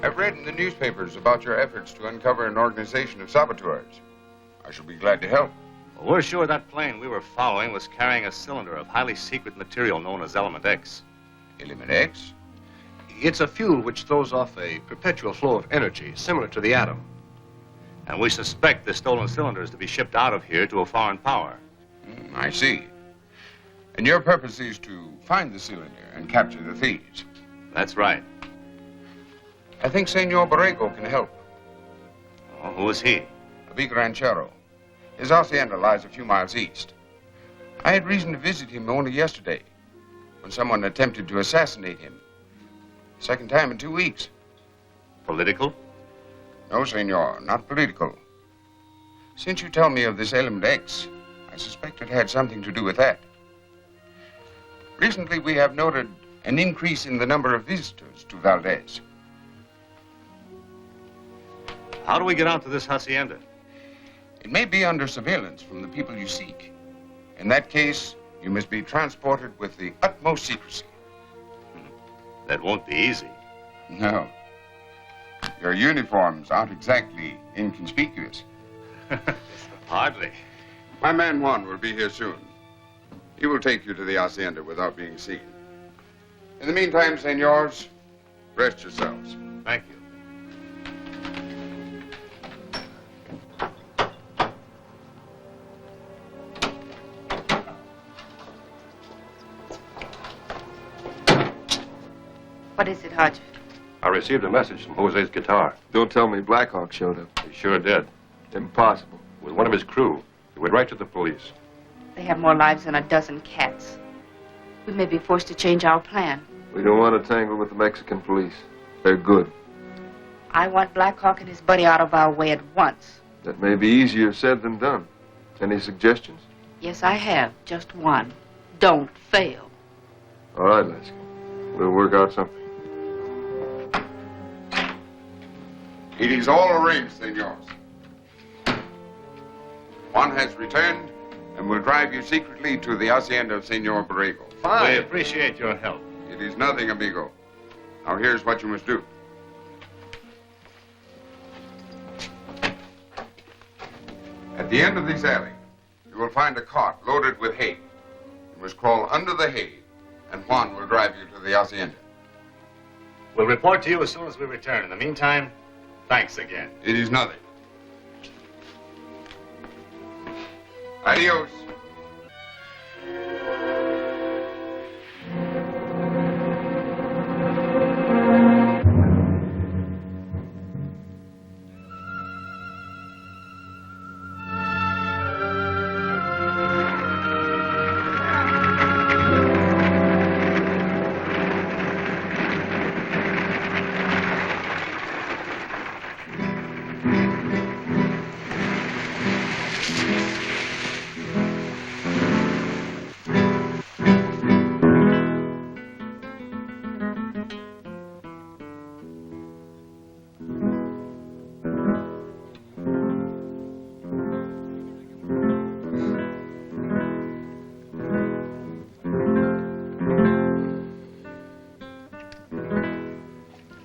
I've read in the newspapers about your efforts to uncover an organization of saboteurs. I shall be glad to help. Well, we're sure that plane we were following was carrying a cylinder of highly secret material known as Element X. Element X? It's a fuel which throws off a perpetual flow of energy, similar to the atom. And we suspect the stolen cylinders to be shipped out of here to a foreign power. I see. And your purpose is to find the cylinder and capture the thieves. That's right. I think Senor Borrego can help. Oh, who is he? A big ranchero. His hacienda lies a few miles east. I had reason to visit him only yesterday, when someone attempted to assassinate him. Second time in 2 weeks. Political? No, senor, not political. Since you tell me of this Element X, I suspect it had something to do with that. Recently, we have noted an increase in the number of visitors to Valdez. How do we get out to this hacienda? It may be under surveillance from the people you seek. In that case, you must be transported with the utmost secrecy. That won't be easy. No. Your uniforms aren't exactly inconspicuous. Hardly. My man Juan will be here soon. He will take you to the hacienda without being seen. In the meantime, senors, rest yourselves. Thank you. What is it, Hodge? I received a message from Jose's guitar. Don't tell me Blackhawk showed up. He sure did. Impossible. With one of his crew. He went right to the police. They have more lives than a dozen cats. We may be forced to change our plan. We don't want to tangle with the Mexican police. They're good. I want Blackhawk and his buddy out of our way at once. That may be easier said than done. Any suggestions? Yes, I have. Just one. Don't fail. All right, Lasky. We'll work out something. It is all arranged, senors. Juan has returned and will drive you secretly to the hacienda of Senor Borrego. Fine. We appreciate your help. It is nothing, amigo. Now here's what you must do. At the end of this alley, you will find a cart loaded with hay. You must crawl under the hay, and Juan will drive you to the hacienda. We'll report to you as soon as we return. In the meantime, thanks again. It is nothing. Adios.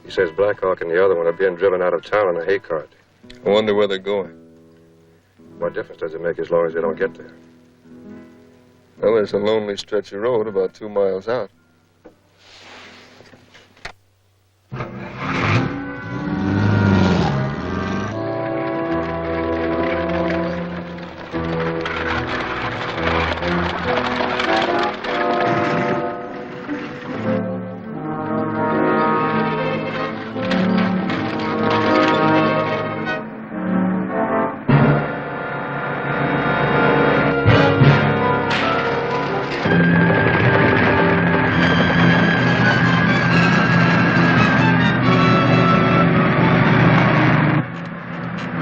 He says Blackhawk and the other one are being driven out of town in a hay cart. I wonder where they're going. What difference does it make as long as they don't get there? Well, there's a lonely stretch of road about 2 miles out.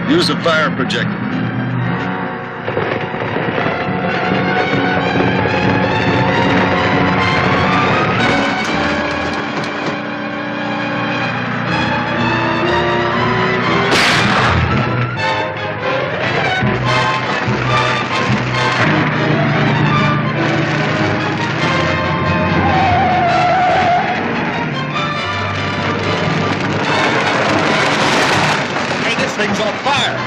Use a fire projector. Hey, this thing's on fire!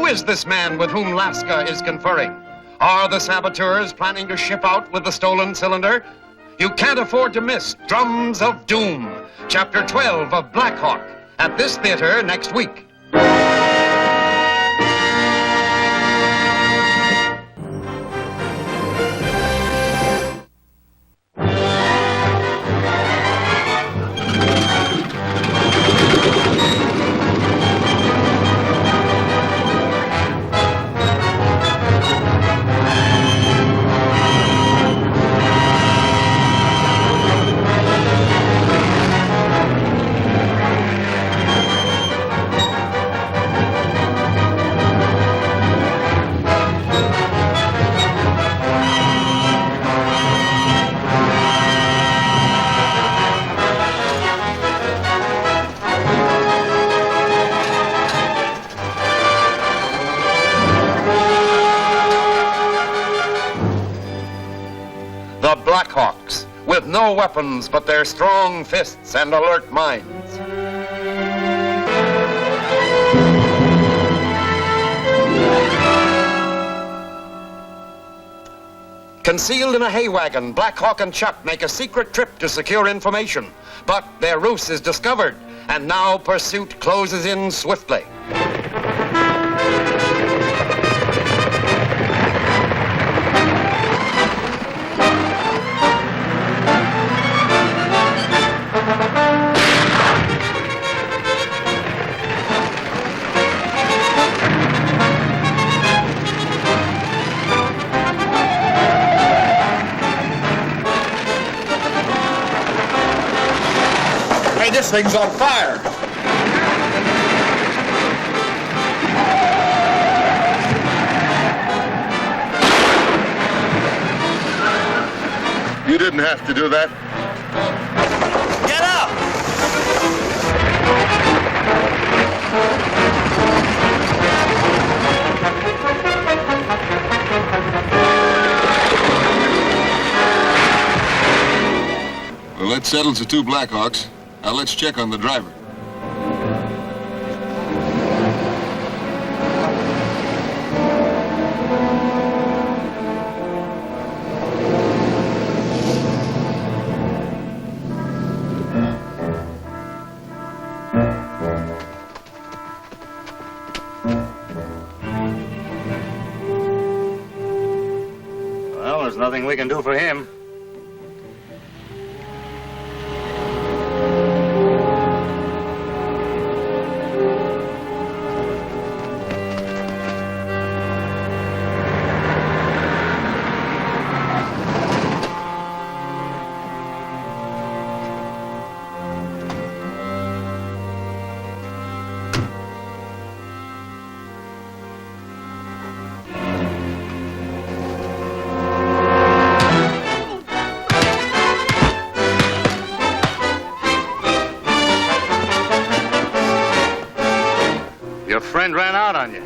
Who is this man with whom Laska is conferring? Are the saboteurs planning to ship out with the stolen cylinder? You can't afford to miss Drums of Doom, Chapter 12 of BLACKHAWK, at this theater next week. The Blackhawks, with no weapons but their strong fists and alert minds. Concealed in a hay wagon, Blackhawk and Chuck make a secret trip to secure information. But their ruse is discovered, and now pursuit closes in swiftly. Hey, this thing's on fire. You didn't have to do that. Get up! Well, that settles the two Blackhawks. Now let's check on the driver. Well, there's nothing we can do for him. Your friend ran out on you,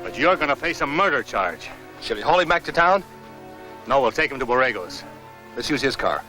but you're going to face a murder charge. Shall we haul him back to town? No, we'll take him to Borrego's. Let's use his car.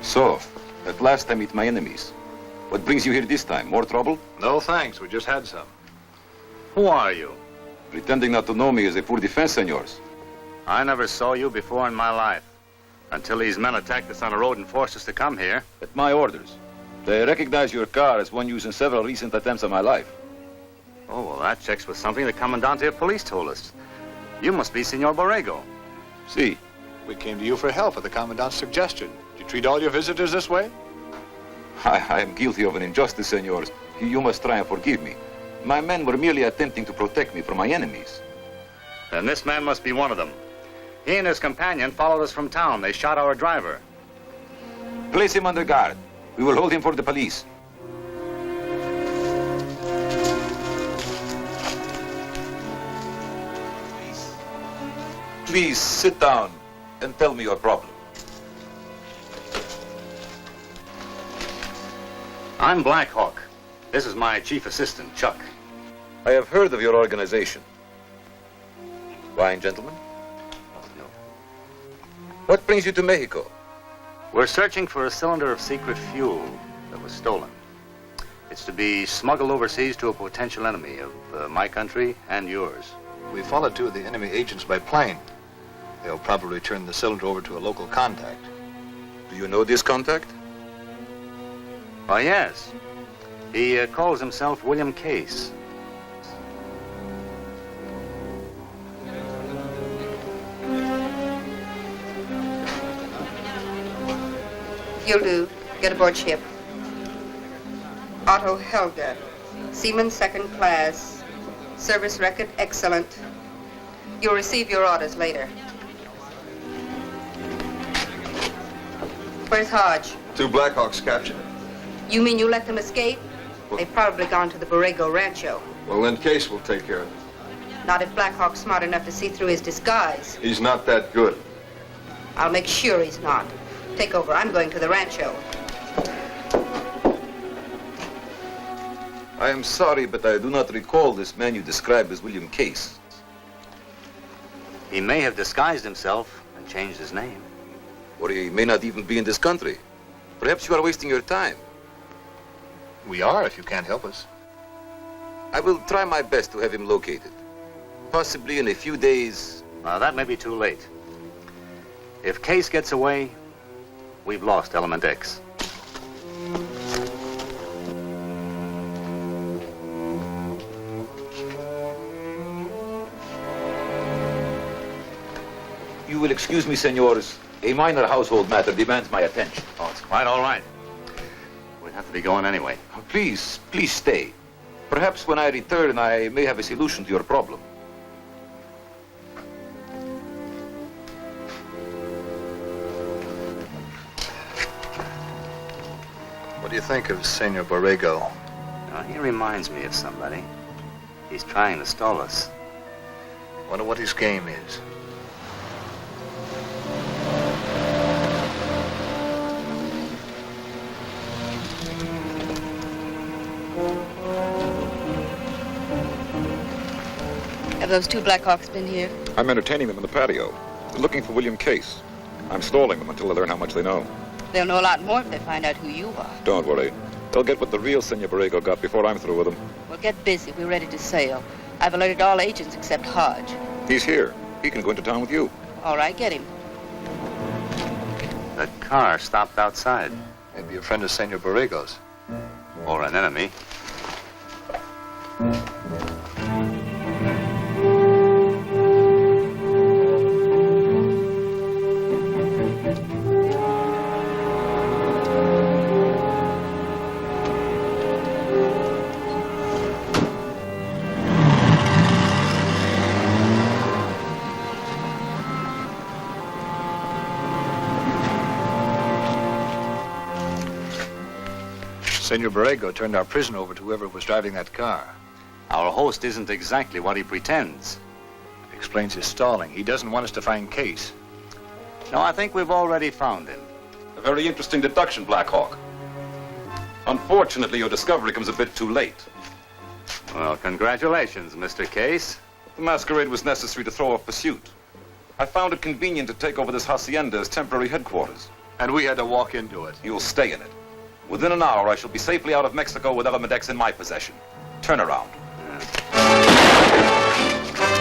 So, at last I meet my enemies. What brings you here this time? More trouble? No, thanks. We just had some. Who are you? Pretending not to know me is a poor defense, senors. I never saw you before in my life. Until these men attacked us on the road and forced us to come here. At my orders. They recognize your car as one used in several recent attempts on my life. Oh, well, that checks with something the Comandante of Police told us. You must be Senor Borrego. Si. We came to you for help at the Commandant's suggestion. Do you treat all your visitors this way? I am guilty of an injustice, senors. You must try and forgive me. My men were merely attempting to protect me from my enemies. Then this man must be one of them. He and his companion followed us from town. They shot our driver. Place him under guard. We will hold him for the police. Please sit down and tell me your problem. I'm Blackhawk. This is my chief assistant, Chuck. I have heard of your organization. Wine, gentlemen? No. What brings you to Mexico? We're searching for a cylinder of secret fuel that was stolen. It's to be smuggled overseas to a potential enemy of my country and yours. We followed two of the enemy agents by plane. They'll probably turn the cylinder over to a local contact. Do you know this contact? Oh, yes. He calls himself William Case. You'll do. Get aboard ship. Otto Helga, seaman second class. Service record excellent. You'll receive your orders later. Where's Hodge? 2 Blackhawks captured. You mean you let them escape? They've probably gone to the Borrego Rancho. Well, then Case will take care of it. Not if Blackhawk's smart enough to see through his disguise. He's not that good. I'll make sure he's not. Take over. I'm going to the rancho. I am sorry, but I do not recall this man you described as William Case. He may have disguised himself and changed his name. Or he may not even be in this country. Perhaps you are wasting your time. We are, if you can't help us. I will try my best to have him located. Possibly in a few days. That may be too late. If Case gets away, we've lost Element X. You will excuse me, senors. A minor household matter demands my attention. Oh, it's quite all right. We'll have to be going anyway. Please stay. Perhaps when I return, I may have a solution to your problem. What do you think of Senor Borrego? He reminds me of somebody. He's trying to stall us. Wonder what his game is. Have those 2 Blackhawks been here? I'm entertaining them in the patio. They're looking for William Case. I'm stalling them until they learn how much they know. They'll know a lot more if they find out who you are. Don't worry. They'll get what the real Senor Borrego got before I'm through with them. Well, get busy. We're ready to sail. I've alerted all agents except Hodge. He's here. He can go into town with you. All right, get him. That car stopped outside. Maybe a friend of Senor Borrego's. Or an enemy. Senor Borrego turned our prison over to whoever was driving that car. Our host isn't exactly what he pretends. Explains his stalling. He doesn't want us to find Case. No, I think we've already found him. A very interesting deduction, Blackhawk. Unfortunately, your discovery comes a bit too late. Well, congratulations, Mr. Case. The masquerade was necessary to throw off pursuit. I found it convenient to take over this hacienda as temporary headquarters. And we had to walk into it. You'll stay in it. Within an hour, I shall be safely out of Mexico with Element X in my possession. Turn around. Yeah.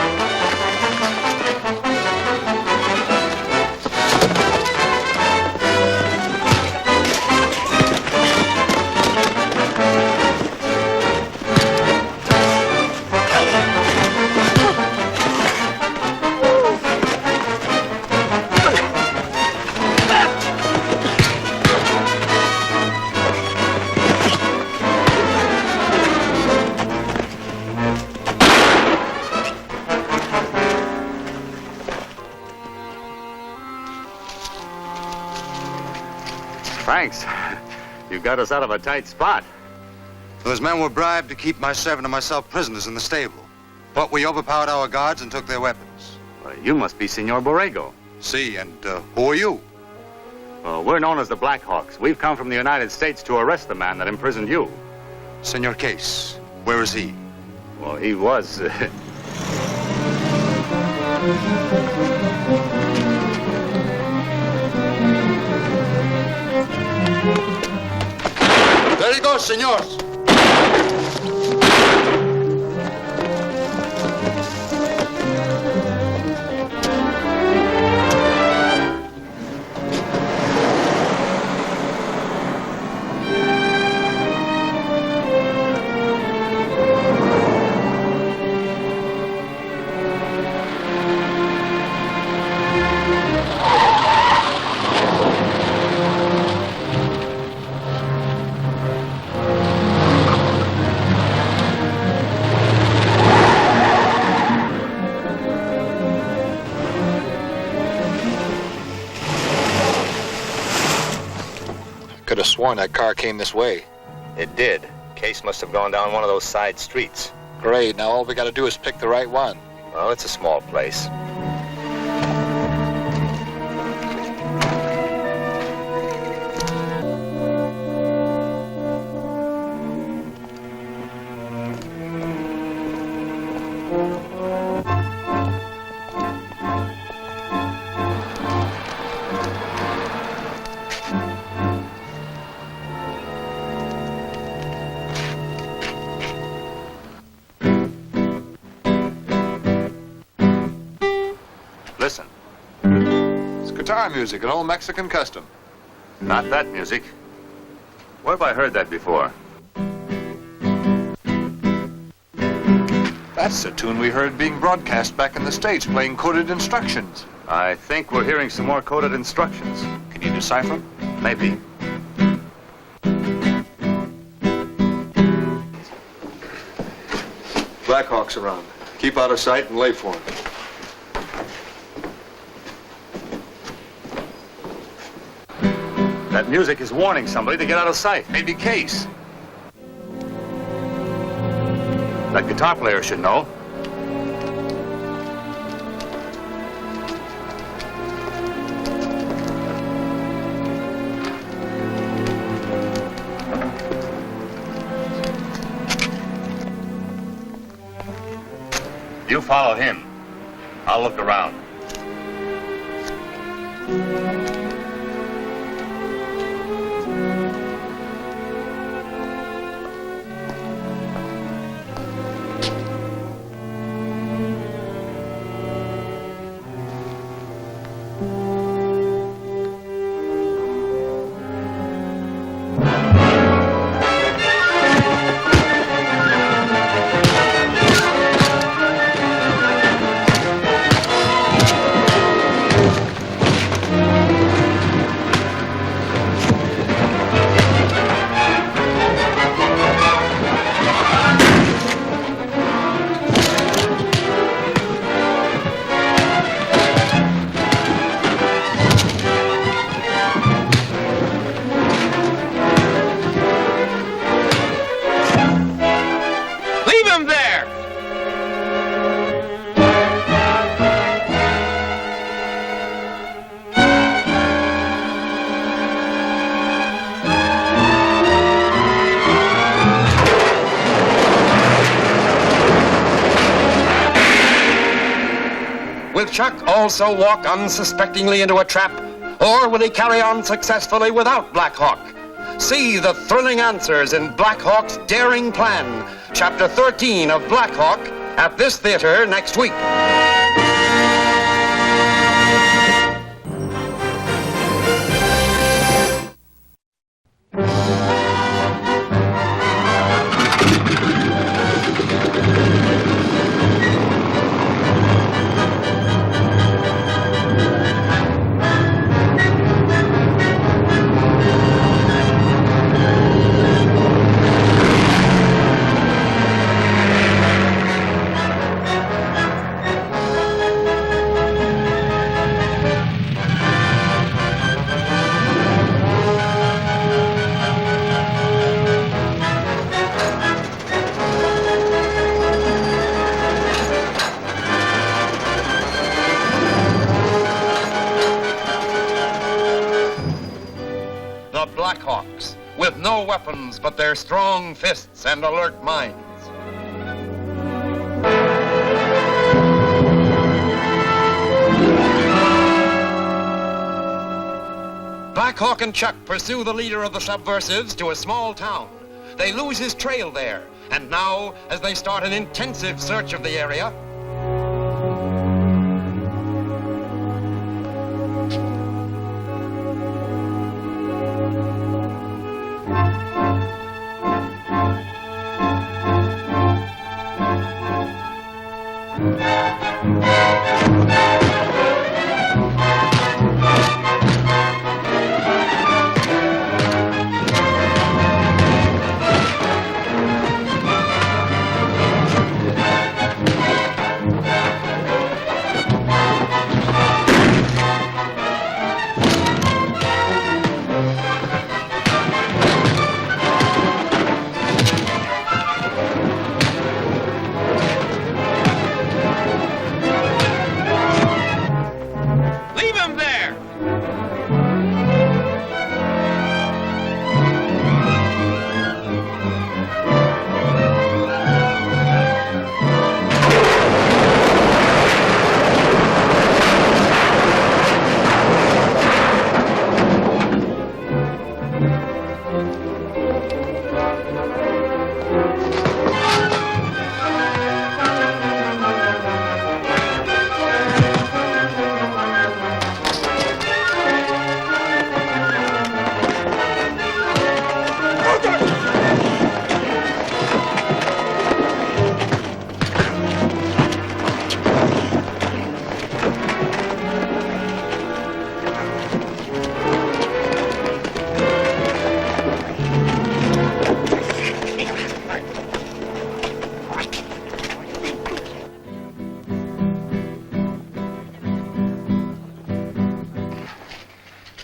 Thanks. You got us out of a tight spot. Those men were bribed to keep my servant and myself prisoners in the stable. But we overpowered our guards and took their weapons. Well, you must be Senor Borrego. See, and who are you? Well, we're known as the Blackhawks. We've come from the United States to arrest the man that imprisoned you. Senor Case, where is he? Well, he was... There he goes, senors. Could have sworn that car came this way. It did. Case must have gone down one of those side streets. Great, now all we gotta do is pick the right one. Well, it's a small place. Listen. It's guitar music, an old Mexican custom. Not that music. Where have I heard that before? That's the tune we heard being broadcast back in the States, playing coded instructions. I think we're hearing some more coded instructions. Can you decipher them? Maybe. Blackhawks around. Keep out of sight and lay for him. That music is warning somebody to get out of sight. Maybe Case. That guitar player should know. You follow him. I'll look around. Will Chuck also walk unsuspectingly into a trap, or will he carry on successfully without Blackhawk? See the thrilling answers in Blackhawk's daring plan, Chapter 13 of Blackhawk, at this theater next week. weapons but their strong fists and alert minds. Blackhawk and Chuck pursue the leader of the subversives to a small town. They lose his trail there, and now, as they start an intensive search of the area,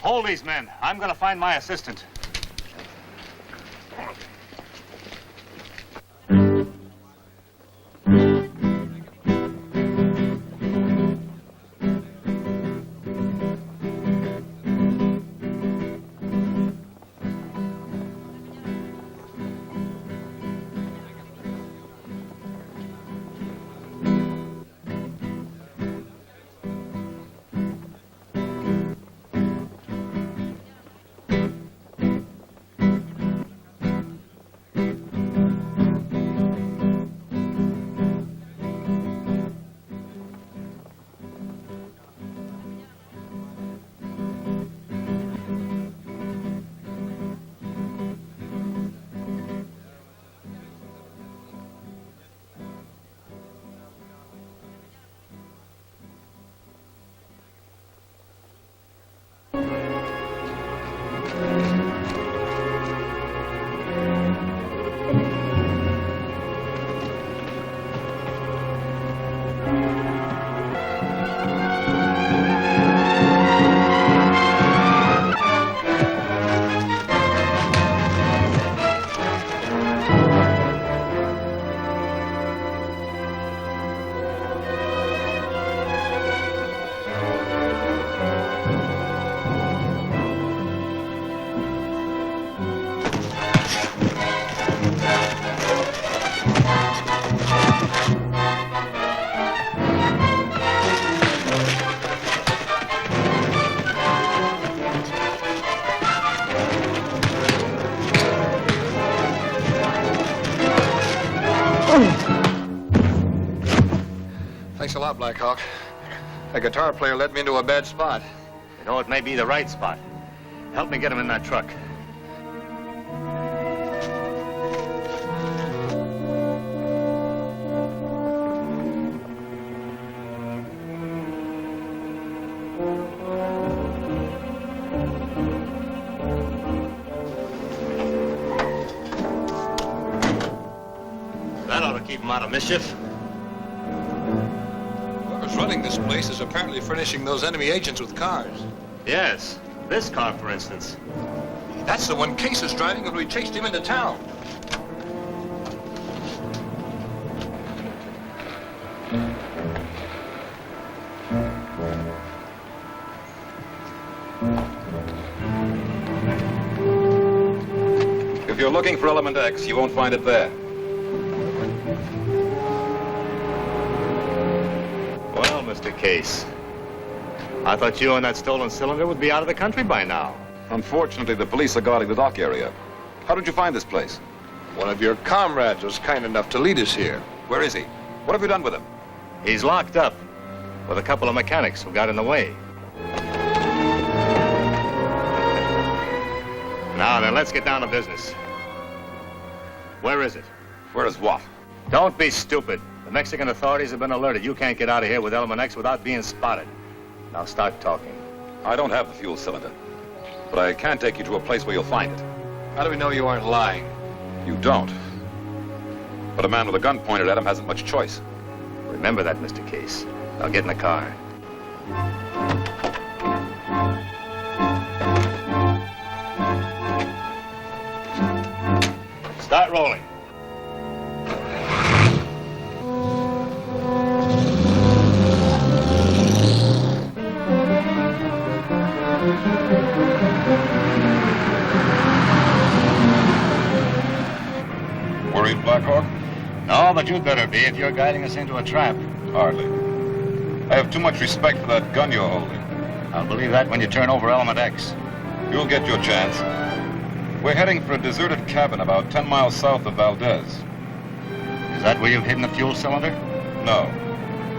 Hold these men. I'm going to find my assistant. Thanks a lot, Blackhawk. That guitar player led me into a bad spot. You know, it may be the right spot. Help me get him in that truck. That ought to keep him out of mischief. Whoever's running this place is apparently furnishing those enemy agents with cars. Yes, this car, for instance. That's the one Case is driving when we chased him into town. If you're looking for element X, you won't find it there. Well, Mr. Case, I thought you and that stolen cylinder would be out of the country by now. Unfortunately, the police are guarding the dock area. How did you find this place? One of your comrades was kind enough to lead us here. Where is he? What have you done with him? He's locked up with a couple of mechanics who got in the way. Now then, let's get down to business. Where is it? Where is what? Don't be stupid. The Mexican authorities have been alerted. You can't get out of here with element X without being spotted. Now start talking. I don't have the fuel cylinder, but I can take you to a place where you'll find it. How do we know you aren't lying? You don't. But a man with a gun pointed at him hasn't much choice. Remember that, Mr. Case. Now get in the car. Start rolling. Worried, Blackhawk? No, but you'd better be if you're guiding us into a trap. Hardly. I have too much respect for that gun you're holding. I'll believe that when you turn over element X. You'll get your chance. We're heading for a deserted cabin about 10 miles south of Valdez. Is that where you've hidden the fuel cylinder? No.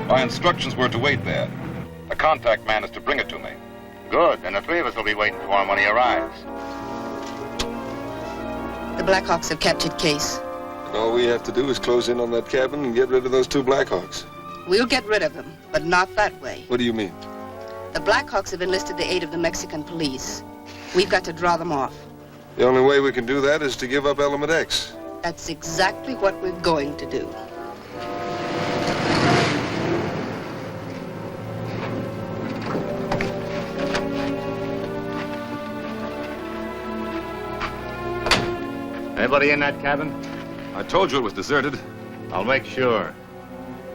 My instructions were to wait there. The contact man is to bring it to me. Good. Then the three of us will be waiting for him when he arrives. The Blackhawks have captured Case. And all we have to do is close in on that cabin and get rid of those two Blackhawks. We'll get rid of them, but not that way. What do you mean? The Blackhawks have enlisted the aid of the Mexican police. We've got to draw them off. The only way we can do that is to give up element X. That's exactly what we're going to do. Anybody in that cabin? I told you it was deserted. I'll make sure.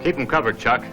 Keep them covered, Chuck.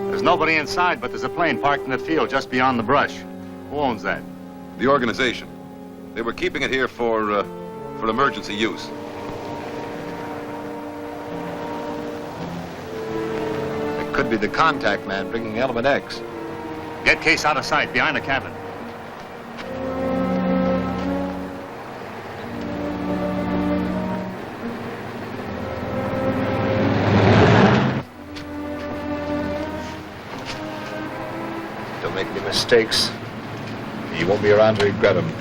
There's nobody inside, but there's a plane parked in the field just beyond the brush. Who owns that? The organization. They were keeping it here for emergency use. It could be the contact man bringing element X. Get Case out of sight, behind the cabin. Don't make any mistakes. You won't be around to regret them.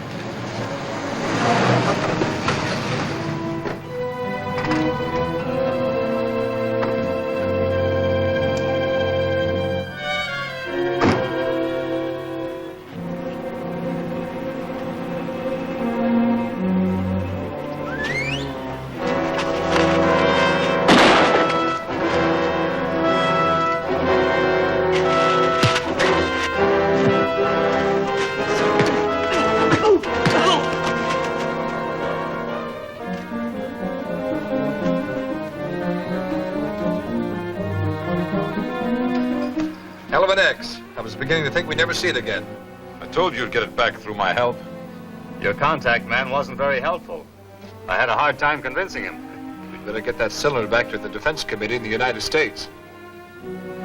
Element X. I was beginning to think we'd never see it again. I told you you'd get it back through my help. Your contact man wasn't very helpful. I had a hard time convincing him. We'd better get that cylinder back to the Defense Committee in the United States.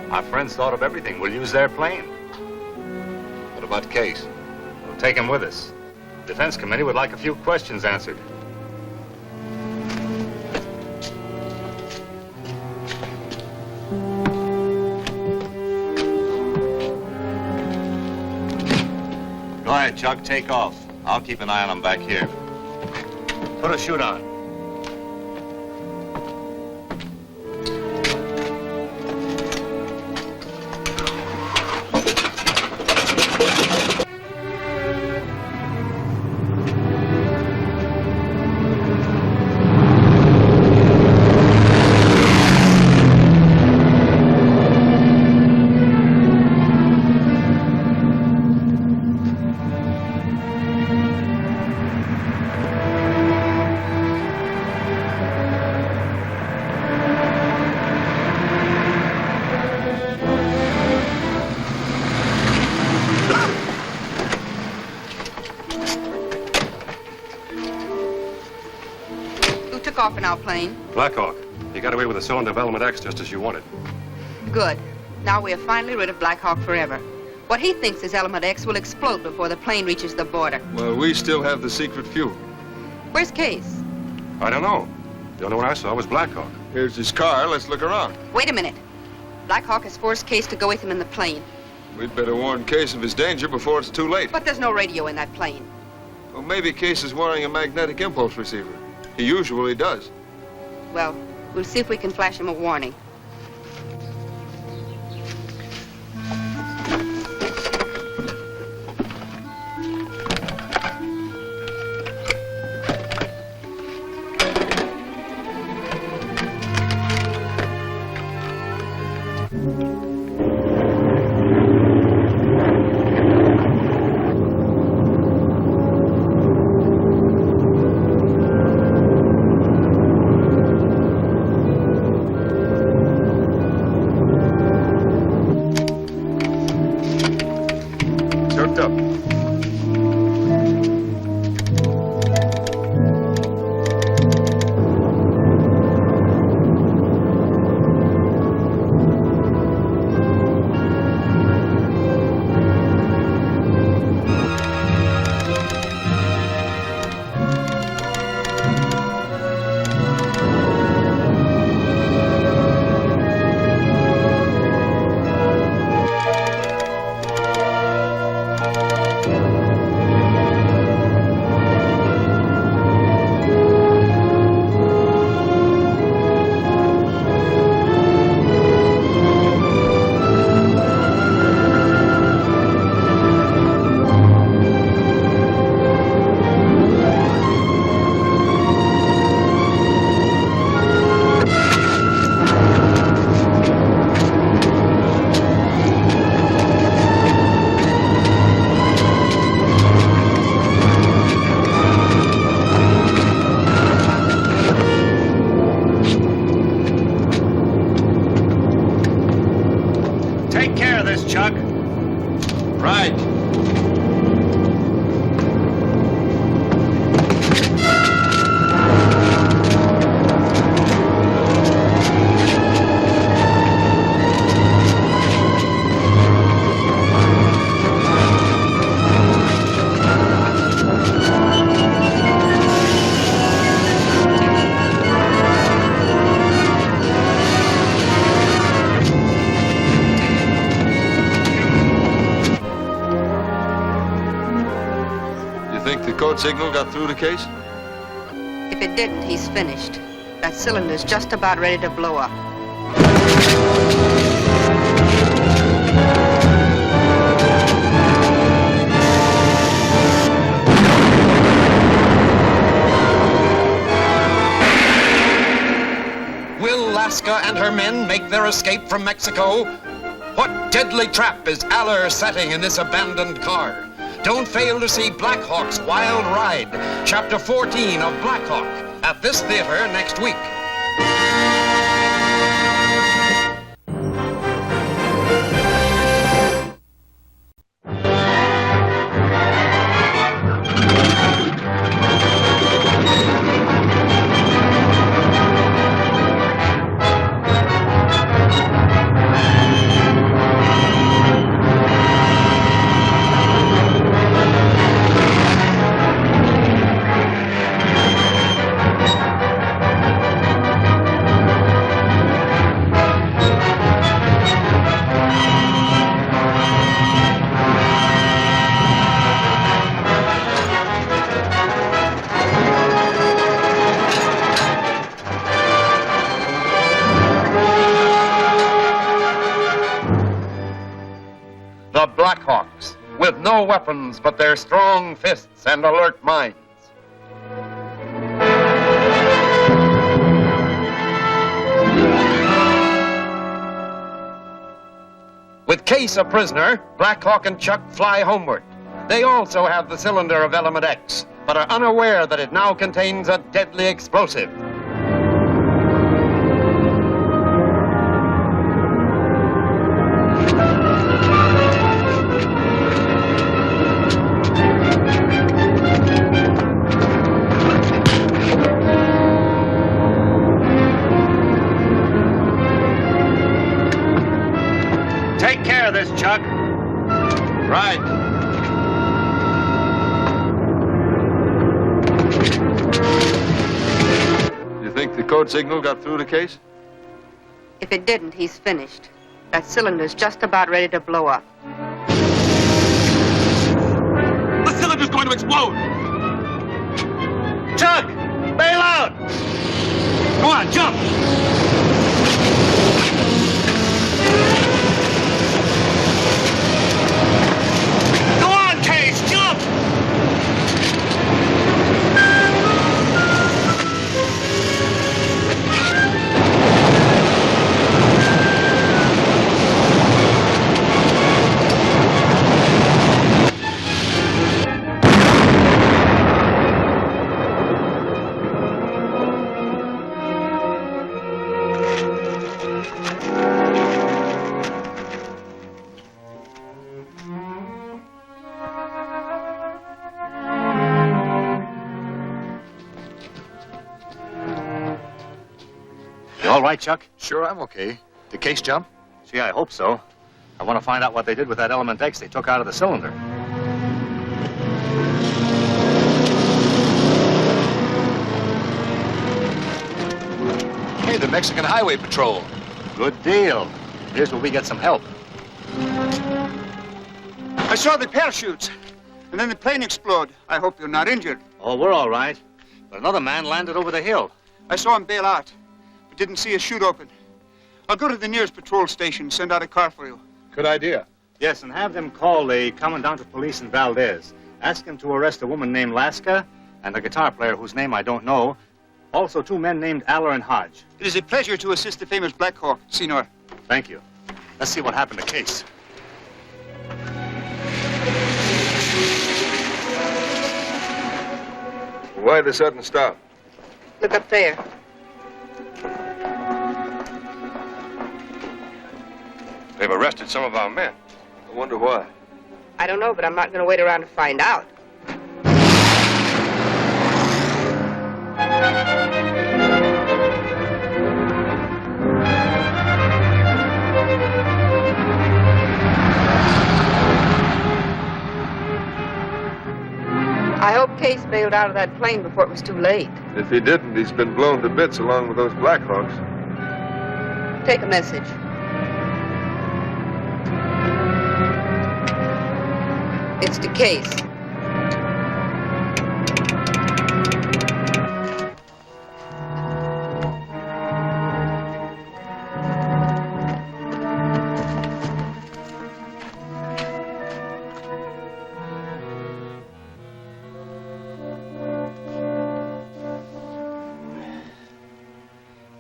Our friends thought of everything. We'll use their plane. What about Case? We'll take him with us. The Defense Committee would like a few questions answered. Go ahead, Chuck. Take off. I'll keep an eye on him back here. Put a chute on. took off in our plane. Blackhawk, you got away with a cylinder of element X just as you wanted. Good. Now we are finally rid of Blackhawk forever. What he thinks is element X will explode before the plane reaches the border. Well, we still have the secret fuel. Where's Case? I don't know. The only one I saw was Blackhawk. Here's his car. Let's look around. Wait a minute. Blackhawk has forced Case to go with him in the plane. We'd better warn Case of his danger before it's too late. But there's no radio in that plane. Well, maybe Case is wearing a magnetic impulse receiver. He usually does. Well, we'll see if we can flash him a warning. Signal got through to Case? If it didn't, he's finished. That cylinder's just about ready to blow up. Will Alaska and her men make their escape from Mexico? What deadly trap is Aller setting in this abandoned car? Don't fail to see Blackhawk's Wild Ride, Chapter 14 of Blackhawk, at this theater next week. The Blackhawks, with no weapons but their strong fists and alert minds. With Case a prisoner, Blackhawk and Chuck fly homeward. They also have the cylinder of element X, but are unaware that it now contains a deadly explosive. Chuck? Right. You think the code signal got through the case? If it didn't, he's finished. That cylinder's just about ready to blow up. The cylinder's going to explode! Chuck! Bail out! Go on, jump! Go on, Case, jump! You all right, Chuck? Sure, I'm okay. The case jump? Gee, I hope so. I want to find out what they did with that element X they took out of the cylinder. Hey, the Mexican Highway Patrol. Good deal. Here's where we get some help. I saw the parachutes, and then the plane explode. I hope you're not injured. Oh, we're all right. But another man landed over the hill. I saw him bail out, but didn't see a chute open. I'll go to the nearest patrol station, send out a car for you. Good idea. Yes, and have them call the commandant of police in Valdez. Ask him to arrest a woman named Laska and a guitar player whose name I don't know. Also, 2 men named Aller and Hodge. It is a pleasure to assist the famous Blackhawk, Senor. Thank you. Let's see what happened to Case. Why the sudden stop? Look up there. They've arrested some of our men. I wonder why. I don't know, but I'm not going to wait around to find out. I hope Case bailed out of that plane before it was too late. If he didn't, he's been blown to bits along with those Blackhawks. Take a message. It's to Case.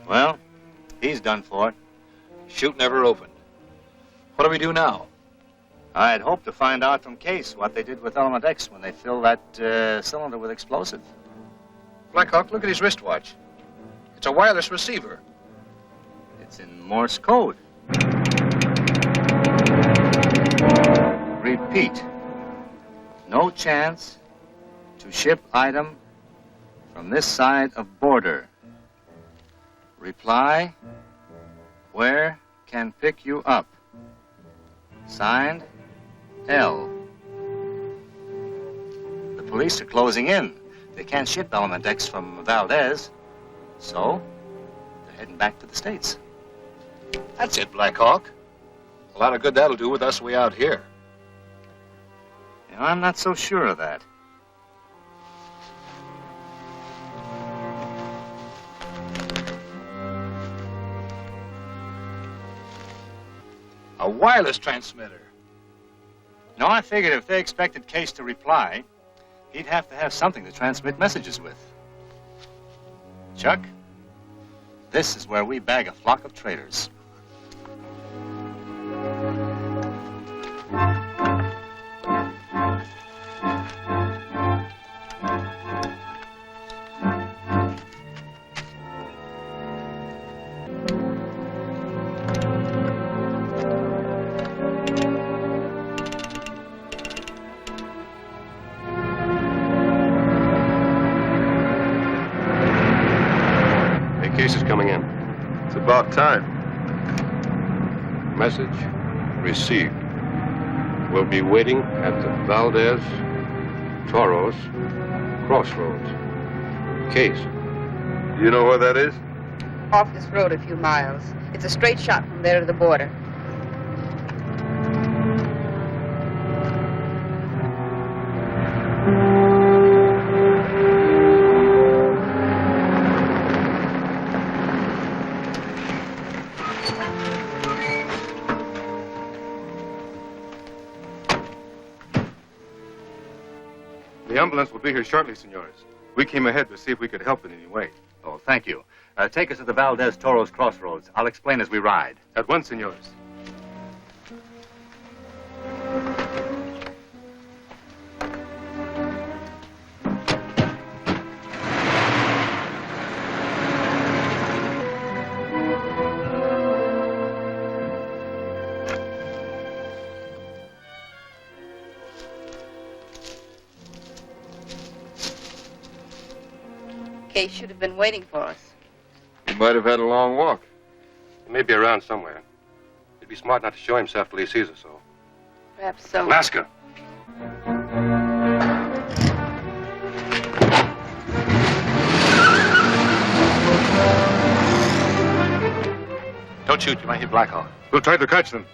Well, he's done for it. Chute never opened. What do we do now? I'd hoped to find out from Case what they did with element X when they filled that cylinder with explosive. Blackhawk, look at his wristwatch. It's a wireless receiver. It's in Morse code. Repeat. No chance to ship item from this side of border. Reply, where can pick you up? Signed, L. The police are closing in. They can't ship element X from Valdez. So, they're heading back to the States. That's it, Blackhawk. A lot of good that'll do with us way out here. You know, I'm not so sure of that. A wireless transmitter. No, I figured if they expected Case to reply, he'd have to have something to transmit messages with. Chuck, this is where we bag a flock of traitors. Case is coming in. It's about time. Message received. will be waiting at the Valdez Toros crossroads. Case. You know where that is? Off this road a few miles. It's a straight shot from there to the border. The ambulance will be here shortly, senores. We came ahead to see if we could help in any way. Oh, thank you. Take us to the Valdez Toros crossroads. I'll explain as we ride. At once, senores. Case should have been waiting for us. He might have had a long walk. He may be around somewhere. He'd be smart not to show himself till he sees us all. Perhaps so. Alaska! Don't shoot. You might hit Blackhawk. We'll try to catch them.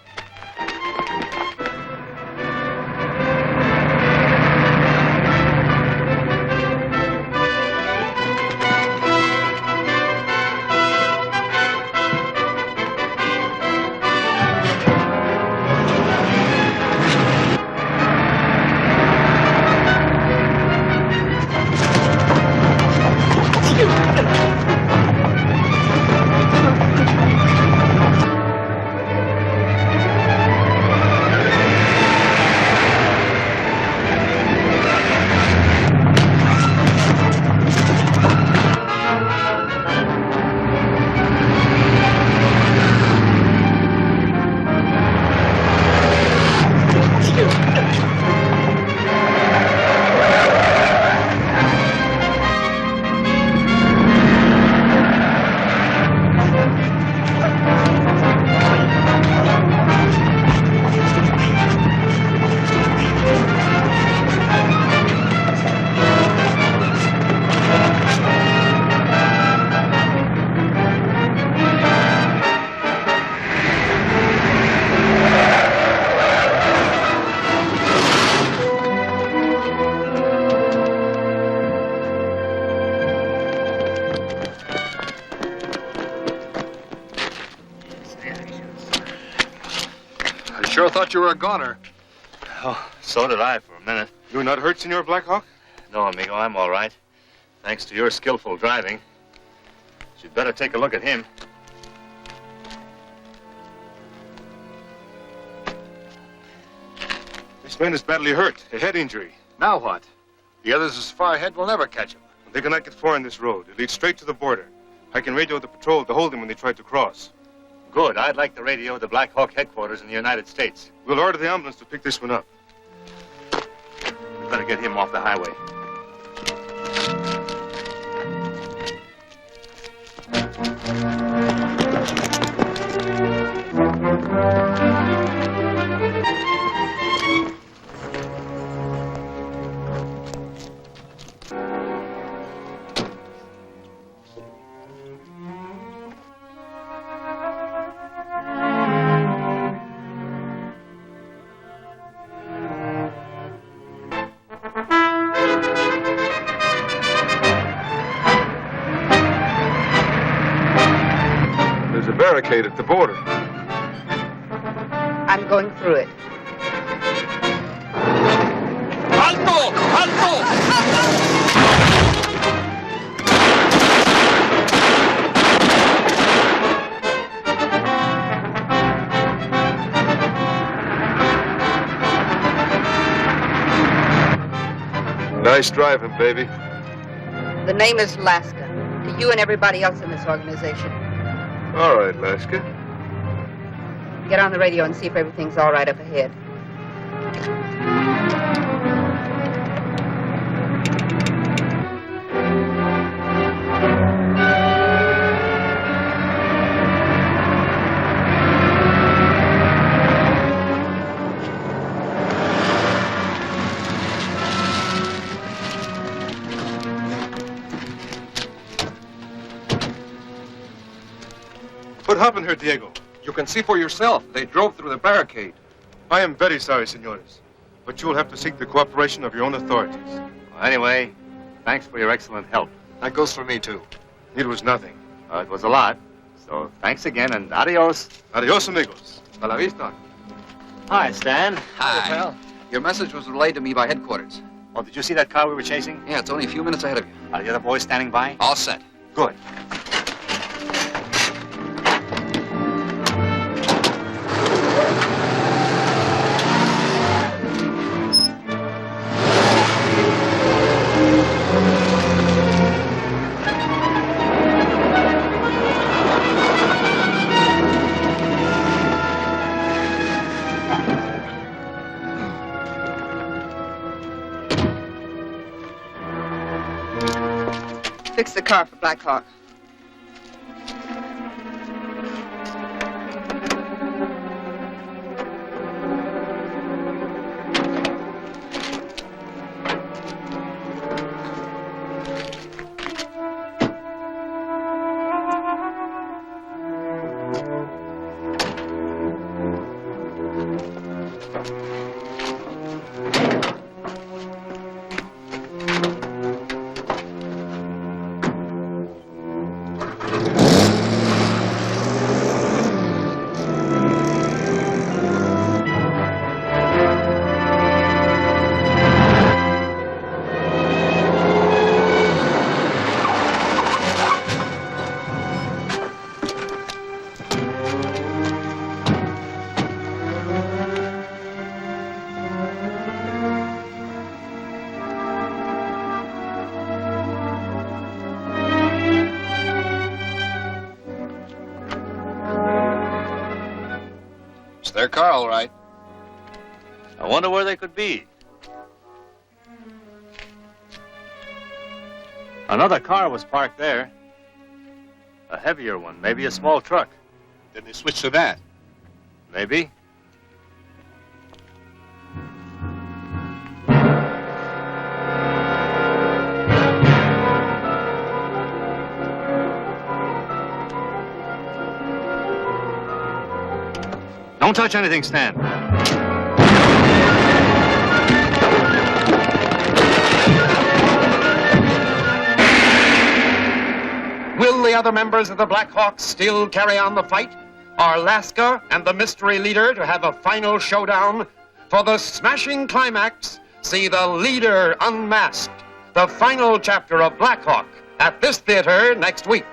Sure thought you were a goner. Oh, so did I for a minute. You're not hurt, Senor Blackhawk? No, amigo, I'm all right. Thanks to your skillful driving. You'd better take a look at him. This man is badly hurt. A head injury. Now what? The others as far ahead will never catch him. They cannot get far on this road. It leads straight to the border. I can radio the patrol to hold them when they try to cross. Good. I'd like to radio the Black Hawk headquarters in the United States. We'll order the ambulance to pick this one up. We'd better get him off the highway. There's a barricade at the border. I'm going through it. Alto! Nice driving, baby. The name is Laska. To you and everybody else in this organization. All right, Laska. Get on the radio and see if everything's all right up ahead. What happened here, Diego? You can see for yourself. They drove through the barricade. I am very sorry, senores. But you will have to seek the cooperation of your own authorities. Well, anyway, thanks for your excellent help. That goes for me, too. It was nothing. It was a lot. So thanks again, and adios. Adios, amigos. A la vista. Hi, Stan. Hi. Pal. Your message was relayed to me by headquarters. Oh, did you see that car we were chasing? Yeah, it's only a few minutes ahead of you. Are the other boys standing by? All set. Good. Fix the car for Blackhawk. Their car, all right. I wonder where they could be. Another car was parked there. A heavier one, maybe a small truck. Then they switched to that. Maybe. Don't touch anything, Stan. Will the other members of the Blackhawks still carry on the fight? Are Laska and the mystery leader to have a final showdown? For the smashing climax, see the leader unmasked, the final chapter of Blackhawk, at this theater next week.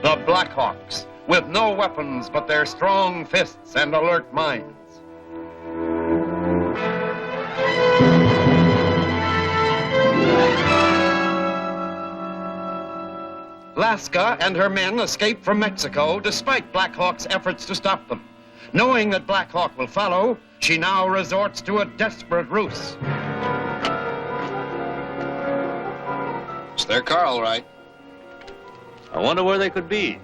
The Blackhawks, with no weapons but their strong fists and alert minds. Laska and her men escaped from Mexico despite Blackhawk's efforts to stop them. Knowing that Blackhawk will follow, she now resorts to a desperate ruse. It's their car, all right. I wonder where they could be.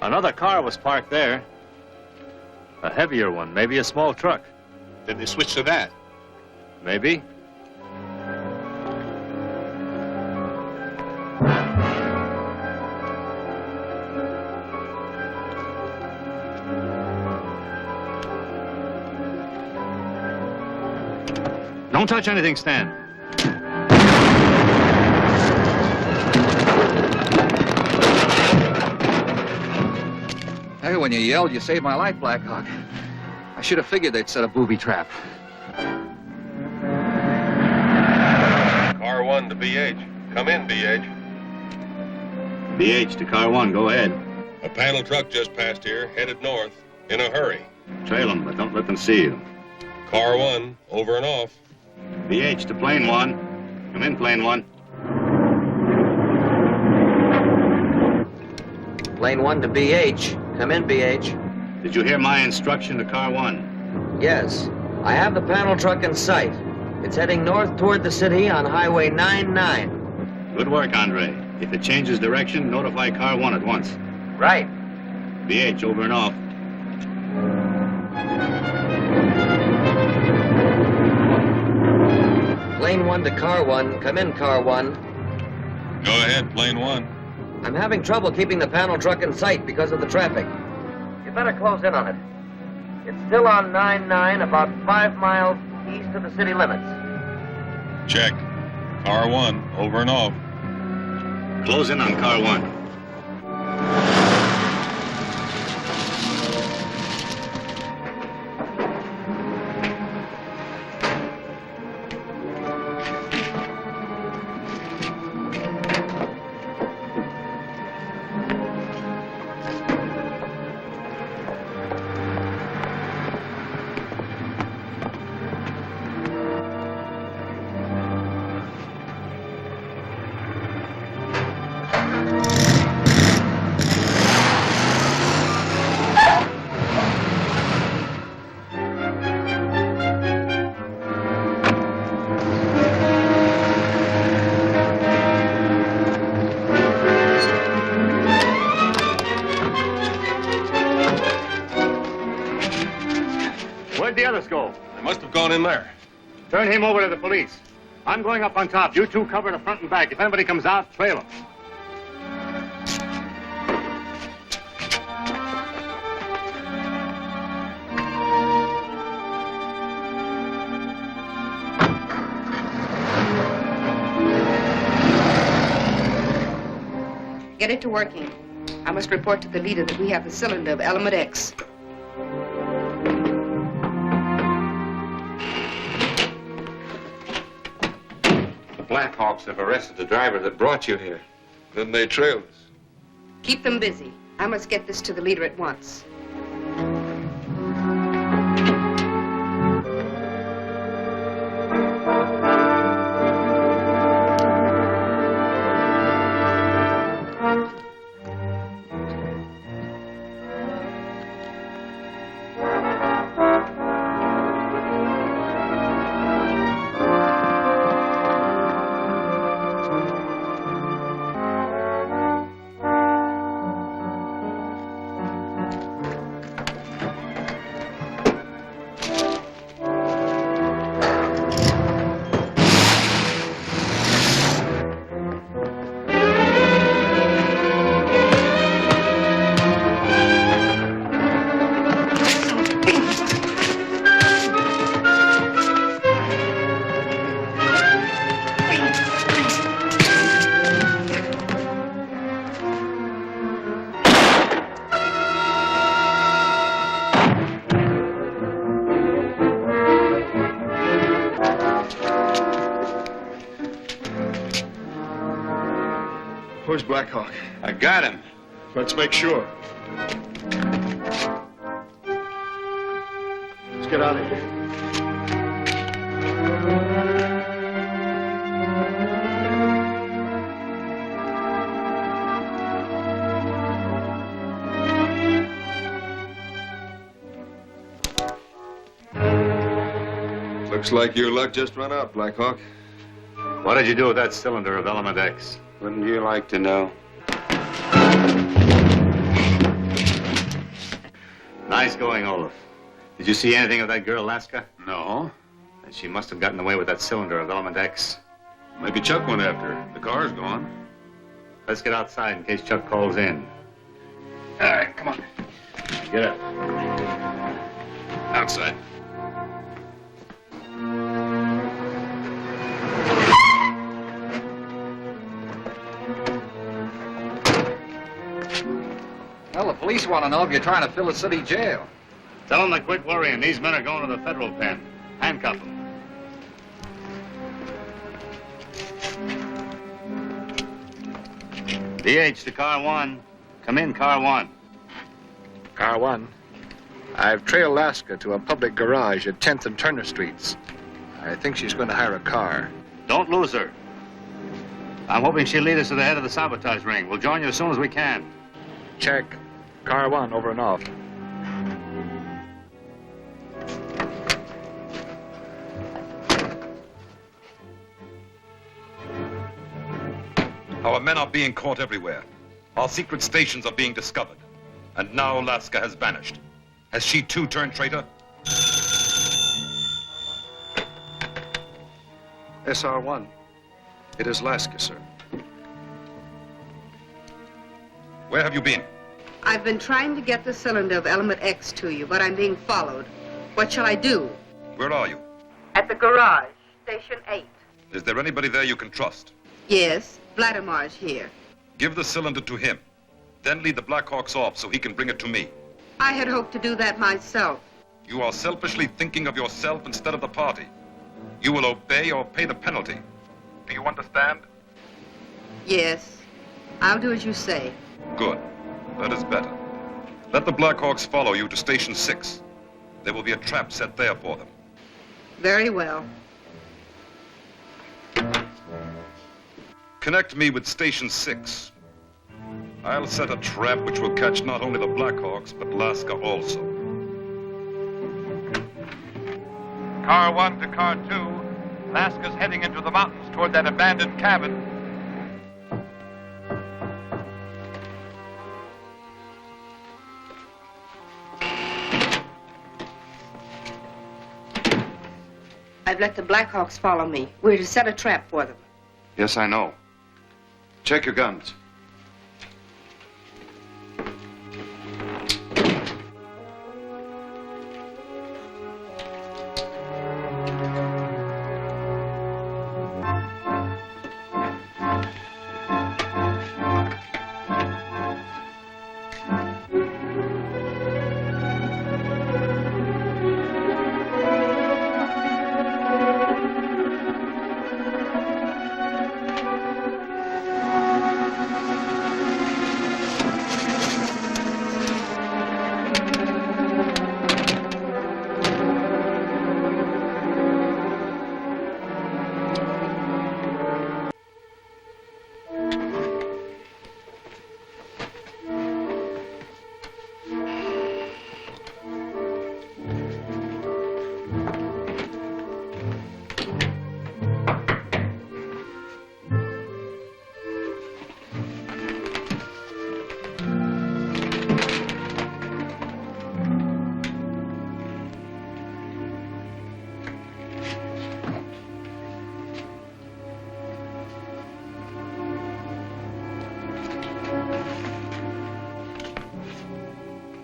Another car was parked there. A heavier one, maybe a small truck. Then they switched to that. Maybe. Don't touch anything, Stan. Hey, when you yelled, you saved my life, Blackhawk. I should have figured they'd set a booby trap. 1 to BH. Come in, BH. BH to car 1, go ahead. A panel truck just passed here, headed north, in a hurry. Trail them, but don't let them see you. Car 1, over and off. BH to plane 1. Come in, plane 1. Plane 1 to BH. Come in, BH. Did you hear my instruction to car 1? Yes. I have the panel truck in sight. It's heading north toward the city on Highway 99. Good work, Andre. If it changes direction, notify car 1 at once. Right. BH, over and off. Plane 1 to car 1. Come in, car 1. Go ahead, plane 1. I'm having trouble keeping the panel truck in sight because of the traffic. You better close in on it. It's still on 99, about 5 miles east of the city limits. Check. Car 1, over and off. Close in on car 1. Where'd the others go? They must have gone in there. Turn him over to the police. I'm going up on top. You two cover the front and back. If anybody comes out, trail them. Get it to working. I must report to the leader that we have the cylinder of element X. The Blackhawks have arrested the driver that brought you here. Then they trailed us. Keep them busy. I must get this to the leader at once. Where's Blackhawk? I got him. Let's make sure. Let's get out of here. Looks like your luck just run out, Blackhawk. What did you do with that cylinder of element X? Wouldn't you like to know? Nice going, Olaf. Did you see anything of that girl, Laska? No. Then she must have gotten away with that cylinder of element X. Maybe Chuck went after her. The car's gone. Let's get outside in case Chuck calls in. All right, come on. Get up. Outside. Well, the police want to know if you're trying to fill a city jail. Tell them to quit worrying. These men are going to the federal pen. Handcuff them. DH to car 1. Come in, car 1. Car 1. I've trailed Alaska to a public garage at 10th and Turner Streets. I think she's going to hire a car. Don't lose her. I'm hoping she'll lead us to the head of the sabotage ring. We'll join you as soon as we can. Check. Car 1, over and off. Our men are being caught everywhere. Our secret stations are being discovered. And now Alaska has vanished. Has she too turned traitor? SR1. It is Alaska, sir. Where have you been? I've been trying to get the cylinder of element X to you, but I'm being followed. What shall I do? Where are you? At the garage, station 8. Is there anybody there you can trust? Yes, Vladimir's here. Give the cylinder to him. Then lead the Blackhawks off so he can bring it to me. I had hoped to do that myself. You are selfishly thinking of yourself instead of the party. You will obey or pay the penalty. Do you understand? Yes, I'll do as you say. Good. That is better. Let the Blackhawks follow you to Station 6. There will be a trap set there for them. Very well. Connect me with Station 6. I'll set a trap which will catch not only the Blackhawks, but Alaska also. Car 1 to car 2. Alaska's heading into the mountains toward that abandoned cabin. I've let the Blackhawks follow me. We're to set a trap for them. Yes, I know. Check your guns.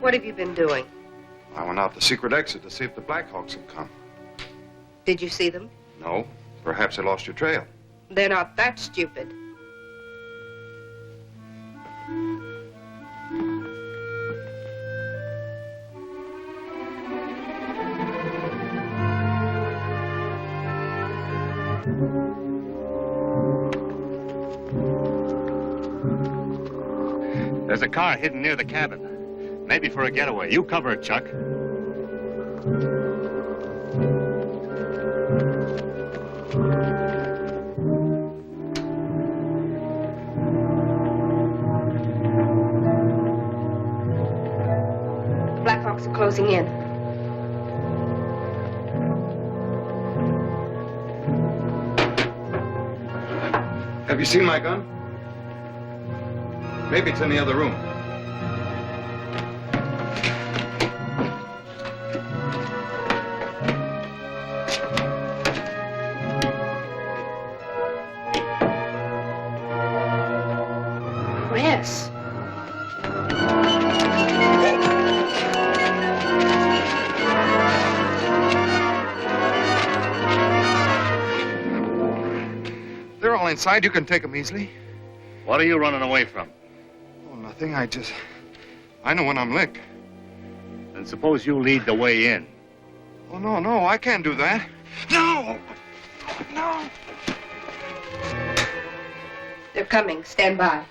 What have you been doing? I went out the secret exit to see if the Blackhawks had come. Did you see them? No. Perhaps they lost your trail. They're not that stupid. There's a car hidden near the cabin. Maybe for a getaway. You cover it, Chuck. The Blackhawks are closing in. Have you seen my gun? Maybe it's in the other room. Chris. They're all inside. You can take them easily. What are you running away from? Oh, nothing. I know when I'm licked. Then suppose you lead the way in. Oh, no, I can't do that. No! No! They're coming. Stand by.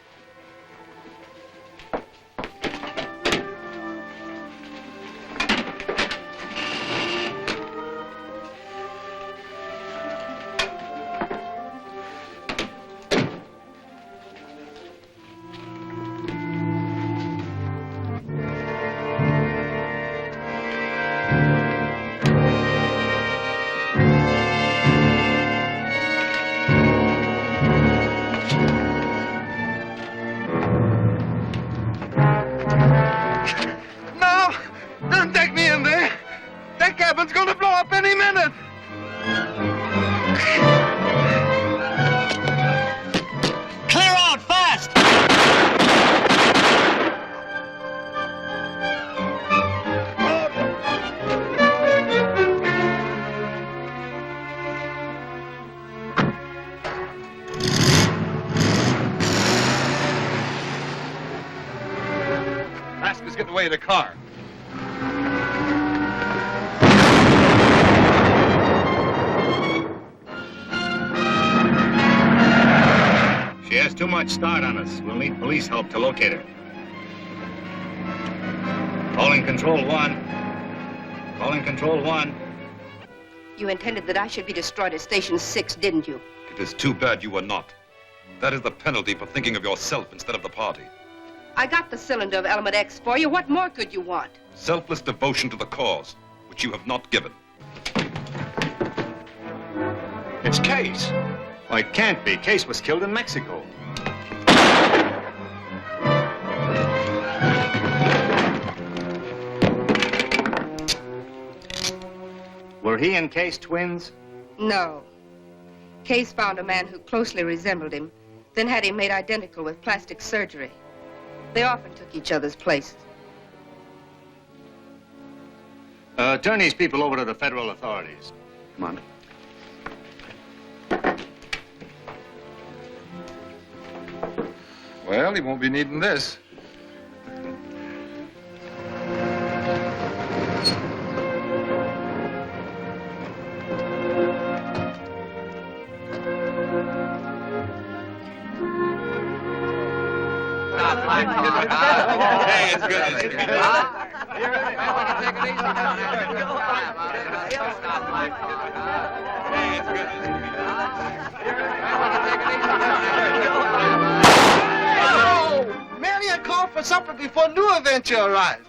Clear out, fast! Laska's getting away in a car. She has too much start on us. We'll need police help to locate her. Calling Control 1. Calling Control 1. You intended that I should be destroyed at Station 6, didn't you? It is too bad you were not. That is the penalty for thinking of yourself instead of the party. I got the cylinder of element X for you. What more could you want? Selfless devotion to the cause, which you have not given. It's Case. Well, it can't be. Case was killed in Mexico. Were he and Case twins? No. Case found a man who closely resembled him, then had him made identical with plastic surgery. They often took each other's places. Turn these people over to the federal authorities. Come on. Well, he won't be needing this. Hey, it's good. It's good. Merely a call for supper before new adventure arrives.